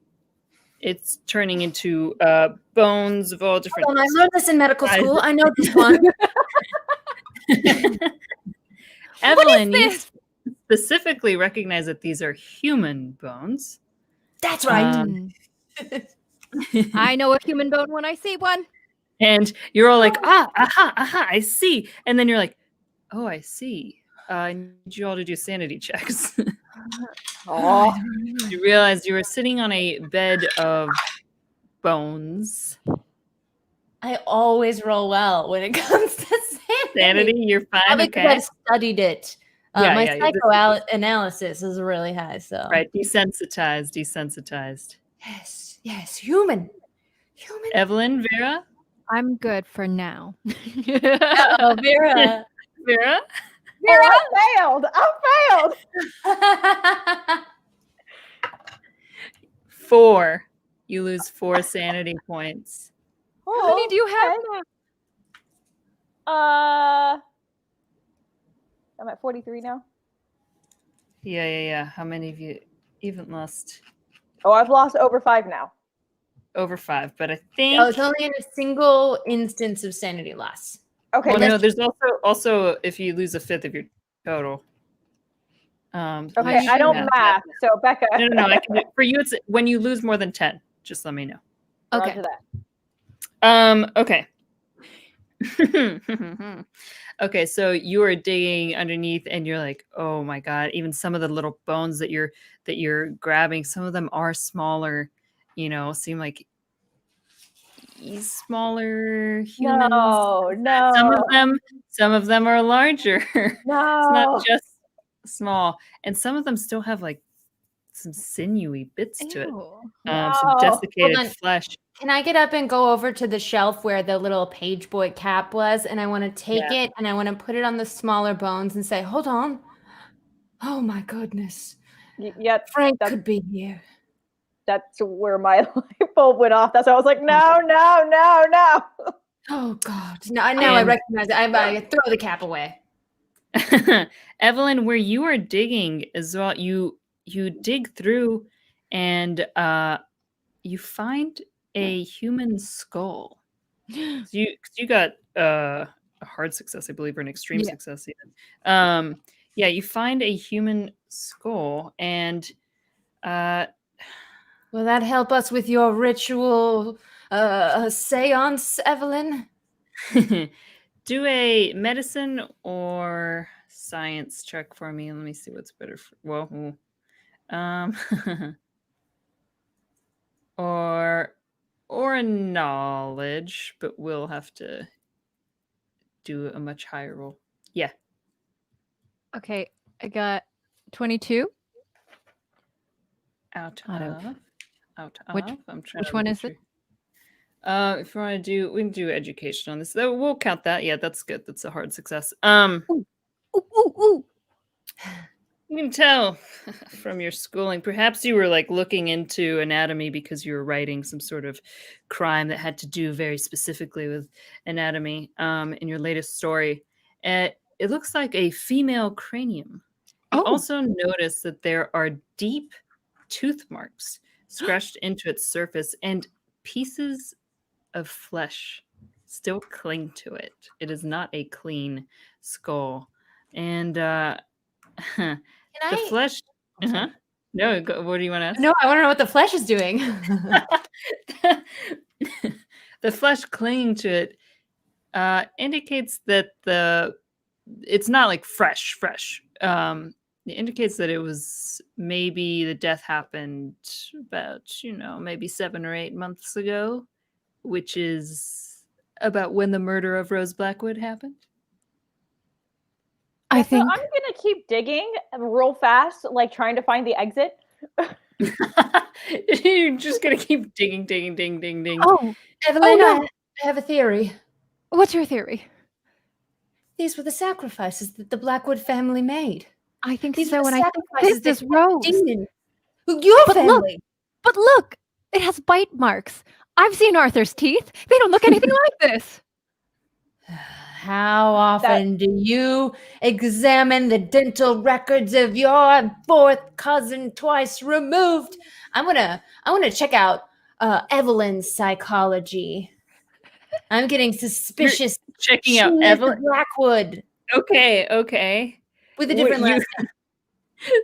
It's turning into bones of all different. Hold on, I learned this in medical sizes. school. I know this one. Evelyn, you this? specifically recognize that these are human bones. That's right. Um, I know a human bone when I see one. And you're all like, aha, I see. And then you're like, oh, I see. I need you all to do sanity checks. Oh, You realize you were sitting on a bed of bones. I always roll well when it comes to Sanity, you're fine. Probably 'cause Okay. I've studied it. Yeah, My yeah, this is- psychoanalysis is really high, so. Right. Desensitized. Yes, human. Evelyn, Vera? I'm good for now. Uh-oh, Vera. Vera? I failed. 4. You lose 4 sanity points. How many do you have now? I'm at 43 now. Yeah. How many of you even lost? Oh, I've lost over 5 now. Over 5, but I think. Oh, it's only in a single instance of sanity loss. Okay. Well, no, there's also if you lose a 5th of your total. Okay, I don't math, so Becca. No. For you, it's when you lose more than 10. Just let me know. Okay. That. Okay. Okay, so you are digging underneath, and you're like, oh my god! Even some of the little bones that you're grabbing, some of them are smaller. Seem like smaller humans. No. Some of them are larger. It's No. not just small, and some of them still have like some sinewy bits to it. Ew. Some Hold on. desiccated flesh. Can I get up and go over to the shelf where the little page boy cap was, and I want to take it and I want to put it on the smaller bones and say, hold on. Oh my goodness. Yep. Frank could be here. That's where my light bulb went off. That's why I was like, no. Oh God. Now I recognize it. I throw the cap away. Evelyn, where you are digging as well, you dig through and you find a human skull. So you got a hard success, I believe, or an extreme success even. You find a human skull, and will that help us with your ritual seance, Evelyn? Do a medicine or science check for me. Let me see what's better for or a knowledge, but we'll have to do a much higher roll. Yeah. Okay, I got 22. Out of. I'm trying. Which one is it? If you want to do, we can do education on this. We'll count that. Yeah, that's good. That's a hard success. Ooh. You can tell from your schooling. Perhaps you were like looking into anatomy because you were writing some sort of crime that had to do very specifically with anatomy in your latest story. It looks like a female cranium. You also notice that there are deep tooth marks scratched into its surface, and pieces of flesh still cling to it. It is not a clean skull. And the flesh. No, what do you want to ask? No, I want to know what the flesh is doing. The flesh clinging to it indicates that it's not like fresh. It indicates that it was maybe the death happened about, maybe 7 or 8 months ago, which is about when the murder of Rose Blackwood happened. I think I'm gonna keep digging real fast, like trying to find the exit. You're just gonna keep digging. Oh, Evelyn, no. I have a theory. What's your theory? These were the sacrifices that the Blackwood family made. I think These so, were the and I think sacrifices this is that kept Rose. demon. Your But family. But look, it has bite marks. I've seen Arthur's teeth. They don't look anything like this. How often do you examine the dental records of your fourth cousin twice removed? I wanna check out Evelyn's psychology. I'm getting suspicious. You're checking She out is Evelyn. the Blackwood Okay. with a different last name.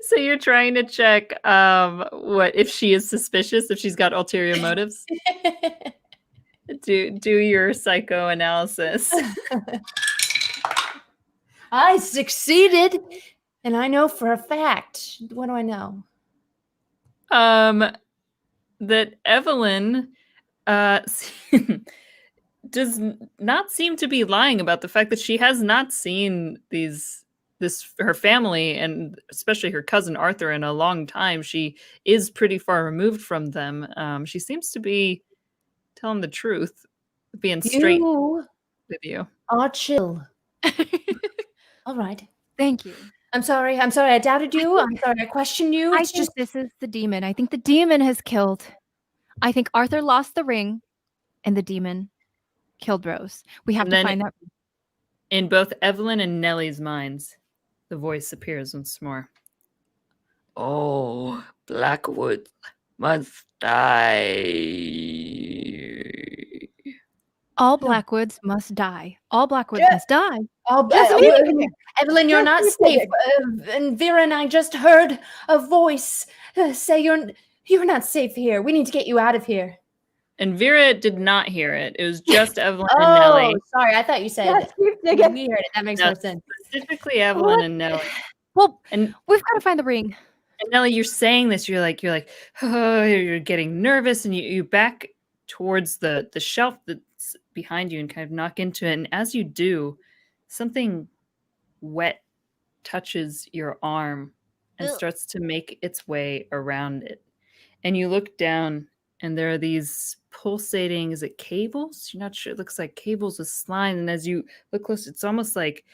So you're trying to check what if she is suspicious, if she's got ulterior motives? Do your psychoanalysis. I succeeded, and I know for a fact. What do I know? That Evelyn does not seem to be lying about the fact that she has not seen her family, and especially her cousin Arthur, in a long time. She is pretty far removed from them. She seems to be telling the truth, being straight You with you. are chill. All right. Thank you. I'm sorry. I doubted you. I'm sorry. I questioned you. I It's think just this is the demon. I think the demon has killed. I think Arthur lost the ring, and the demon killed Rose. We have And to then find that. in both Evelyn and Nellie's minds, the voice appears once more. Oh, Blackwood must die. All Blackwoods must die. All Blackwoods Yeah. must die. Evelyn, you're not safe. And Vera and I just heard a voice say you're not safe here. We need to get you out of here. And Vera did not hear it. It was just Evelyn and Nellie. Sorry. I thought you said Yes, keep we digging. heard it. That makes No, no sense. Specifically Evelyn and Nellie. Well, And we've got to find the ring. Nellie, you're saying this. You're like, oh, you're getting nervous, and you back towards the shelf that's behind you and kind of knock into it. And as you do, something wet touches your arm and starts to make its way around it. And you look down, and there are these pulsating, is it cables? You're not sure. It looks like cables with slime. And as you look close, it's almost like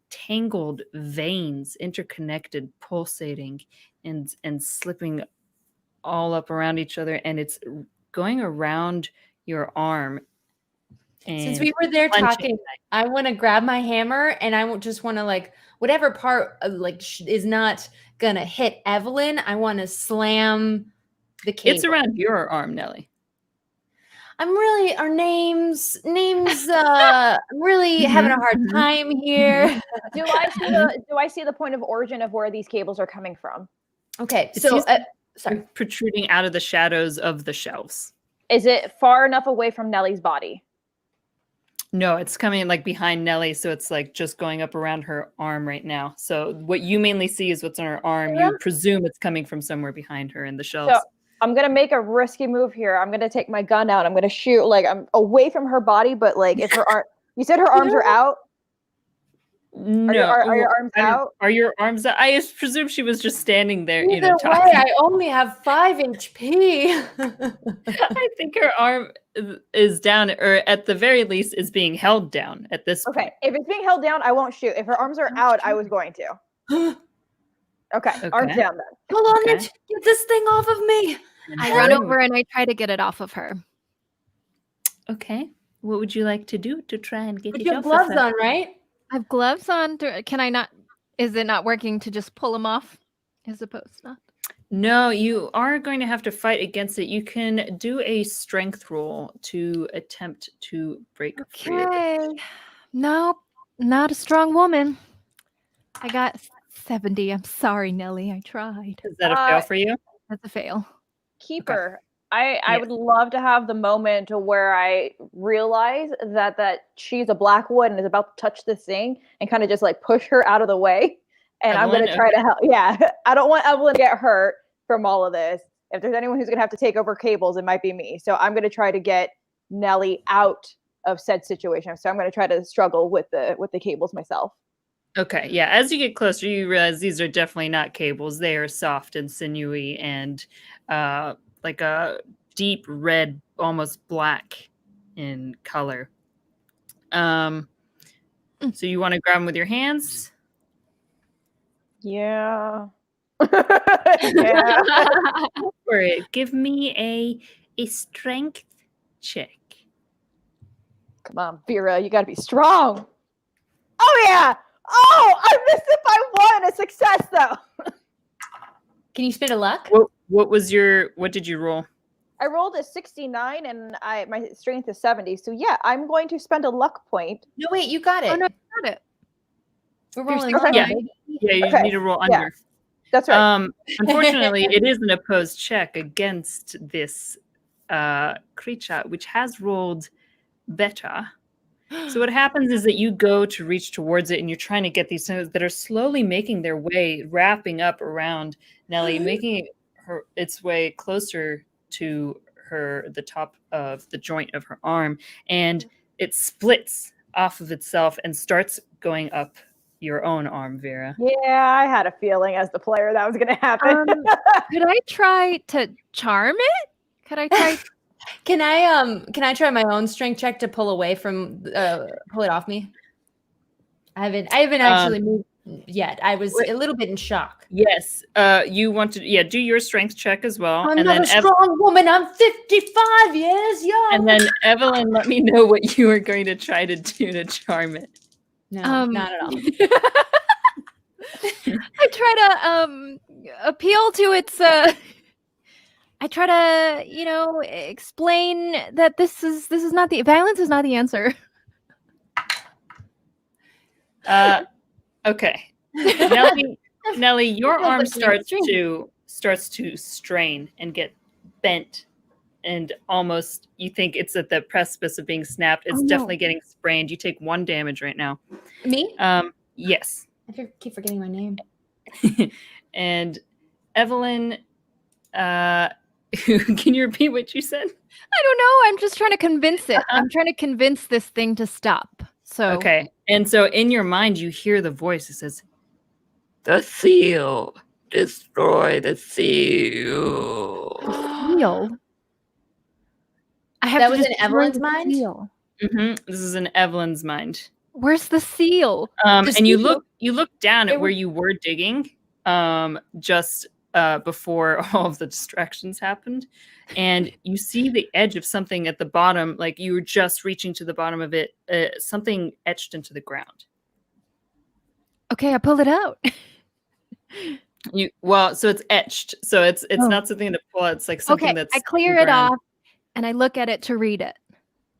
tangled veins, interconnected, pulsating and slipping all up around each other. And it's going around your arm. And Since we were there talking, I want to grab my hammer and I just want to whatever part is not gonna hit Evelyn. I want to slam the cable. It's around your arm, Nellie. I'm really our names. I'm really having a hard time here. Do I see the point of origin of where these cables are coming from? Okay, It so seems sorry. Protruding out of the shadows of the shelves. Is it far enough away from Nellie's body? No, it's coming behind Nellie, so it's just going up around her arm right now. So what you mainly see is what's on her arm. Yeah. You presume it's coming from somewhere behind her in the shelves. So I'm gonna make a risky move here. I'm gonna take my gun out. I'm gonna shoot. I'm away from her body, but if her arm, you said her arms are out. No, Are your arms out? Are your arms out? I presume she was just standing there, Either way, talking. I only have 5 HP. I think her arm is down, or at the very least is being held down at this point. Okay, if it's being held down, I won't shoot. If her arms are out, I was going to. Okay, arms down then. Hold on, Okay. Mitch. Get this thing off of me. I run over and I try to get it off of her. Okay. What would you like to do to try and get Put it your off of gloves her? on, right? I have gloves on. Can I not? Is it not working to just pull them off? As opposed to not? No, you are going to have to fight against it. You can do a strength roll to attempt to break free. Okay. Nope. Not a strong woman. I got 70. I'm sorry, Nellie. I tried. Is that a fail for you? That's a fail. Keeper. I Yeah. would love to have the moment where I realize that she's a Blackwood and is about to touch this thing and kind of just push her out of the way. And I'm Evelyn, going to try to help. Yeah. I don't want Evelyn to get hurt from all of this. If there's anyone who's going to have to take over cables, it might be me. So I'm going to try to get Nellie out of said situation. So I'm going to try to struggle with the cables myself. Okay, yeah. As you get closer, you realize these are definitely not cables. They are soft and sinewy and like a deep red, almost black in color. So you want to grab them with your hands? Yeah. Yeah. For it, give me a strength check. Come on, Vera, you got to be strong. Oh yeah. Oh, I missed it by 1. A success though. Can you spin a luck? What did you roll? I rolled a 69 and my strength is 70. So yeah, I'm going to spend a luck point. No, wait, you got it. Oh, no, I got it. We're rolling Okay. luck, Yeah. baby. Yeah, you Okay, need to roll yeah. under. That's right. Unfortunately, it is an opposed check against this creature, which has rolled better. So what happens is that you go to reach towards it, and you're trying to get these things that are slowly making their way, wrapping up around Nellie, making its way closer to the top of the joint of her arm, and it splits off of itself and starts going up your own arm, Vera. Yeah, I had a feeling as the player that was going to happen. Could I try to charm it? Could I try? Can I try my own strength check to pull away from pull it off me? I haven't actually moved yet. I was a little bit in shock. Yes. You want to do your strength check as well. I'm not a strong woman. I'm 55 years young. And then Evelyn, let me know what you are going to try to do to charm it. No, not at all. I try to appeal to its I try to, explain that this is not the violence is not the answer. Okay. Nellie, your arm starts to strain and get bent, and almost you think it's at the precipice of being snapped. It's definitely getting sprained. You take 1 damage right now. Me? Yes. I keep forgetting my name. And Evelyn, can you repeat what you said? I don't know. I'm just trying to convince it. I'm trying to convince this thing to stop. So okay. And so in your mind, you hear the voice. It says, The seal. Destroy the seal. seal. I have That to was in destroy Evelyn's the mind? seal. This is in Evelyn's mind. Where's the seal? And you look down at where you were digging just before all of the distractions happened, and you see the edge of something at the bottom, like you were just reaching to the bottom of it, something etched into the ground. Okay, I pulled it out. So it's etched, so it's not something to pull out. It's like something that's I clear it off and I look at it to read it.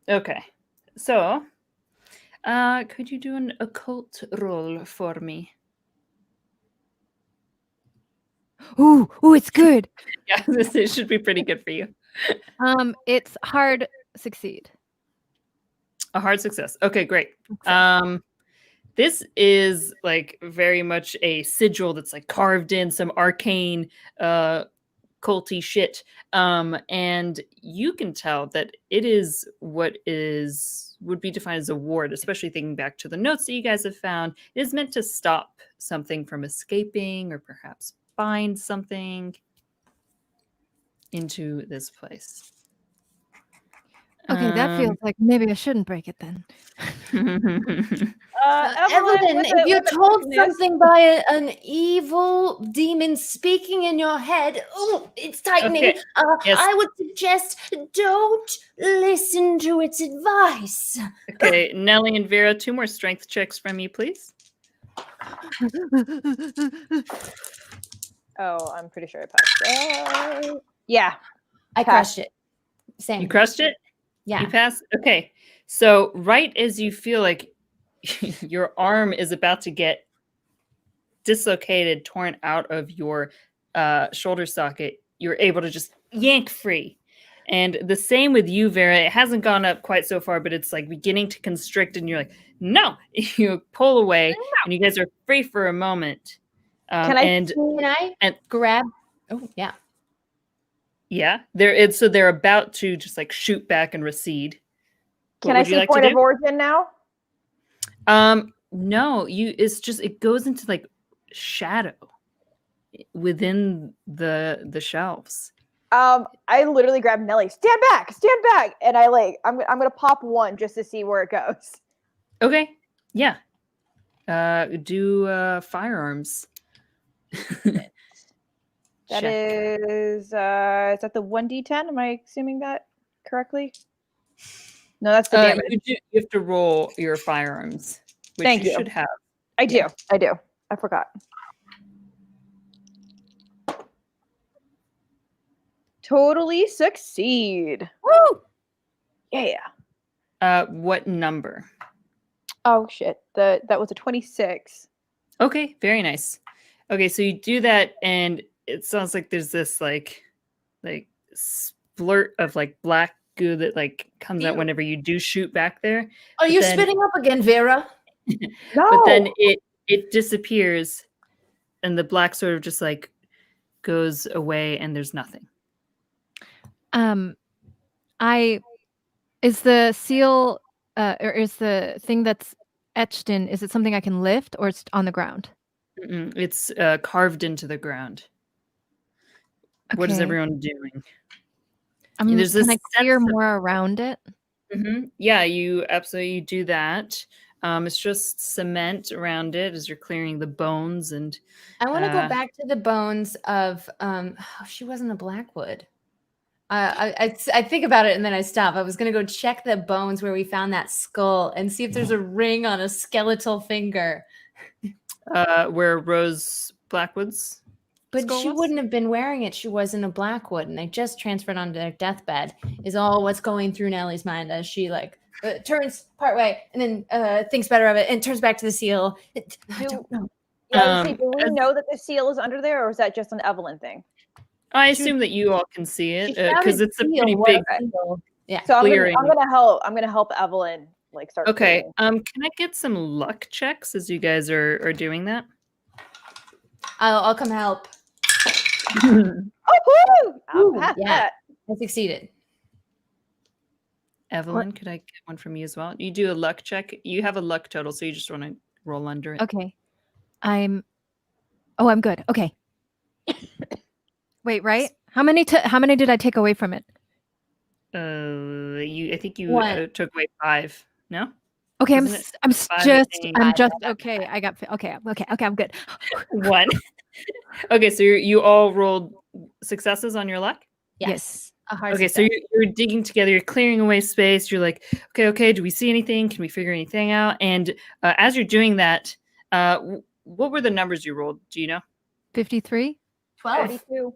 Okay, so could you do an occult roll for me? Ooh, it's good. Yeah, it should be pretty good for you. It's hard succeed. A hard success. Okay, great. This is like very much a sigil that's like carved in some arcane culty shit. And you can tell that it is what would be defined as a ward, especially thinking back to the notes that you guys have found. It is meant to stop something from escaping or perhaps bind something into this place. Okay, that feels like maybe I shouldn't break it then. Evelyn, if you're told something by an evil demon speaking in your head, it's tightening. Okay. Yes. I would suggest don't listen to its advice. Okay, Nellie and Vera, 2 more strength checks from you, please. Oh, I'm pretty sure I passed. Yeah. I crushed it. Same. You crushed it? Yeah. You passed? Okay. So right as you feel like your arm is about to get dislocated, torn out of your shoulder socket, you're able to just yank free. And the same with you, Vera. It hasn't gone up quite so far, but it's like beginning to constrict, and you're like, no. You pull away, and you guys are free for a moment. Can I grab? Oh, yeah. Yeah, they're about to just like shoot back and recede. Can I see point of origin now? No, it goes into like shadow within the shelves. I literally grabbed Nellie. Stand back, and I'm gonna pop 1 just to see where it goes. Okay, yeah. Do firearms. That is that the 1d10? Am I assuming that correctly? No, that's the damage. You have to roll your firearms, which Thank you should have. I do. I forgot. Totally succeed. Woo! Yeah. What number? Oh shit. That was a 26. Okay, very nice. Okay, so you do that, and it sounds like there's this like splurt of like black goo that like comes out whenever you do shoot back there. Are you spitting up again, Vera? No. But then it disappears, and the black sort of just like goes away, and there's nothing. Is the seal or is the thing that's etched in, is it something I can lift or it's on the ground? It's carved into the ground. What is Okay. everyone doing? Can there's this I clear sense of- more around it? Yeah, you absolutely do that. It's just cement around it as you're clearing the bones and I want to go back to the bones of she wasn't a Blackwood. I think about it and then I stop. I was gonna go check the bones where we found that skull and see if there's a ring on a skeletal finger. where Rose Blackwood's But skull she was? wouldn't have been wearing it. She wasn't a Blackwood, and they just transferred onto their deathbed. Is all what's going through Nellie's mind as she turns part way and then thinks better of it and turns back to the seal. I don't know. Yeah, do we know that the seal is under there, or is that just an Evelyn thing? I assume that you all can see it She because shouted it's a seal, pretty what big. a seal. Yeah. So Clearing. I'm gonna help. I'm gonna help Evelyn start. Okay. clearing. Can I get some luck checks as you guys are doing that? I'll come help. Oh, woo! I'll pass yeah. that. I succeeded. Evelyn, could I get one from you as well? You do a luck check. You have a luck total, so you just want to roll under it. Okay. I'm good. Okay. Wait, right? How many did I take away from it? I think you One. took away 5. No? Okay, Isn't it I'm 5 just and okay. I got okay, I'm good. 1. Okay, so you all rolled successes on your luck? Yes. A hard Okay, so success. you're digging together, you're clearing away space. You're like, okay, do we see anything? Can we figure anything out? And as you're doing that, what were the numbers you rolled? Do you know? 53? 12. 32.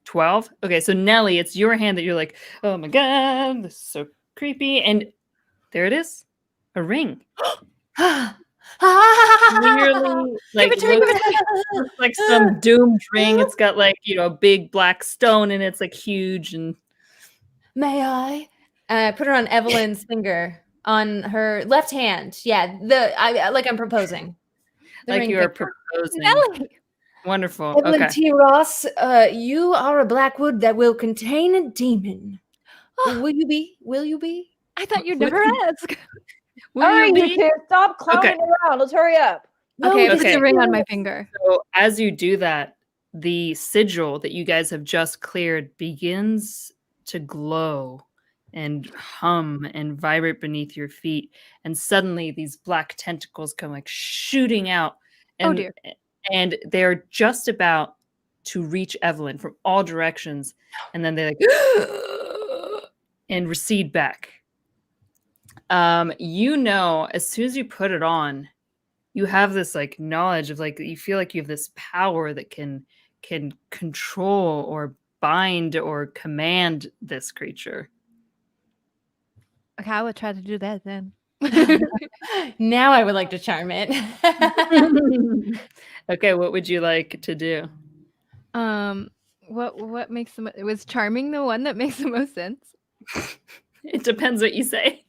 12? Okay, so Nellie, it's your hand that you're like, oh my god, this is so creepy. And there it is, a ring. Clearly, looks like some doomed ring. It's got a big black stone and it's huge and. May I? Put her on Evelyn's finger on her left hand. Yeah, I'm proposing. The ring You are finger. proposing. Nellie! Wonderful. Evelyn Okay. T. Ross, you are a Blackwood that will contain a demon. Will you be? Will you be? I thought you'd never ask. Will All right, you you be? two, stop clowning around. Let's hurry up. Okay, Okay. just a ring on my finger. So as you do that, the sigil that you guys have just cleared begins to glow and hum and vibrate beneath your feet. And suddenly these black tentacles come shooting out. And, Oh, dear. And they're just about to reach Evelyn from all directions. And then they and recede back. As soon as you put it on, you have this knowledge of you feel like you have this power that can control or bind or command this creature. Okay, I would try to do that then. Now I would like to charm it. Okay, what would you like to do? What makes was charming the one that makes the most sense? It depends what you say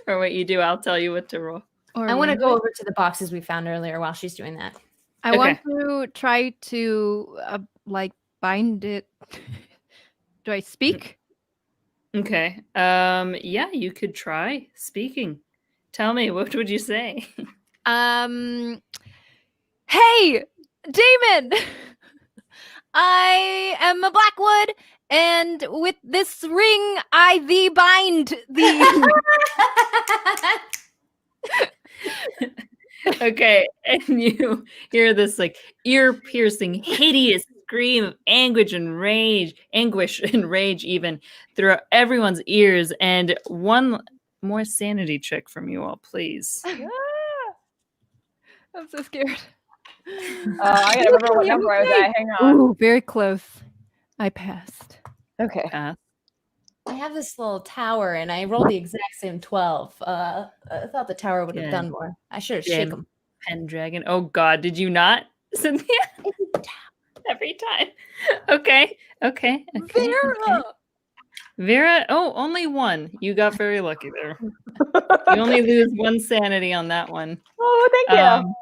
or what you do. I'll tell you what to roll. Or I want to wing go it? over to the boxes we found earlier while she's doing that. I want to try to bind it. Do I speak? Okay. Yeah, you could try speaking. Tell me, what would you say? Hey, Damon! I am a Blackwood, and with this ring, I thee bind thee. Okay, and you hear this ear-piercing, hideous scream of anguish and rage even throughout everyone's ears. And one more sanity check from you all, please. I'm so scared. I gotta remember what number I was at. Hang on. Ooh, very close. I passed. Okay. I have this little tower, and I rolled the exact same 12. I thought the tower would have done more. I should have shaken them. Pendragon. Oh God, did you not, Cynthia? Every time. Okay. Vera. Oh, only 1. You got very lucky there. You only lose 1 sanity on that one. Oh, thank you.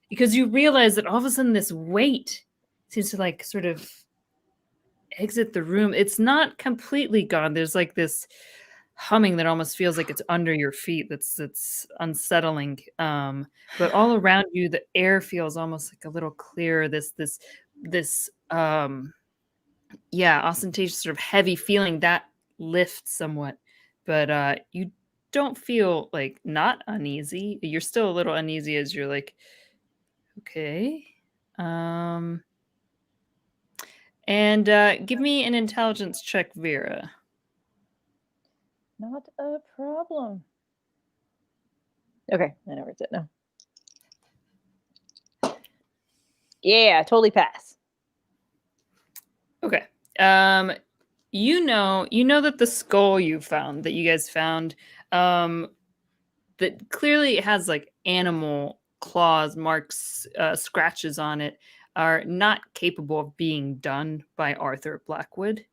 Because you realize that all of a sudden this weight seems to sort of exit the room. It's not completely gone. There's this humming that almost feels like it's under your feet. That's unsettling. But all around you, the air feels almost like a little clearer. This ostentatious sort of heavy feeling that lifts somewhat, but you don't feel like not uneasy. You're still a little uneasy as you're like, okay. And give me an intelligence check, Vera. Not a problem. Okay, I know where it's at now. Yeah, totally pass. Okay. You know that the skull you found, that you guys found, that clearly it has like animal claws, marks, scratches on it, are not capable of being done by Arthur Blackwood.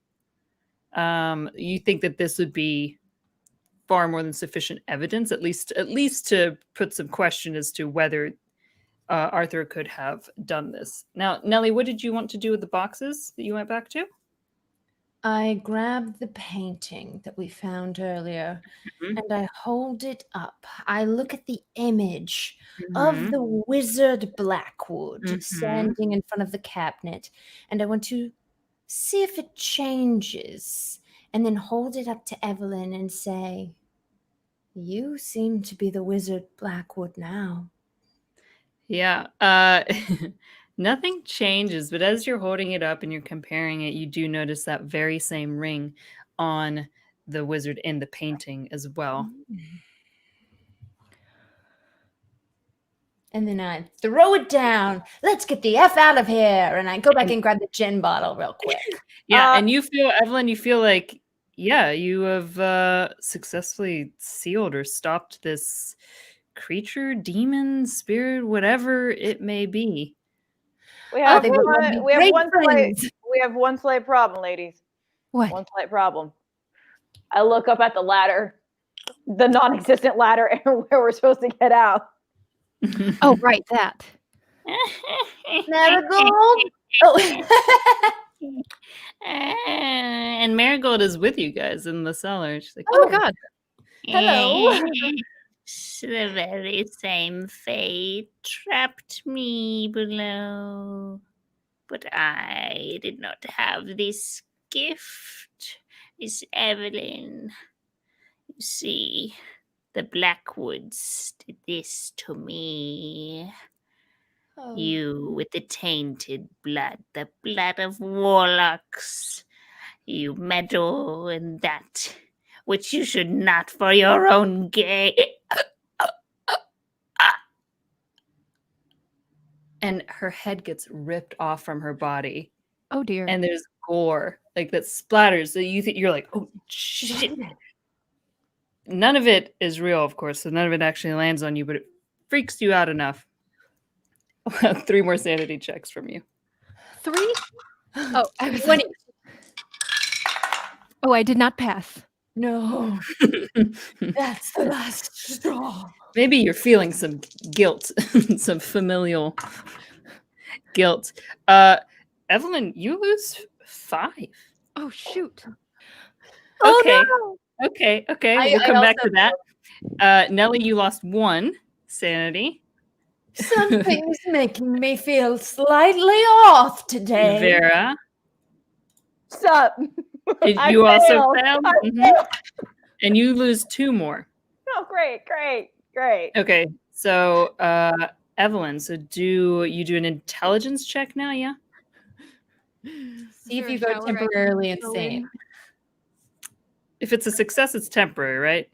You think that this would be far more than sufficient evidence, at least to put some question as to whether Arthur could have done this. Now, Nellie, what did you want to do with the boxes that you went back to? I grabbed the painting that we found earlier and I hold it up. I look at the image of the wizard Blackwood standing in front of the cabinet, and I want to see if it changes, and then hold it up to Evelyn and say, "You seem to be the wizard Blackwood now." Yeah. Nothing changes, but as you're holding it up and you're comparing it, you do notice that very same ring on the wizard in the painting as well. And then I throw it down. Let's get the F out of here. And I go back and grab the gin bottle real quick. Yeah, and you feel, Evelyn, you feel like, yeah, you have successfully sealed or stopped this creature, demon, spirit, whatever it may be. We have they would be we have great one friends. slight problem, ladies. What? One slight problem. I look up at the ladder, the non-existent ladder, and where we're supposed to get out. Oh, right, that. Marigold. Oh. And Marigold is with you guys in the cellar. She's like, Oh my God. Hello. The very same fate trapped me below. But I did not have this gift, Miss Evelyn. You see, the Blackwoods did this to me. Oh. You with the tainted blood, the blood of warlocks. You meddle in that which you should not for your own gain. and her head gets ripped off from her body, Oh dear. and there's gore like that splatters. So you're like, oh shit. None of it is real, of course, so none of it actually lands on you, but it freaks you out enough. 3 more sanity checks from you. 3? Oh, I was 20. Oh, I did not pass. No. That's the last straw. Maybe you're feeling some guilt, some familial guilt. Evelyn, you lose 5. Oh shoot. Okay. Oh Okay. I We'll come back also to that. Nellie, you lost 1 sanity. Something's making me feel slightly off today. Vera, Sup? you also failed. failed. I Mhm. failed. And you lose 2 more. Oh, great. Okay, so Evelyn, so do you do an intelligence check now? Yeah. See if you go temporarily insane. If it's a success, it's temporary, right?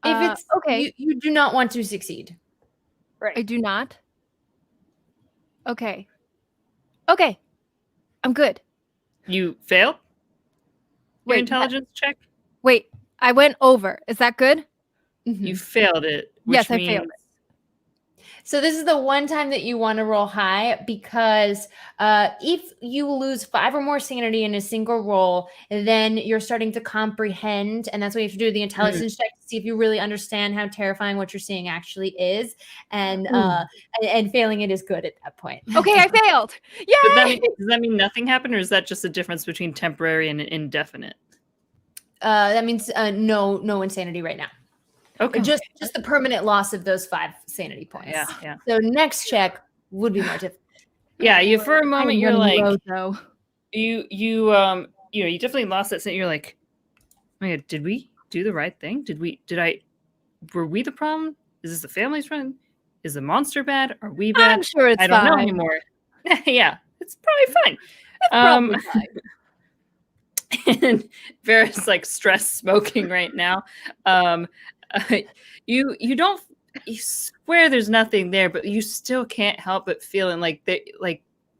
If it's okay. you do not want to succeed. Right. I do not. Okay. Okay. I'm good. You failed your Wait, intelligence check. Wait, I went over. Is that good? You failed it. Which Yes, I means failed it. So this is the one time that you want to roll high, because if you lose 5 or more sanity in a single roll, then you're starting to comprehend, and that's why you have to do the intelligence check to see if you really understand how terrifying what you're seeing actually is, and failing it is good at that point. Okay, I failed. But Yay! does that mean nothing happened, or is that just a difference between temporary and indefinite? That means no insanity right now. Okay. Just the permanent loss of those 5 sanity points. Yeah. So next check would be more difficult. Yeah, you for a I moment am you're running like low, though. you definitely lost that sense. You're like, oh my God, did we do the right thing? Were we the problem? Is this the family's friend? Is the monster bad? Are we bad? I'm sure it's I don't know fine. anymore. Yeah, it's probably fine. Probably fine. And Vera's like stress smoking right now. You swear there's nothing there, but you still can't help but feeling like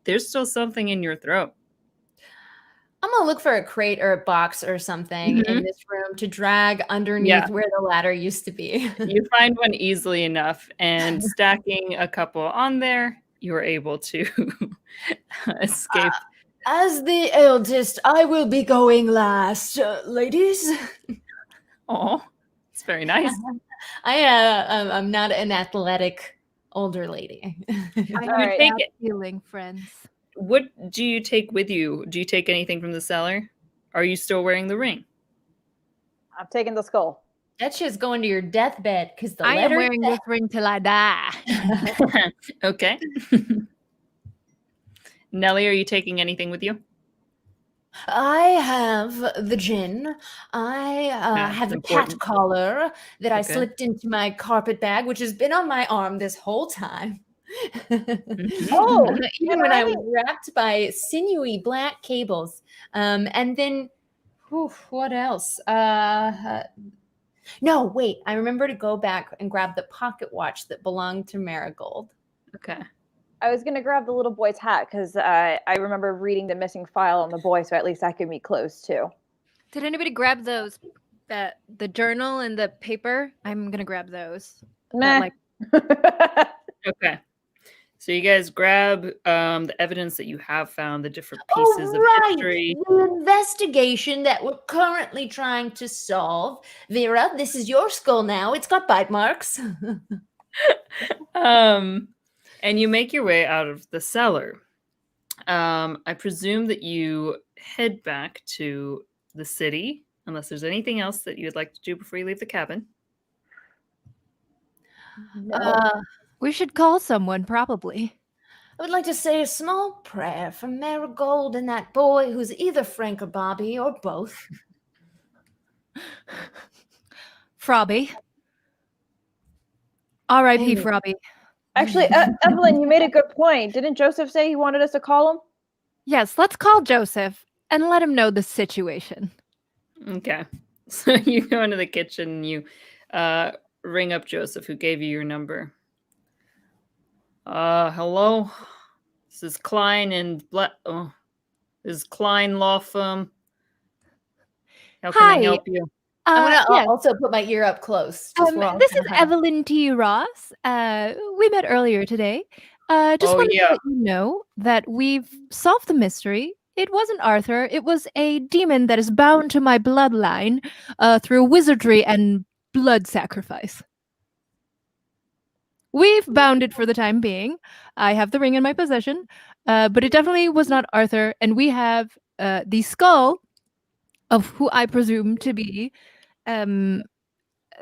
there's still something in your throat. I'm gonna look for a crate or a box or something in this room to drag underneath where the ladder used to be. You find one easily enough, and stacking a couple on there, you are able to escape. As the eldest, I will be going last, ladies. Oh, it's very nice. I'm not an athletic older lady. I All right. have that feeling, friends. What do you take with you? Do you take anything from the cellar? Are you still wearing the ring? I'm taking the skull. That shit's going to your deathbed because the I am letter wearing this ring till I die. Okay. Nellie, are you taking anything with you? I have the gin. I have a cat important. collar that I Okay. slipped into my carpet bag, which has been on my arm this whole time. Oh, Even when I right. was wrapped by sinewy black cables. And then, what else? No, wait. I remember to go back and grab the pocket watch that belonged to Marigold. Okay. I was gonna grab the little boy's hat because I remember reading the missing file on the boy, so at least I could be close too. Did anybody grab those? The journal and the paper? I'm gonna grab those. Meh. Okay. So you guys grab the evidence that you have found, the different Oh, pieces of history. the investigation that we're currently trying to solve. Vera, this is your skull now. It's got bite marks. And you make your way out of the cellar. I presume that you head back to the city, unless there's anything else that you would like to do before you leave the cabin. We should call someone, probably. I would like to say a small prayer for Marigold and that boy who's either Frank or Bobby or both. Frobby. R.I.P. Hey. Frobby. Actually, Evelyn, you made a good point. Didn't Joseph say he wanted us to call him? Yes, let's call Joseph and let him know the situation. Okay. So you go into the kitchen and you ring up Joseph, who gave you your number. Hello? This is Klein and this is Klein Law Firm. How can I Hi. help you? I'm going to yes. also put my ear up close. just for all This is kind of- Evelyn T. Ross. We met earlier today. Just Oh, wanted yeah. to let you know that we've solved the mystery. It wasn't Arthur. It was a demon that is bound to my bloodline through wizardry and blood sacrifice. We've bound it for the time being. I have the ring in my possession, but it definitely was not Arthur. And we have the skull of who I presume to be the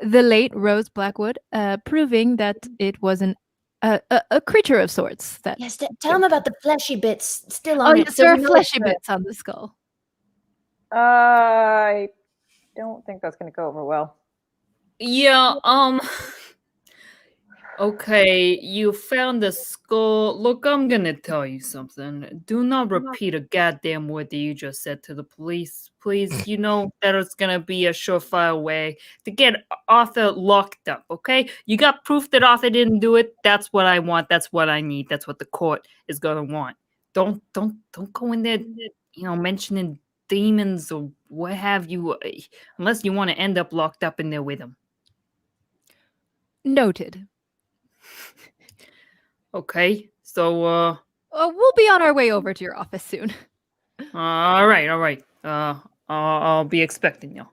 late Rose Blackwood, proving that it was a creature of sorts. That Yes, tell him about the fleshy bits still oh on yes, it. there we are know fleshy it's good. bits on the skull. I don't think that's gonna go over well. Yeah, okay, you found the skull. Look, I'm gonna tell you something. Do not repeat a goddamn word that you just said to the police, please. You know that it's gonna be a surefire way to get Arthur locked up, okay? You got proof that Arthur didn't do it. That's what I want. That's what I need. That's what the court is gonna want. Don't go in there, mentioning demons or what have you, unless you want to end up locked up in there with them. Noted. Okay, so We'll be on our way over to your office soon. all right. I'll be expecting you.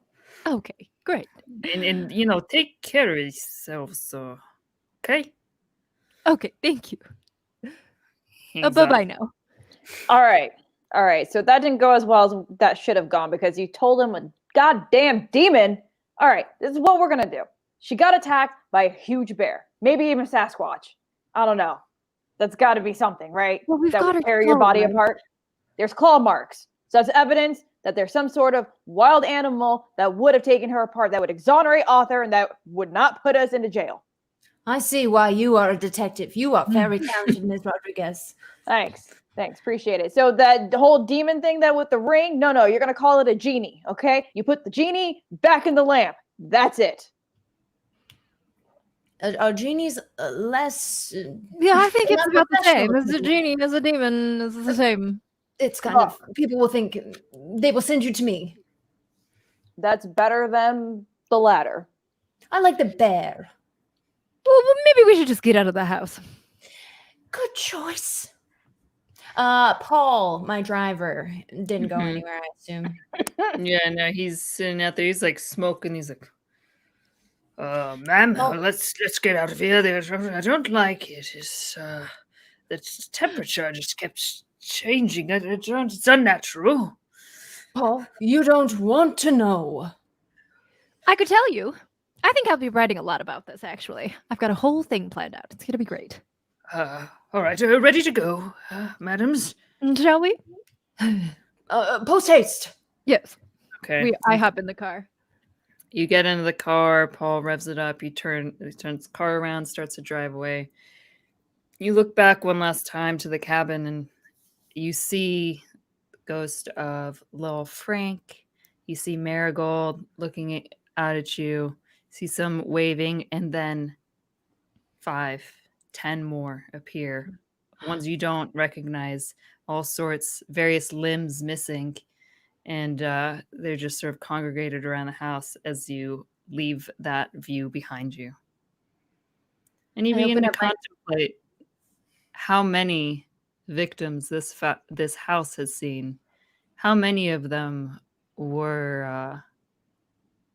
Okay, great. And take care of yourselves. Okay. Okay, thank you. Hangs Bye up. bye now. All right. So that didn't go as well as that should have gone because you told him a goddamn demon. All right, this is what we're gonna do. She got attacked by a huge bear, maybe even Sasquatch. I don't know. That's got to be something, right? Well, we've that got would her tear your skull, body right? apart. There's claw marks. So that's evidence that there's some sort of wild animal that would have taken her apart, that would exonerate Arthur, and that would not put us into jail. I see why you are a detective. You are very talented, Ms. Rodriguez. Thanks. Appreciate it. So that whole demon thing that with the ring, no, you're going to call it a genie, okay? You put the genie back in the lamp. That's it. Are genies less... Yeah, I think it's about the same. professional As a genie, as a demon, it's the same. It's kind of... People will think... They will send you to me. That's better than the latter. I like the bear. Well, maybe we should just get out of the house. Good choice. Paul, my driver, didn't go Mhm. anywhere, I assume. Yeah, no, he's sitting out there. He's like smoking. He's like, ma'am, let's get out of here. I don't like it. It's the temperature just kept changing. It's unnatural. Paul, you don't want to know. I could tell you. I think I'll be writing a lot about this, actually. I've got a whole thing planned out. It's going to be great. All right, ready to go, madams? Shall we? Post haste. Yes. Okay. I hop in the car. You get into the car. Paul revs it up. He turns the car around, starts to drive away. You look back one last time to the cabin, and you see the ghost of little Frank. You see Marigold looking out at you. See some waving, and then 5, 10 more appear. Ones you don't recognize, all sorts, various limbs missing, and they're just sort of congregated around the house as you leave that view behind you. And you begin to contemplate how many victims this house has seen. How many of them were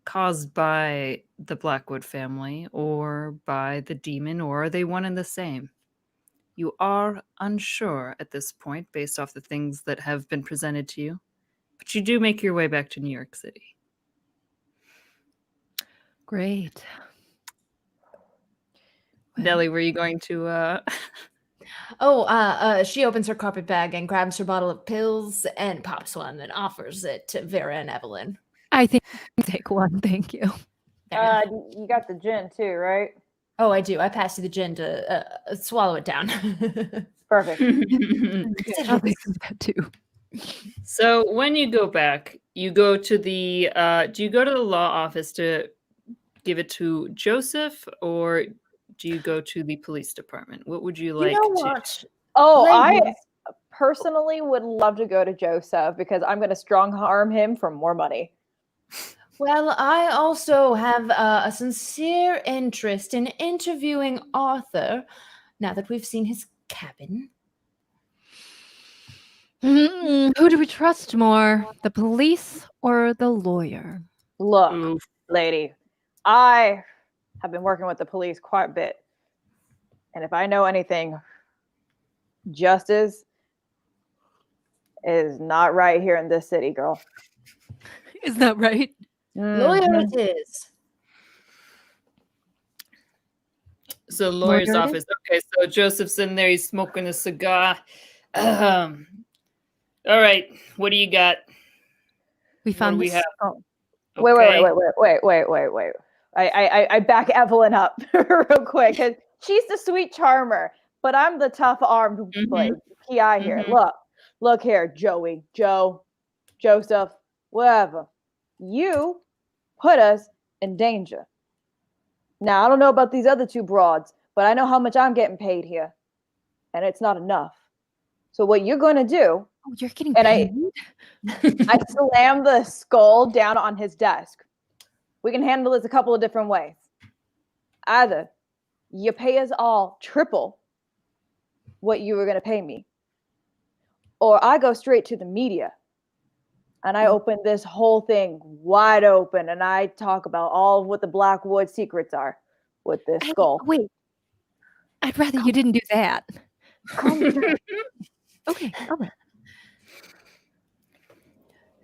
caused by the Blackwood family or by the demon, or are they one and the same? You are unsure at this point based off the things that have been presented to you, but you do make your way back to New York City. Great. Nellie, were you going to... She opens her carpet bag and grabs her bottle of pills and pops one and offers it to Vera and Evelyn. I think you take one, thank you. You got the gin too, right? Oh, I do. I pass you the gin to swallow it down. Perfect. I'll take some of that too. So when you go back, you go to the... do you go to the law office to give it to Joseph, or do you go to the police department? What would you like You know to... what? Oh, I Ladies. personally would love to go to Joseph because I'm going to strong arm him for more money. Well, I also have a sincere interest in interviewing Arthur now that we've seen his cabin. Who do we trust more, the police or the lawyer? Look, Oof. lady, I have been working with the police quite a bit. And if I know anything, justice is not right here in this city, girl. Is that right? Lawyer it is. So lawyer's Lawyer it office. Okay, so Joseph's in there. He's smoking a cigar. All right, what do you got? We found we this have? skull. Wait. I back Evelyn up real quick because she's the sweet charmer, but I'm the tough armed like PI here. Look here, Joey, Joseph, whatever. You put us in danger. Now I don't know about these other two broads, but I know how much I'm getting paid here, and it's not enough. So what you're going to do? Oh, you're getting And paid? I slam the skull down on his desk. We can handle this a couple of different ways. Either you pay us all triple what you were going to pay me, or I go straight to the media and I open this whole thing wide open and I talk about all of what the Blackwood secrets are with this skull. Wait. I'd rather you didn't do that. Calm down. Okay, all right.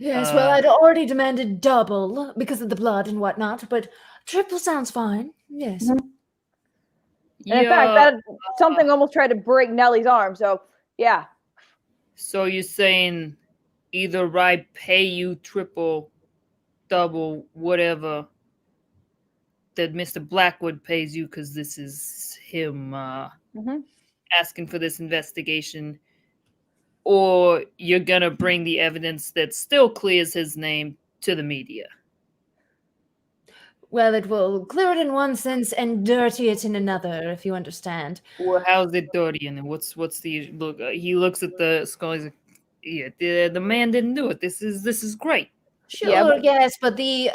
Yes, well, I'd already demanded double because of the blood and whatnot, but triple sounds fine. Yes. And in fact, that something almost tried to break Nellie's arm. So yeah. So you're saying either I pay you triple, double, whatever that Mr. Blackwood pays you because this is him asking for this investigation, or you're gonna bring the evidence that still clears his name to the media. Well, it will clear it in one sense and dirty it in another, if you understand. Well, how's it dirty? And what's the look? He looks at the skull. He's like, "Yeah, the man didn't do it. This is great." Sure, Yeah, yes, but the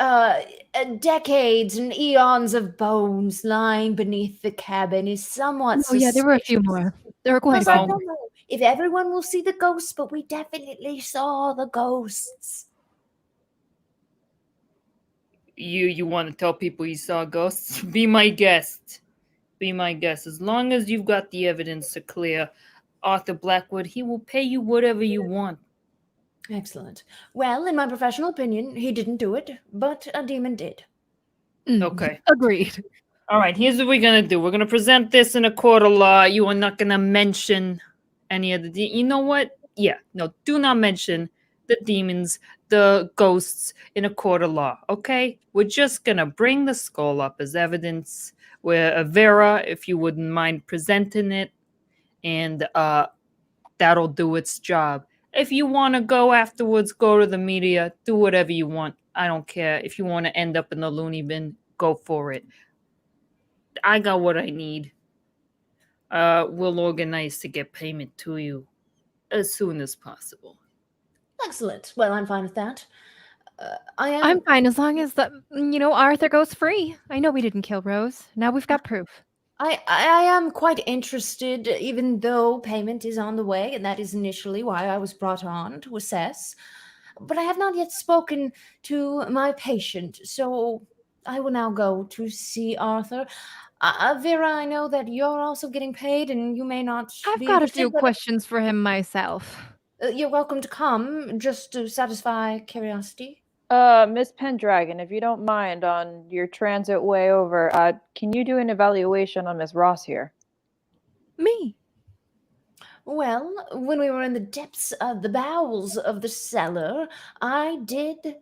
decades and eons of bones lying beneath the cabin is somewhat Oh yeah, there were a few suspicious. more. There were quite Plus, a I few. don't know if everyone will see the ghosts, but we definitely saw the ghosts. You want to tell people you saw ghosts? Be my guest. Be my guest. As long as you've got the evidence to clear Arthur Blackwood, he will pay you whatever you want. Excellent. Well, in my professional opinion, he didn't do it, but a demon did. Okay. Agreed. All right, here's what we're going to do. We're going to present this in a court of law. You are not going to mention any of the... You know what? Yeah, no, do not mention the demons, the ghosts in a court of law, okay? We're just going to bring the skull up as evidence. Where Vera, if you wouldn't mind presenting it, and that'll do its job. If you want to go afterwards, go to the media, do whatever you want. I don't care. If you want to end up in the loony bin, go for it. I got what I need. We'll organize to get payment to you as soon as possible. Excellent. Well, I'm fine with that. I'm fine as long as Arthur goes free. I know we didn't kill Rose. Now we've got proof. I am quite interested, even though payment is on the way, and that is initially why I was brought on to assess. But I have not yet spoken to my patient, so I will now go to see Arthur. Vera, I know that you're also getting paid, and you may not. I've be got a interested, few but, questions for him myself. You're welcome to come, just to satisfy curiosity. Miss Pendragon, if you don't mind, on your transit way over, can you do an evaluation on Miss Ross here? Me? Well, when we were in the depths of the bowels of the cellar, I did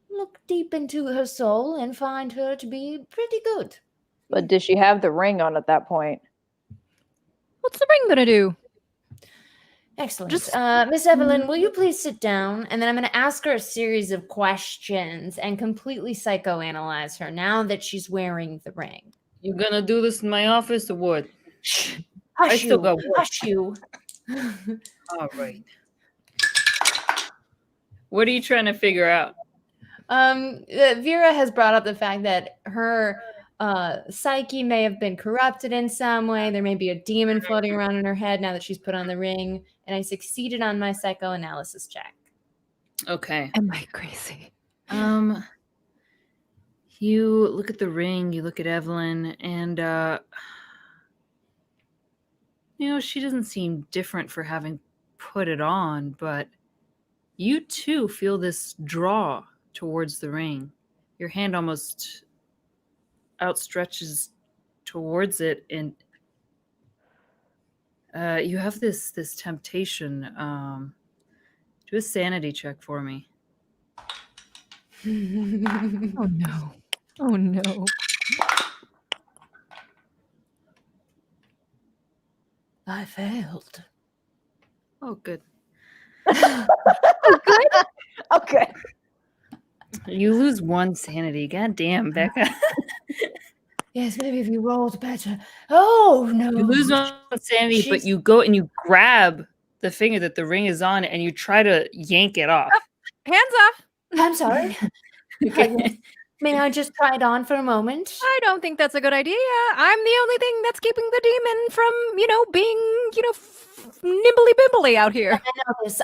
look deep into her soul and find her to be pretty good. But did she have the ring on at that point? What's the ring gonna do? Excellent. Just- Miss Evelyn, will you please sit down? And then I'm going to ask her a series of questions and completely psychoanalyze her now that she's wearing the ring. You gonna do this in my office or what? Shh. I Hush still you. got work. Hush you. All right. What are you trying to figure out? Vera has brought up the fact that her psyche may have been corrupted in some way. There may be a demon floating around in her head now that she's put on the ring. And I succeeded on my psychoanalysis check. Okay. Am I crazy? You look at the ring, you look at Evelyn, and she doesn't seem different for having put it on, but you too feel this draw towards the ring. Your hand almost outstretches towards it, and you have this temptation. Do a sanity check for me. Oh no. Oh no. I failed. Oh, good. Okay. You lose one sanity. God damn, Becca. Yes, maybe if you rolled better. Oh, no. You lose one sanity, but you go and you grab the finger that the ring is on and you try to yank it off. Hands off. I'm sorry. Okay. May I just try it on for a moment? I don't think that's a good idea. I'm the only thing that's keeping the demon from, being, nimbly bimbly out here.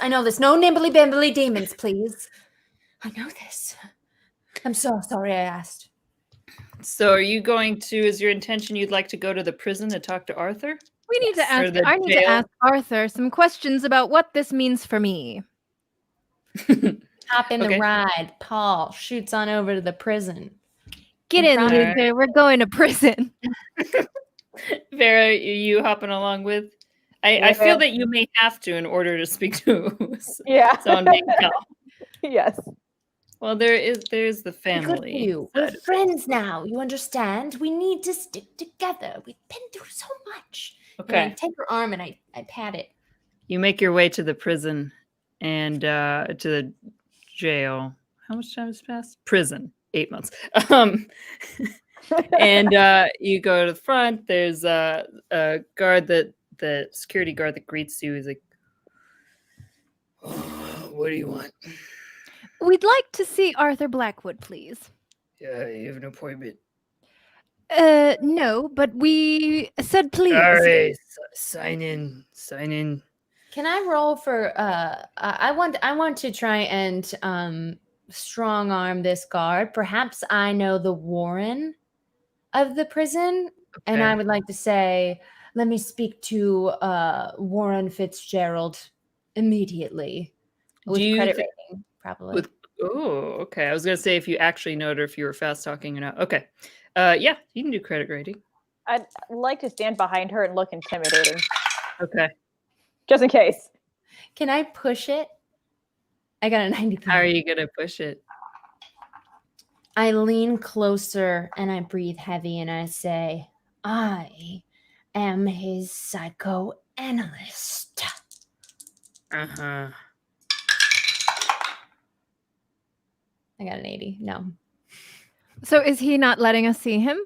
I know this. No nimbly bimbly demons, please. I know this. I'm so sorry I asked. So are you going to, is your intention you'd like to go to the prison to talk to Arthur? We need to Or ask. the I need jail? to ask Arthur some questions about what this means for me. Hop in the Okay. ride. Paul shoots on over to the prison. Get In in, front- loser. We're going to prison. Vera, you hopping along with? I Yeah. feel that you may have to in order to speak to Yeah. someone named Cal. Yes. Well, there's the Good for family. you. We're side of friends now. You understand? We need to stick together. We've been through so much. it. And I Okay. take her arm and I pat it. You make your way to the prison and to the jail. How much time has passed? Prison. 8 months. And you go to the front. There's a guard the security guard that greets you. He's like, "What do you want?" We'd like to see Arthur Blackwood, please. Yeah, you have an appointment. No, but we said please. All right, sign in. Sign in. Can I roll for I want to try and strong arm this guard. Perhaps I know the warden of the prison, and I Okay. would like to say, let me speak to Warren Fitzgerald immediately with Do you credit thi- rating, probably. With oh, okay. I was gonna say if you actually know it or if you were fast talking or not. Okay. Yeah, you can do credit rating. I'd like to stand behind her and look intimidating, Okay. just in case. Can I push it? I got a 93. How are you gonna push it? I lean closer and I breathe heavy and I say, I am his psychoanalyst. Uh-huh. I got an 80. No. So is he not letting us see him?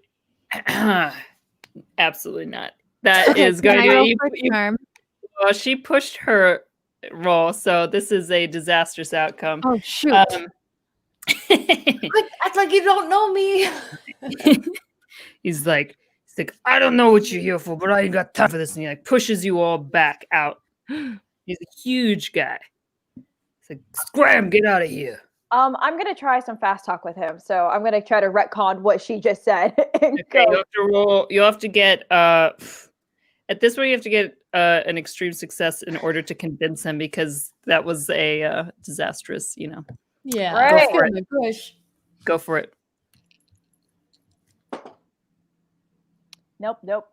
Absolutely not. That Okay, is can going I roll to for charm? well, she pushed her roll, so this is a disastrous outcome. Oh shoot! Quick, act like you don't know me. he's like, I don't know what you're here for, but I ain't got time for this. And he like pushes you all back out. He's a huge guy. He's like, scram, get out of here. I'm gonna try some fast talk with him, so I'm gonna try to retcon what she just said. And Okay, go. you have to roll. You have to get at this point you have to get an extreme success in order to convince him because that was a disastrous, Yeah. Right. Go for it. My push. Go for it. Nope. That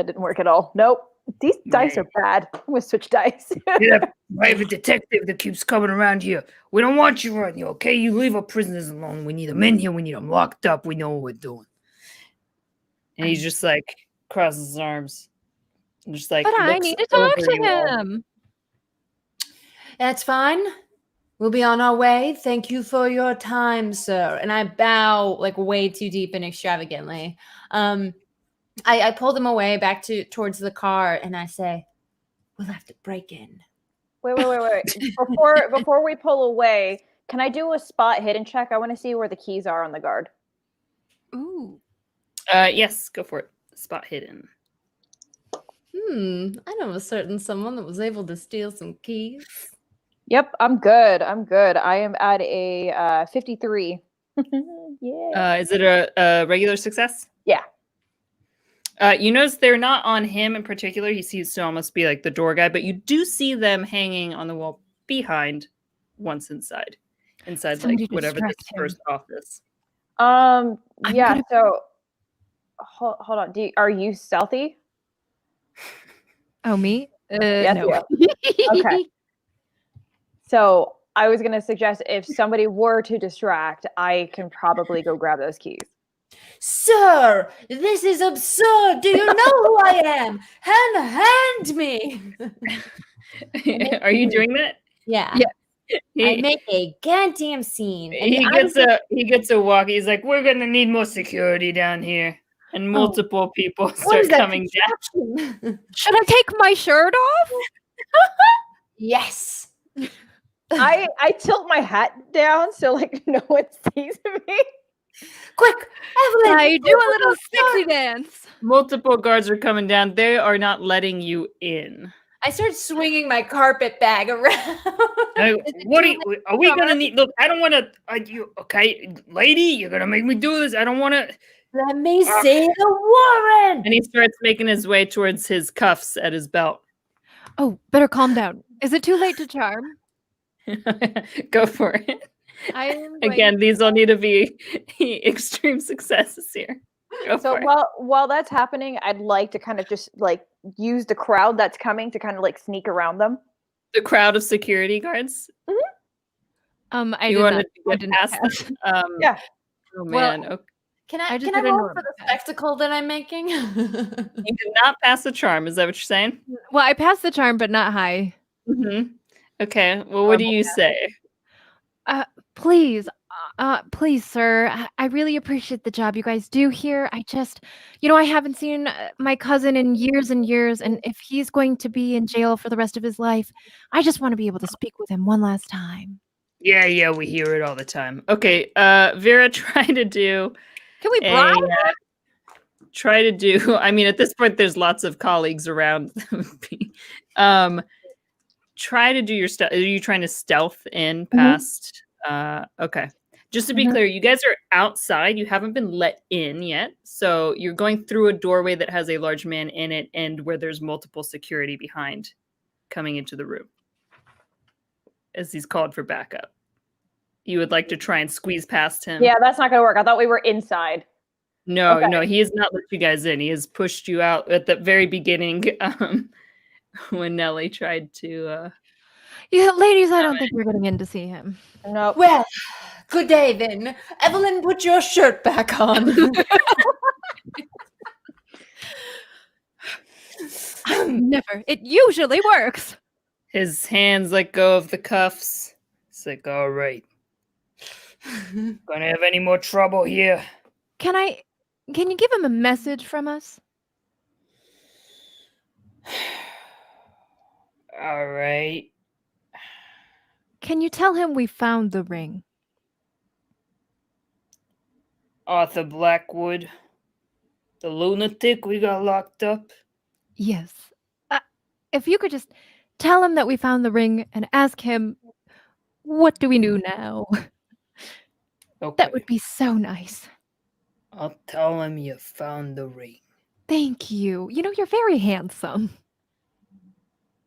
didn't work at all. Nope. These dice are bad. I'm gonna switch dice. You're that private detective that keeps coming around here. We don't want you around here, okay? You leave our prisoners alone. We need them in here. We need them locked up. We know what we're doing. And he's just like crosses his arms. And just like But I looks need to talk over to you all. him. That's fine. We'll be on our way. Thank you for your time, sir. And I bow like way too deep and extravagantly. I pull them away back towards the car and I say, we'll have to break in. Wait. Before we pull away, can I do a spot hidden check? I want to see where the keys are on the guard. Ooh. Yes, go for it. Spot hidden. I know a certain someone that was able to steal some keys. Yep, I'm good. I am at a 53. Yeah. Is it a regular success? Yeah. You notice they're not on him in particular. He seems to almost be like the door guy, but you do see them hanging on the wall behind once inside Somebody like whatever this distract him. first office. Yeah. gonna- So, hold on. Are you stealthy? Oh me? Yes, No. Okay. So I was gonna suggest if somebody were to distract, I can probably go grab those keys. Sir, this is absurd. Do you know who I am? Hand me. Are you doing that? Yeah. Yeah. I He, make a goddamn scene. And he gets a walk. He's like, we're gonna need more security down here, and multiple people what start is that coming down. contraption? Should I take my shirt off? Yes. I tilt my hat down so like no one sees me. Quick, Evelyn. I do a little sexy dance. Multiple guards are coming down. They are not letting you in. I start swinging my carpet bag around. What are we gonna need? Look, I don't want to. Okay, lady, you're gonna make me do this. I don't want to. Let me see the Warren. And he starts making his way towards his cuffs at his belt. Oh, better calm down. Is it too late to charm? Go for it. I'm Again, these all need to be extreme successes here. Go So for it. while that's happening, I'd like to kind of just like use the crowd that's coming to kind of like sneak around them. The crowd of security guards. I You did wanted not. to I get didn't past pass. them? Yeah. Oh Well- man. Okay. Can I I just can I did a roll for normal the check. spectacle that I'm making? You did not pass the charm. Is that what you're saying? Well, I passed the charm, but not high. Mm-hmm. Okay. Well, what do you say? Please, please, sir. I really appreciate the job you guys do here. I just, I haven't seen my cousin in years and years, and if he's going to be in jail for the rest of his life, I just want to be able to speak with him one last time. Yeah, we hear it all the time. Okay, Vera, try to do Can we a bribe? try to do. I mean, at this point, there's lots of colleagues around. Try to do your stuff. Are you trying to stealth in past? Okay. Just to be clear, you guys are outside. You haven't been let in yet, so you're going through a doorway that has a large man in it, and where there's multiple security behind, coming into the room. As he's called for backup. You would like to try and squeeze past him? Yeah, that's not gonna work. I thought we were inside. No, Okay. no, he has not let you guys in. He has pushed you out at the very beginning when Nellie tried to... Yeah, ladies, I don't think we're getting in to see him. Nope. Well, good day then. Evelyn, put your shirt back on. Never. It usually works. His hands let go of the cuffs. It's like, all right. Gonna have any more trouble here? Can you give him a message from us? All right. Can you tell him we found the ring? Arthur Blackwood, the lunatic we got locked up. Yes. If you could just tell him that we found the ring and ask him, what do we do now? Okay. That would be so nice. I'll tell him you found the ring. Thank you. You're very handsome.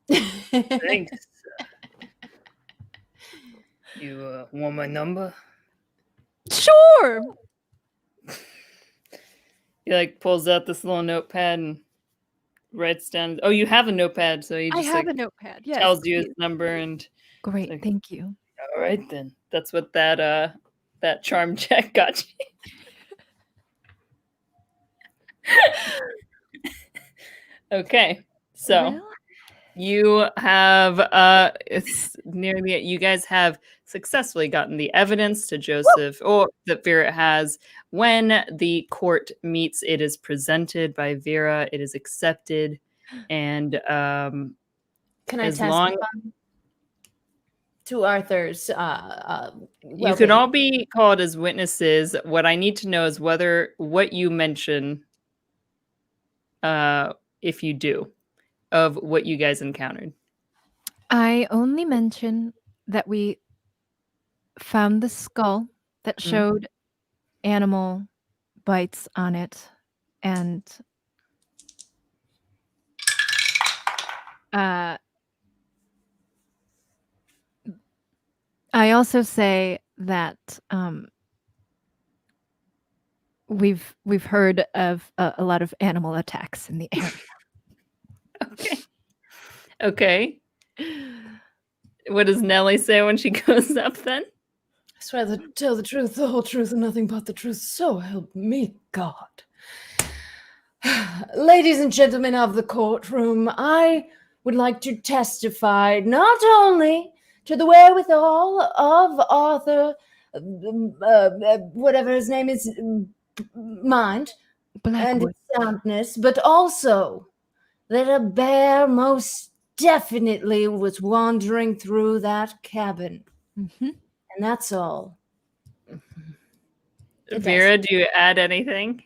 Thanks. You want my number? Sure. He like pulls out this little notepad and writes down. Oh, you have a notepad, so he I just have like a notepad. Yes. tells you his number and. Great. like- Thank you. All right then. That's what that charm check got you. Okay, so. Well, You have it's nearly you guys have successfully gotten the evidence to Joseph or that Vera has. When the court meets, it is presented by Vera, it is accepted, and Can I as testify long to Arthur's you well-being? could all be called as witnesses. What I need to know is what you mention if you do. Of what you guys encountered. I only mention that we found the skull that showed animal bites on it, and I also say that we've heard of a lot of animal attacks in the area. Okay. What does Nellie say when she goes up then? I swear to tell the truth, the whole truth, and nothing but the truth. So help me God. Ladies and gentlemen of the courtroom, I would like to testify not only to the wherewithal of Arthur, whatever his name is, mind, and Blackwood. its soundness, but also that a bear most definitely was wandering through that cabin. Mhm. And that's all. Vera, do you add anything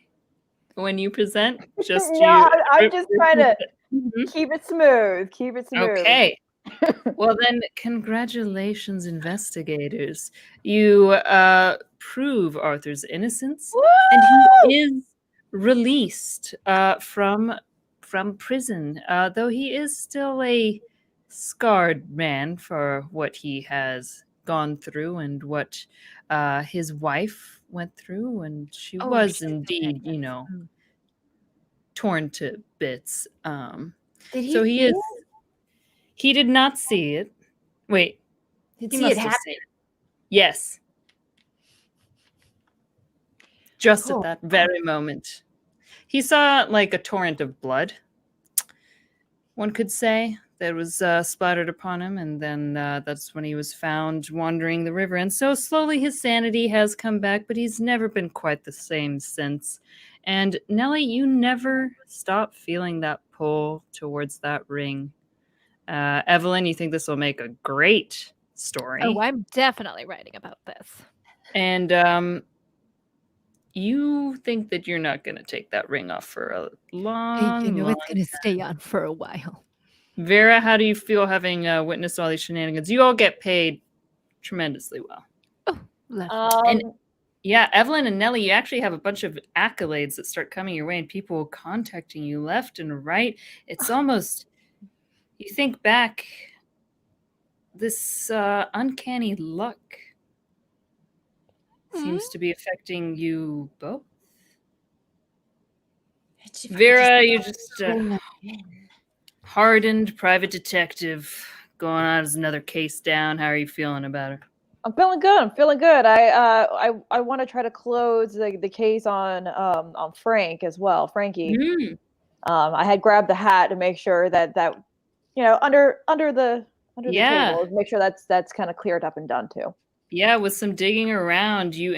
when you present? Just No, I'm just trying to Mhm. keep it smooth. Keep it smooth. Okay. Well then, congratulations, investigators. You prove Arthur's innocence, and he is released from prison. Though he is still a scarred man for what he has gone through and what his wife went through, and she Oh, was she's okay. indeed, torn to bits. Did he So he see is. it? He did not see it. Wait, Did he see must it have happen? seen it. Yes, just Cool. at that very moment, he saw like a torrent of blood. One could say that was splattered upon him, and then that's when he was found wandering the river. And so slowly his sanity has come back, but he's never been quite the same since. And Nellie, you never stop feeling that pull towards that ring. Evelyn, you think this will make a great story. Oh, I'm definitely writing about this. And you think that you're not going to take that ring off for a long, long it's going to stay on for a while. Vera, how do you feel having witnessed all these shenanigans? You all get paid tremendously well. Oh, lovely. And yeah, Evelyn and Nellie, you actually have a bunch of accolades that start coming your way and people contacting you left and right. It's almost, you think back, this uncanny luck seems to be affecting you both. Vera, you're just hardened private detective going on as another case down. How are you feeling about it? I'm feeling good. I want to try to close the case on Frank as well. Frankie. Mm. I had grabbed the hat to make sure that under the table, make sure that's kind of cleared up and done too. Yeah, with some digging around, you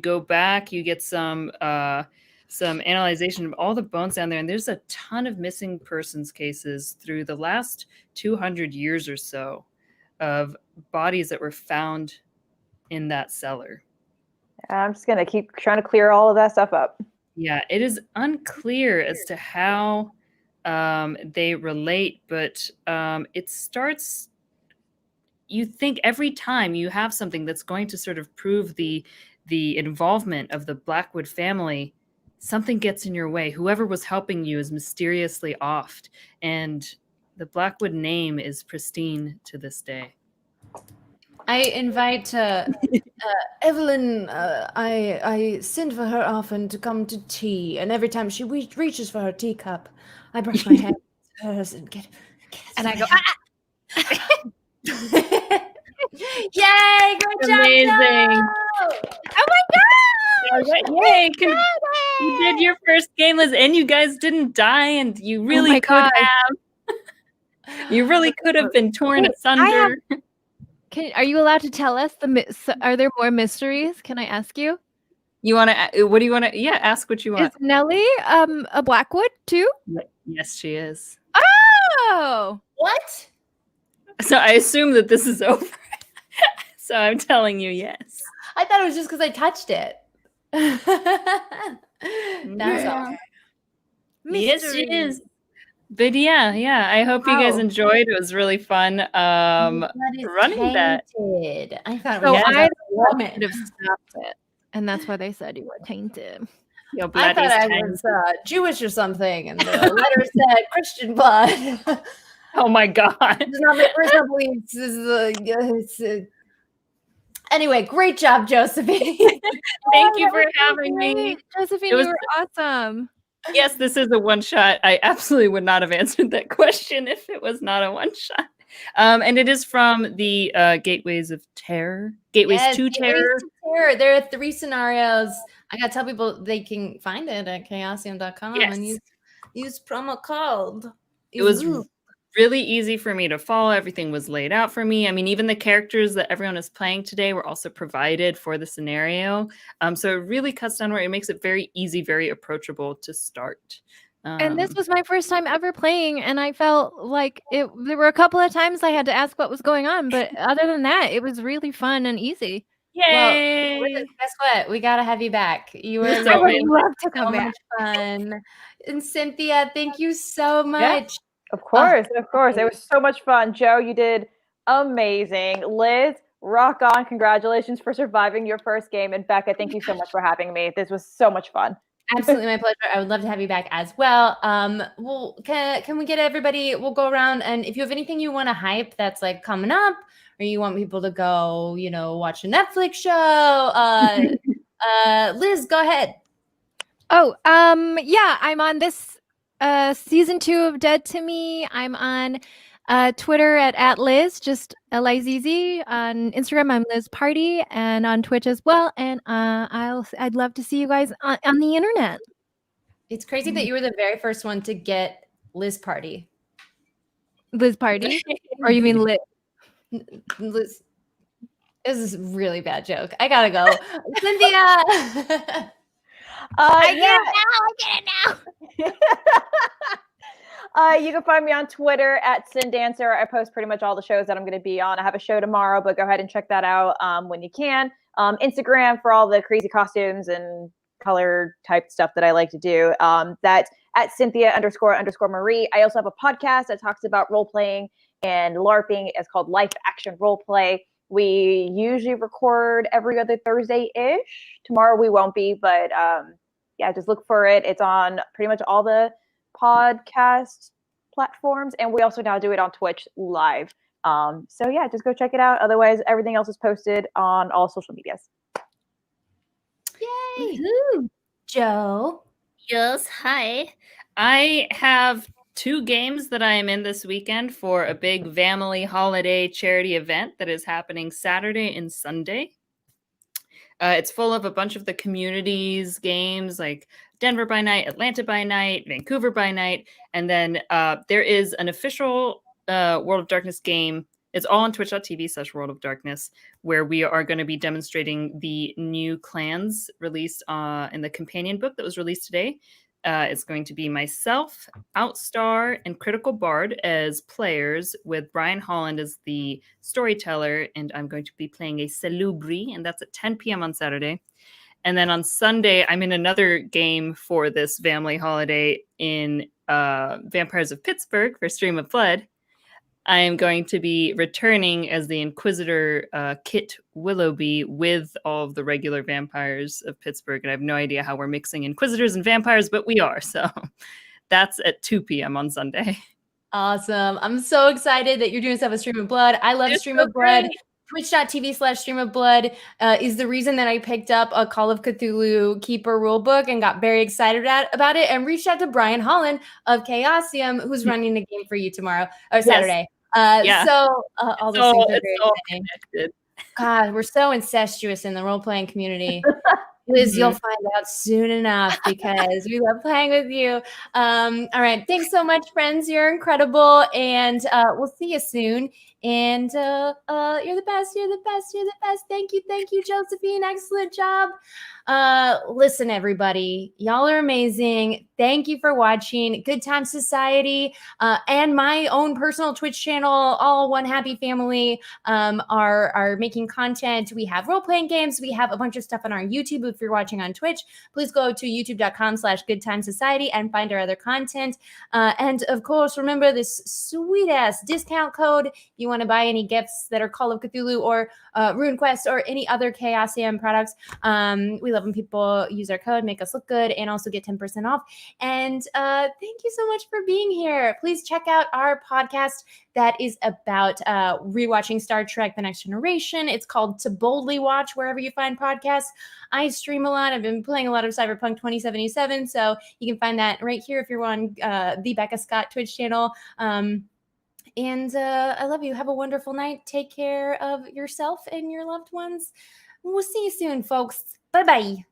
go back, you get some analyzation of all the bones down there, and there's a ton of missing persons cases through the last 200 years or so of bodies that were found in that cellar. I'm just gonna keep trying to clear all of that stuff up. Yeah, it is unclear as to how they relate, but it starts. You think every time you have something that's going to sort of prove the involvement of the Blackwood family, something gets in your way. Whoever was helping you is mysteriously offed, and the Blackwood name is pristine to this day. I invite Evelyn. I send for her often to come to tea, and every time she reaches for her teacup, I brush my hand with hers and get And I go, Yay! Great job, Amazing! Joe! oh my gosh! Yay! You did your first game, Liz, and you guys didn't die, and you really my could God. have. You really could have been torn asunder. Are you allowed to tell us are there more mysteries? Can I ask you? You want to? What do you want to? Yeah, ask what you want. Is Nellie a Blackwood too? Yes, she is. Oh, What? So I assume that this is over. So I'm telling you, yes. I thought it was just because I touched it. That's all. Yes, she is. But yeah. I hope you guys enjoyed. It was really fun running that. I thought it so was I woman. could have stopped it, and that's why they said you were tainted. Your I blood thought is I tainted. was Jewish or something, and the letter said Christian blood. Oh my God. It's not my personal beliefs. This is anyway, great job, Josephine. Thank you for having me. Josephine, It was- you were awesome. Yes, this is a one shot. I absolutely would not have answered that question if it was not a one shot. And it is from the Gateways of Terror. Gateways to Terror. There are 3 scenarios. I gotta tell people they can find it at chaosium.com and use promo code. It was really easy for me to follow. Everything was laid out for me. I mean, even the characters that everyone is playing today were also provided for the scenario. So it really cuts down where it makes it very easy, very approachable to start. And this was my first time ever playing, and I felt like there were a couple of times I had to ask what was going on, but other than that, it was really fun and easy. Yay! Well, guess what? We gotta have you back. You were So I would amazing. love to so come back. much fun. And Cynthia, thank you so much. Of course. It was so much fun. Joe, you did amazing. Liz, rock on. Congratulations for surviving your first game. And Becca, thank you so much for having me. This was so much fun. Absolutely my pleasure. I would love to have you back as well. Well, can we get everybody? We'll go around, and if you have anything you want to hype that's like coming up, or you want people to go, watch a Netflix show, Liz, go ahead. Oh, yeah, I'm on this season 2 of Dead to Me. I'm on Twitter at Lizz, just Lizz. On Instagram, I'm Liz Party, and on Twitch as well. And I'd love to see you guys on the internet. It's crazy that you were the very first one to get Liz Party. Liz Party? Or you mean Liz? Liz. This is a really bad joke. I gotta go. Cynthia. I get it now. You can find me on Twitter at CynDancer. I post pretty much all the shows that I'm going to be on. I have a show tomorrow, but go ahead and check that out when you can. Instagram for all the crazy costumes and color type stuff that I like to do. That's at Cynthia__Marie. I also have a podcast that talks about role playing and LARPing. It's called Life Action Role Play. We usually record every other Thursday-ish. Tomorrow we won't be, but yeah, just look for it. It's on pretty much all the podcast platforms, and we also now do it on Twitch live. So yeah, just go check it out. Otherwise, everything else is posted on all social medias. Yay! Woo-hoo. Joe. Yes, hi. I have 2 games that I am in this weekend for a big family holiday charity event that is happening Saturday and Sunday. It's full of a bunch of the community's games like Denver by night, Atlanta by night, Vancouver by night. And then there is an official World of Darkness game. It's all on twitch.tv/World of Darkness, where we are going to be demonstrating the new clans released in the companion book that was released today. It's going to be myself, Outstar, and Critical Bard as players, with Brian Holland as the storyteller, and I'm going to be playing a Salubri, and that's at 10 p.m. on Saturday. And then on Sunday, I'm in another game for this family holiday in Vampires of Pittsburgh for Stream of Blood. I am going to be returning as the Inquisitor Kit Willoughby with all of the regular vampires of Pittsburgh. And I have no idea how we're mixing Inquisitors and vampires, but we are. So that's at 2 p.m. on Sunday. Awesome. I'm so excited that you're doing stuff with Stream of Blood. I love Stream of Blood. Twitch.tv/Stream of Blood is the reason that I picked up a Call of Cthulhu Keeper rulebook and got very excited about it, and reached out to Brian Holland of Chaosium, who's running the game for you tomorrow or Saturday. Yeah. So all those things are very exciting. Connected. God, we're so incestuous in the role-playing community. Liz, you'll find out soon enough because we love playing with you. All right. Thanks so much, friends. You're incredible. And we'll see you soon. And you're the best. You're the best. You're the best. Thank you. Thank you, Josephine. Excellent job. Listen, everybody. Y'all are amazing. Thank you for watching Good Time Society and my own personal Twitch channel, all one happy family, are making content. We have role-playing games. We have a bunch of stuff on our YouTube. If you're watching on Twitch, please go to youtube.com/goodtimesociety and find our other content. And of course, remember this sweet-ass discount code. If you want to buy any gifts that are Call of Cthulhu or RuneQuest or any other Chaosium products, we love when people use our code, make us look good, and also get 10% off. And thank you so much for being here. Please check out our podcast that is about rewatching Star Trek: The Next Generation. It's called To Boldly Watch, wherever you find podcasts. I stream a lot. I've been playing a lot of Cyberpunk 2077, so you can find that right here if you're on the Becca Scott Twitch channel. And I love you. Have a wonderful night. Take care of yourself and your loved ones. We'll see you soon, folks. Bye-bye.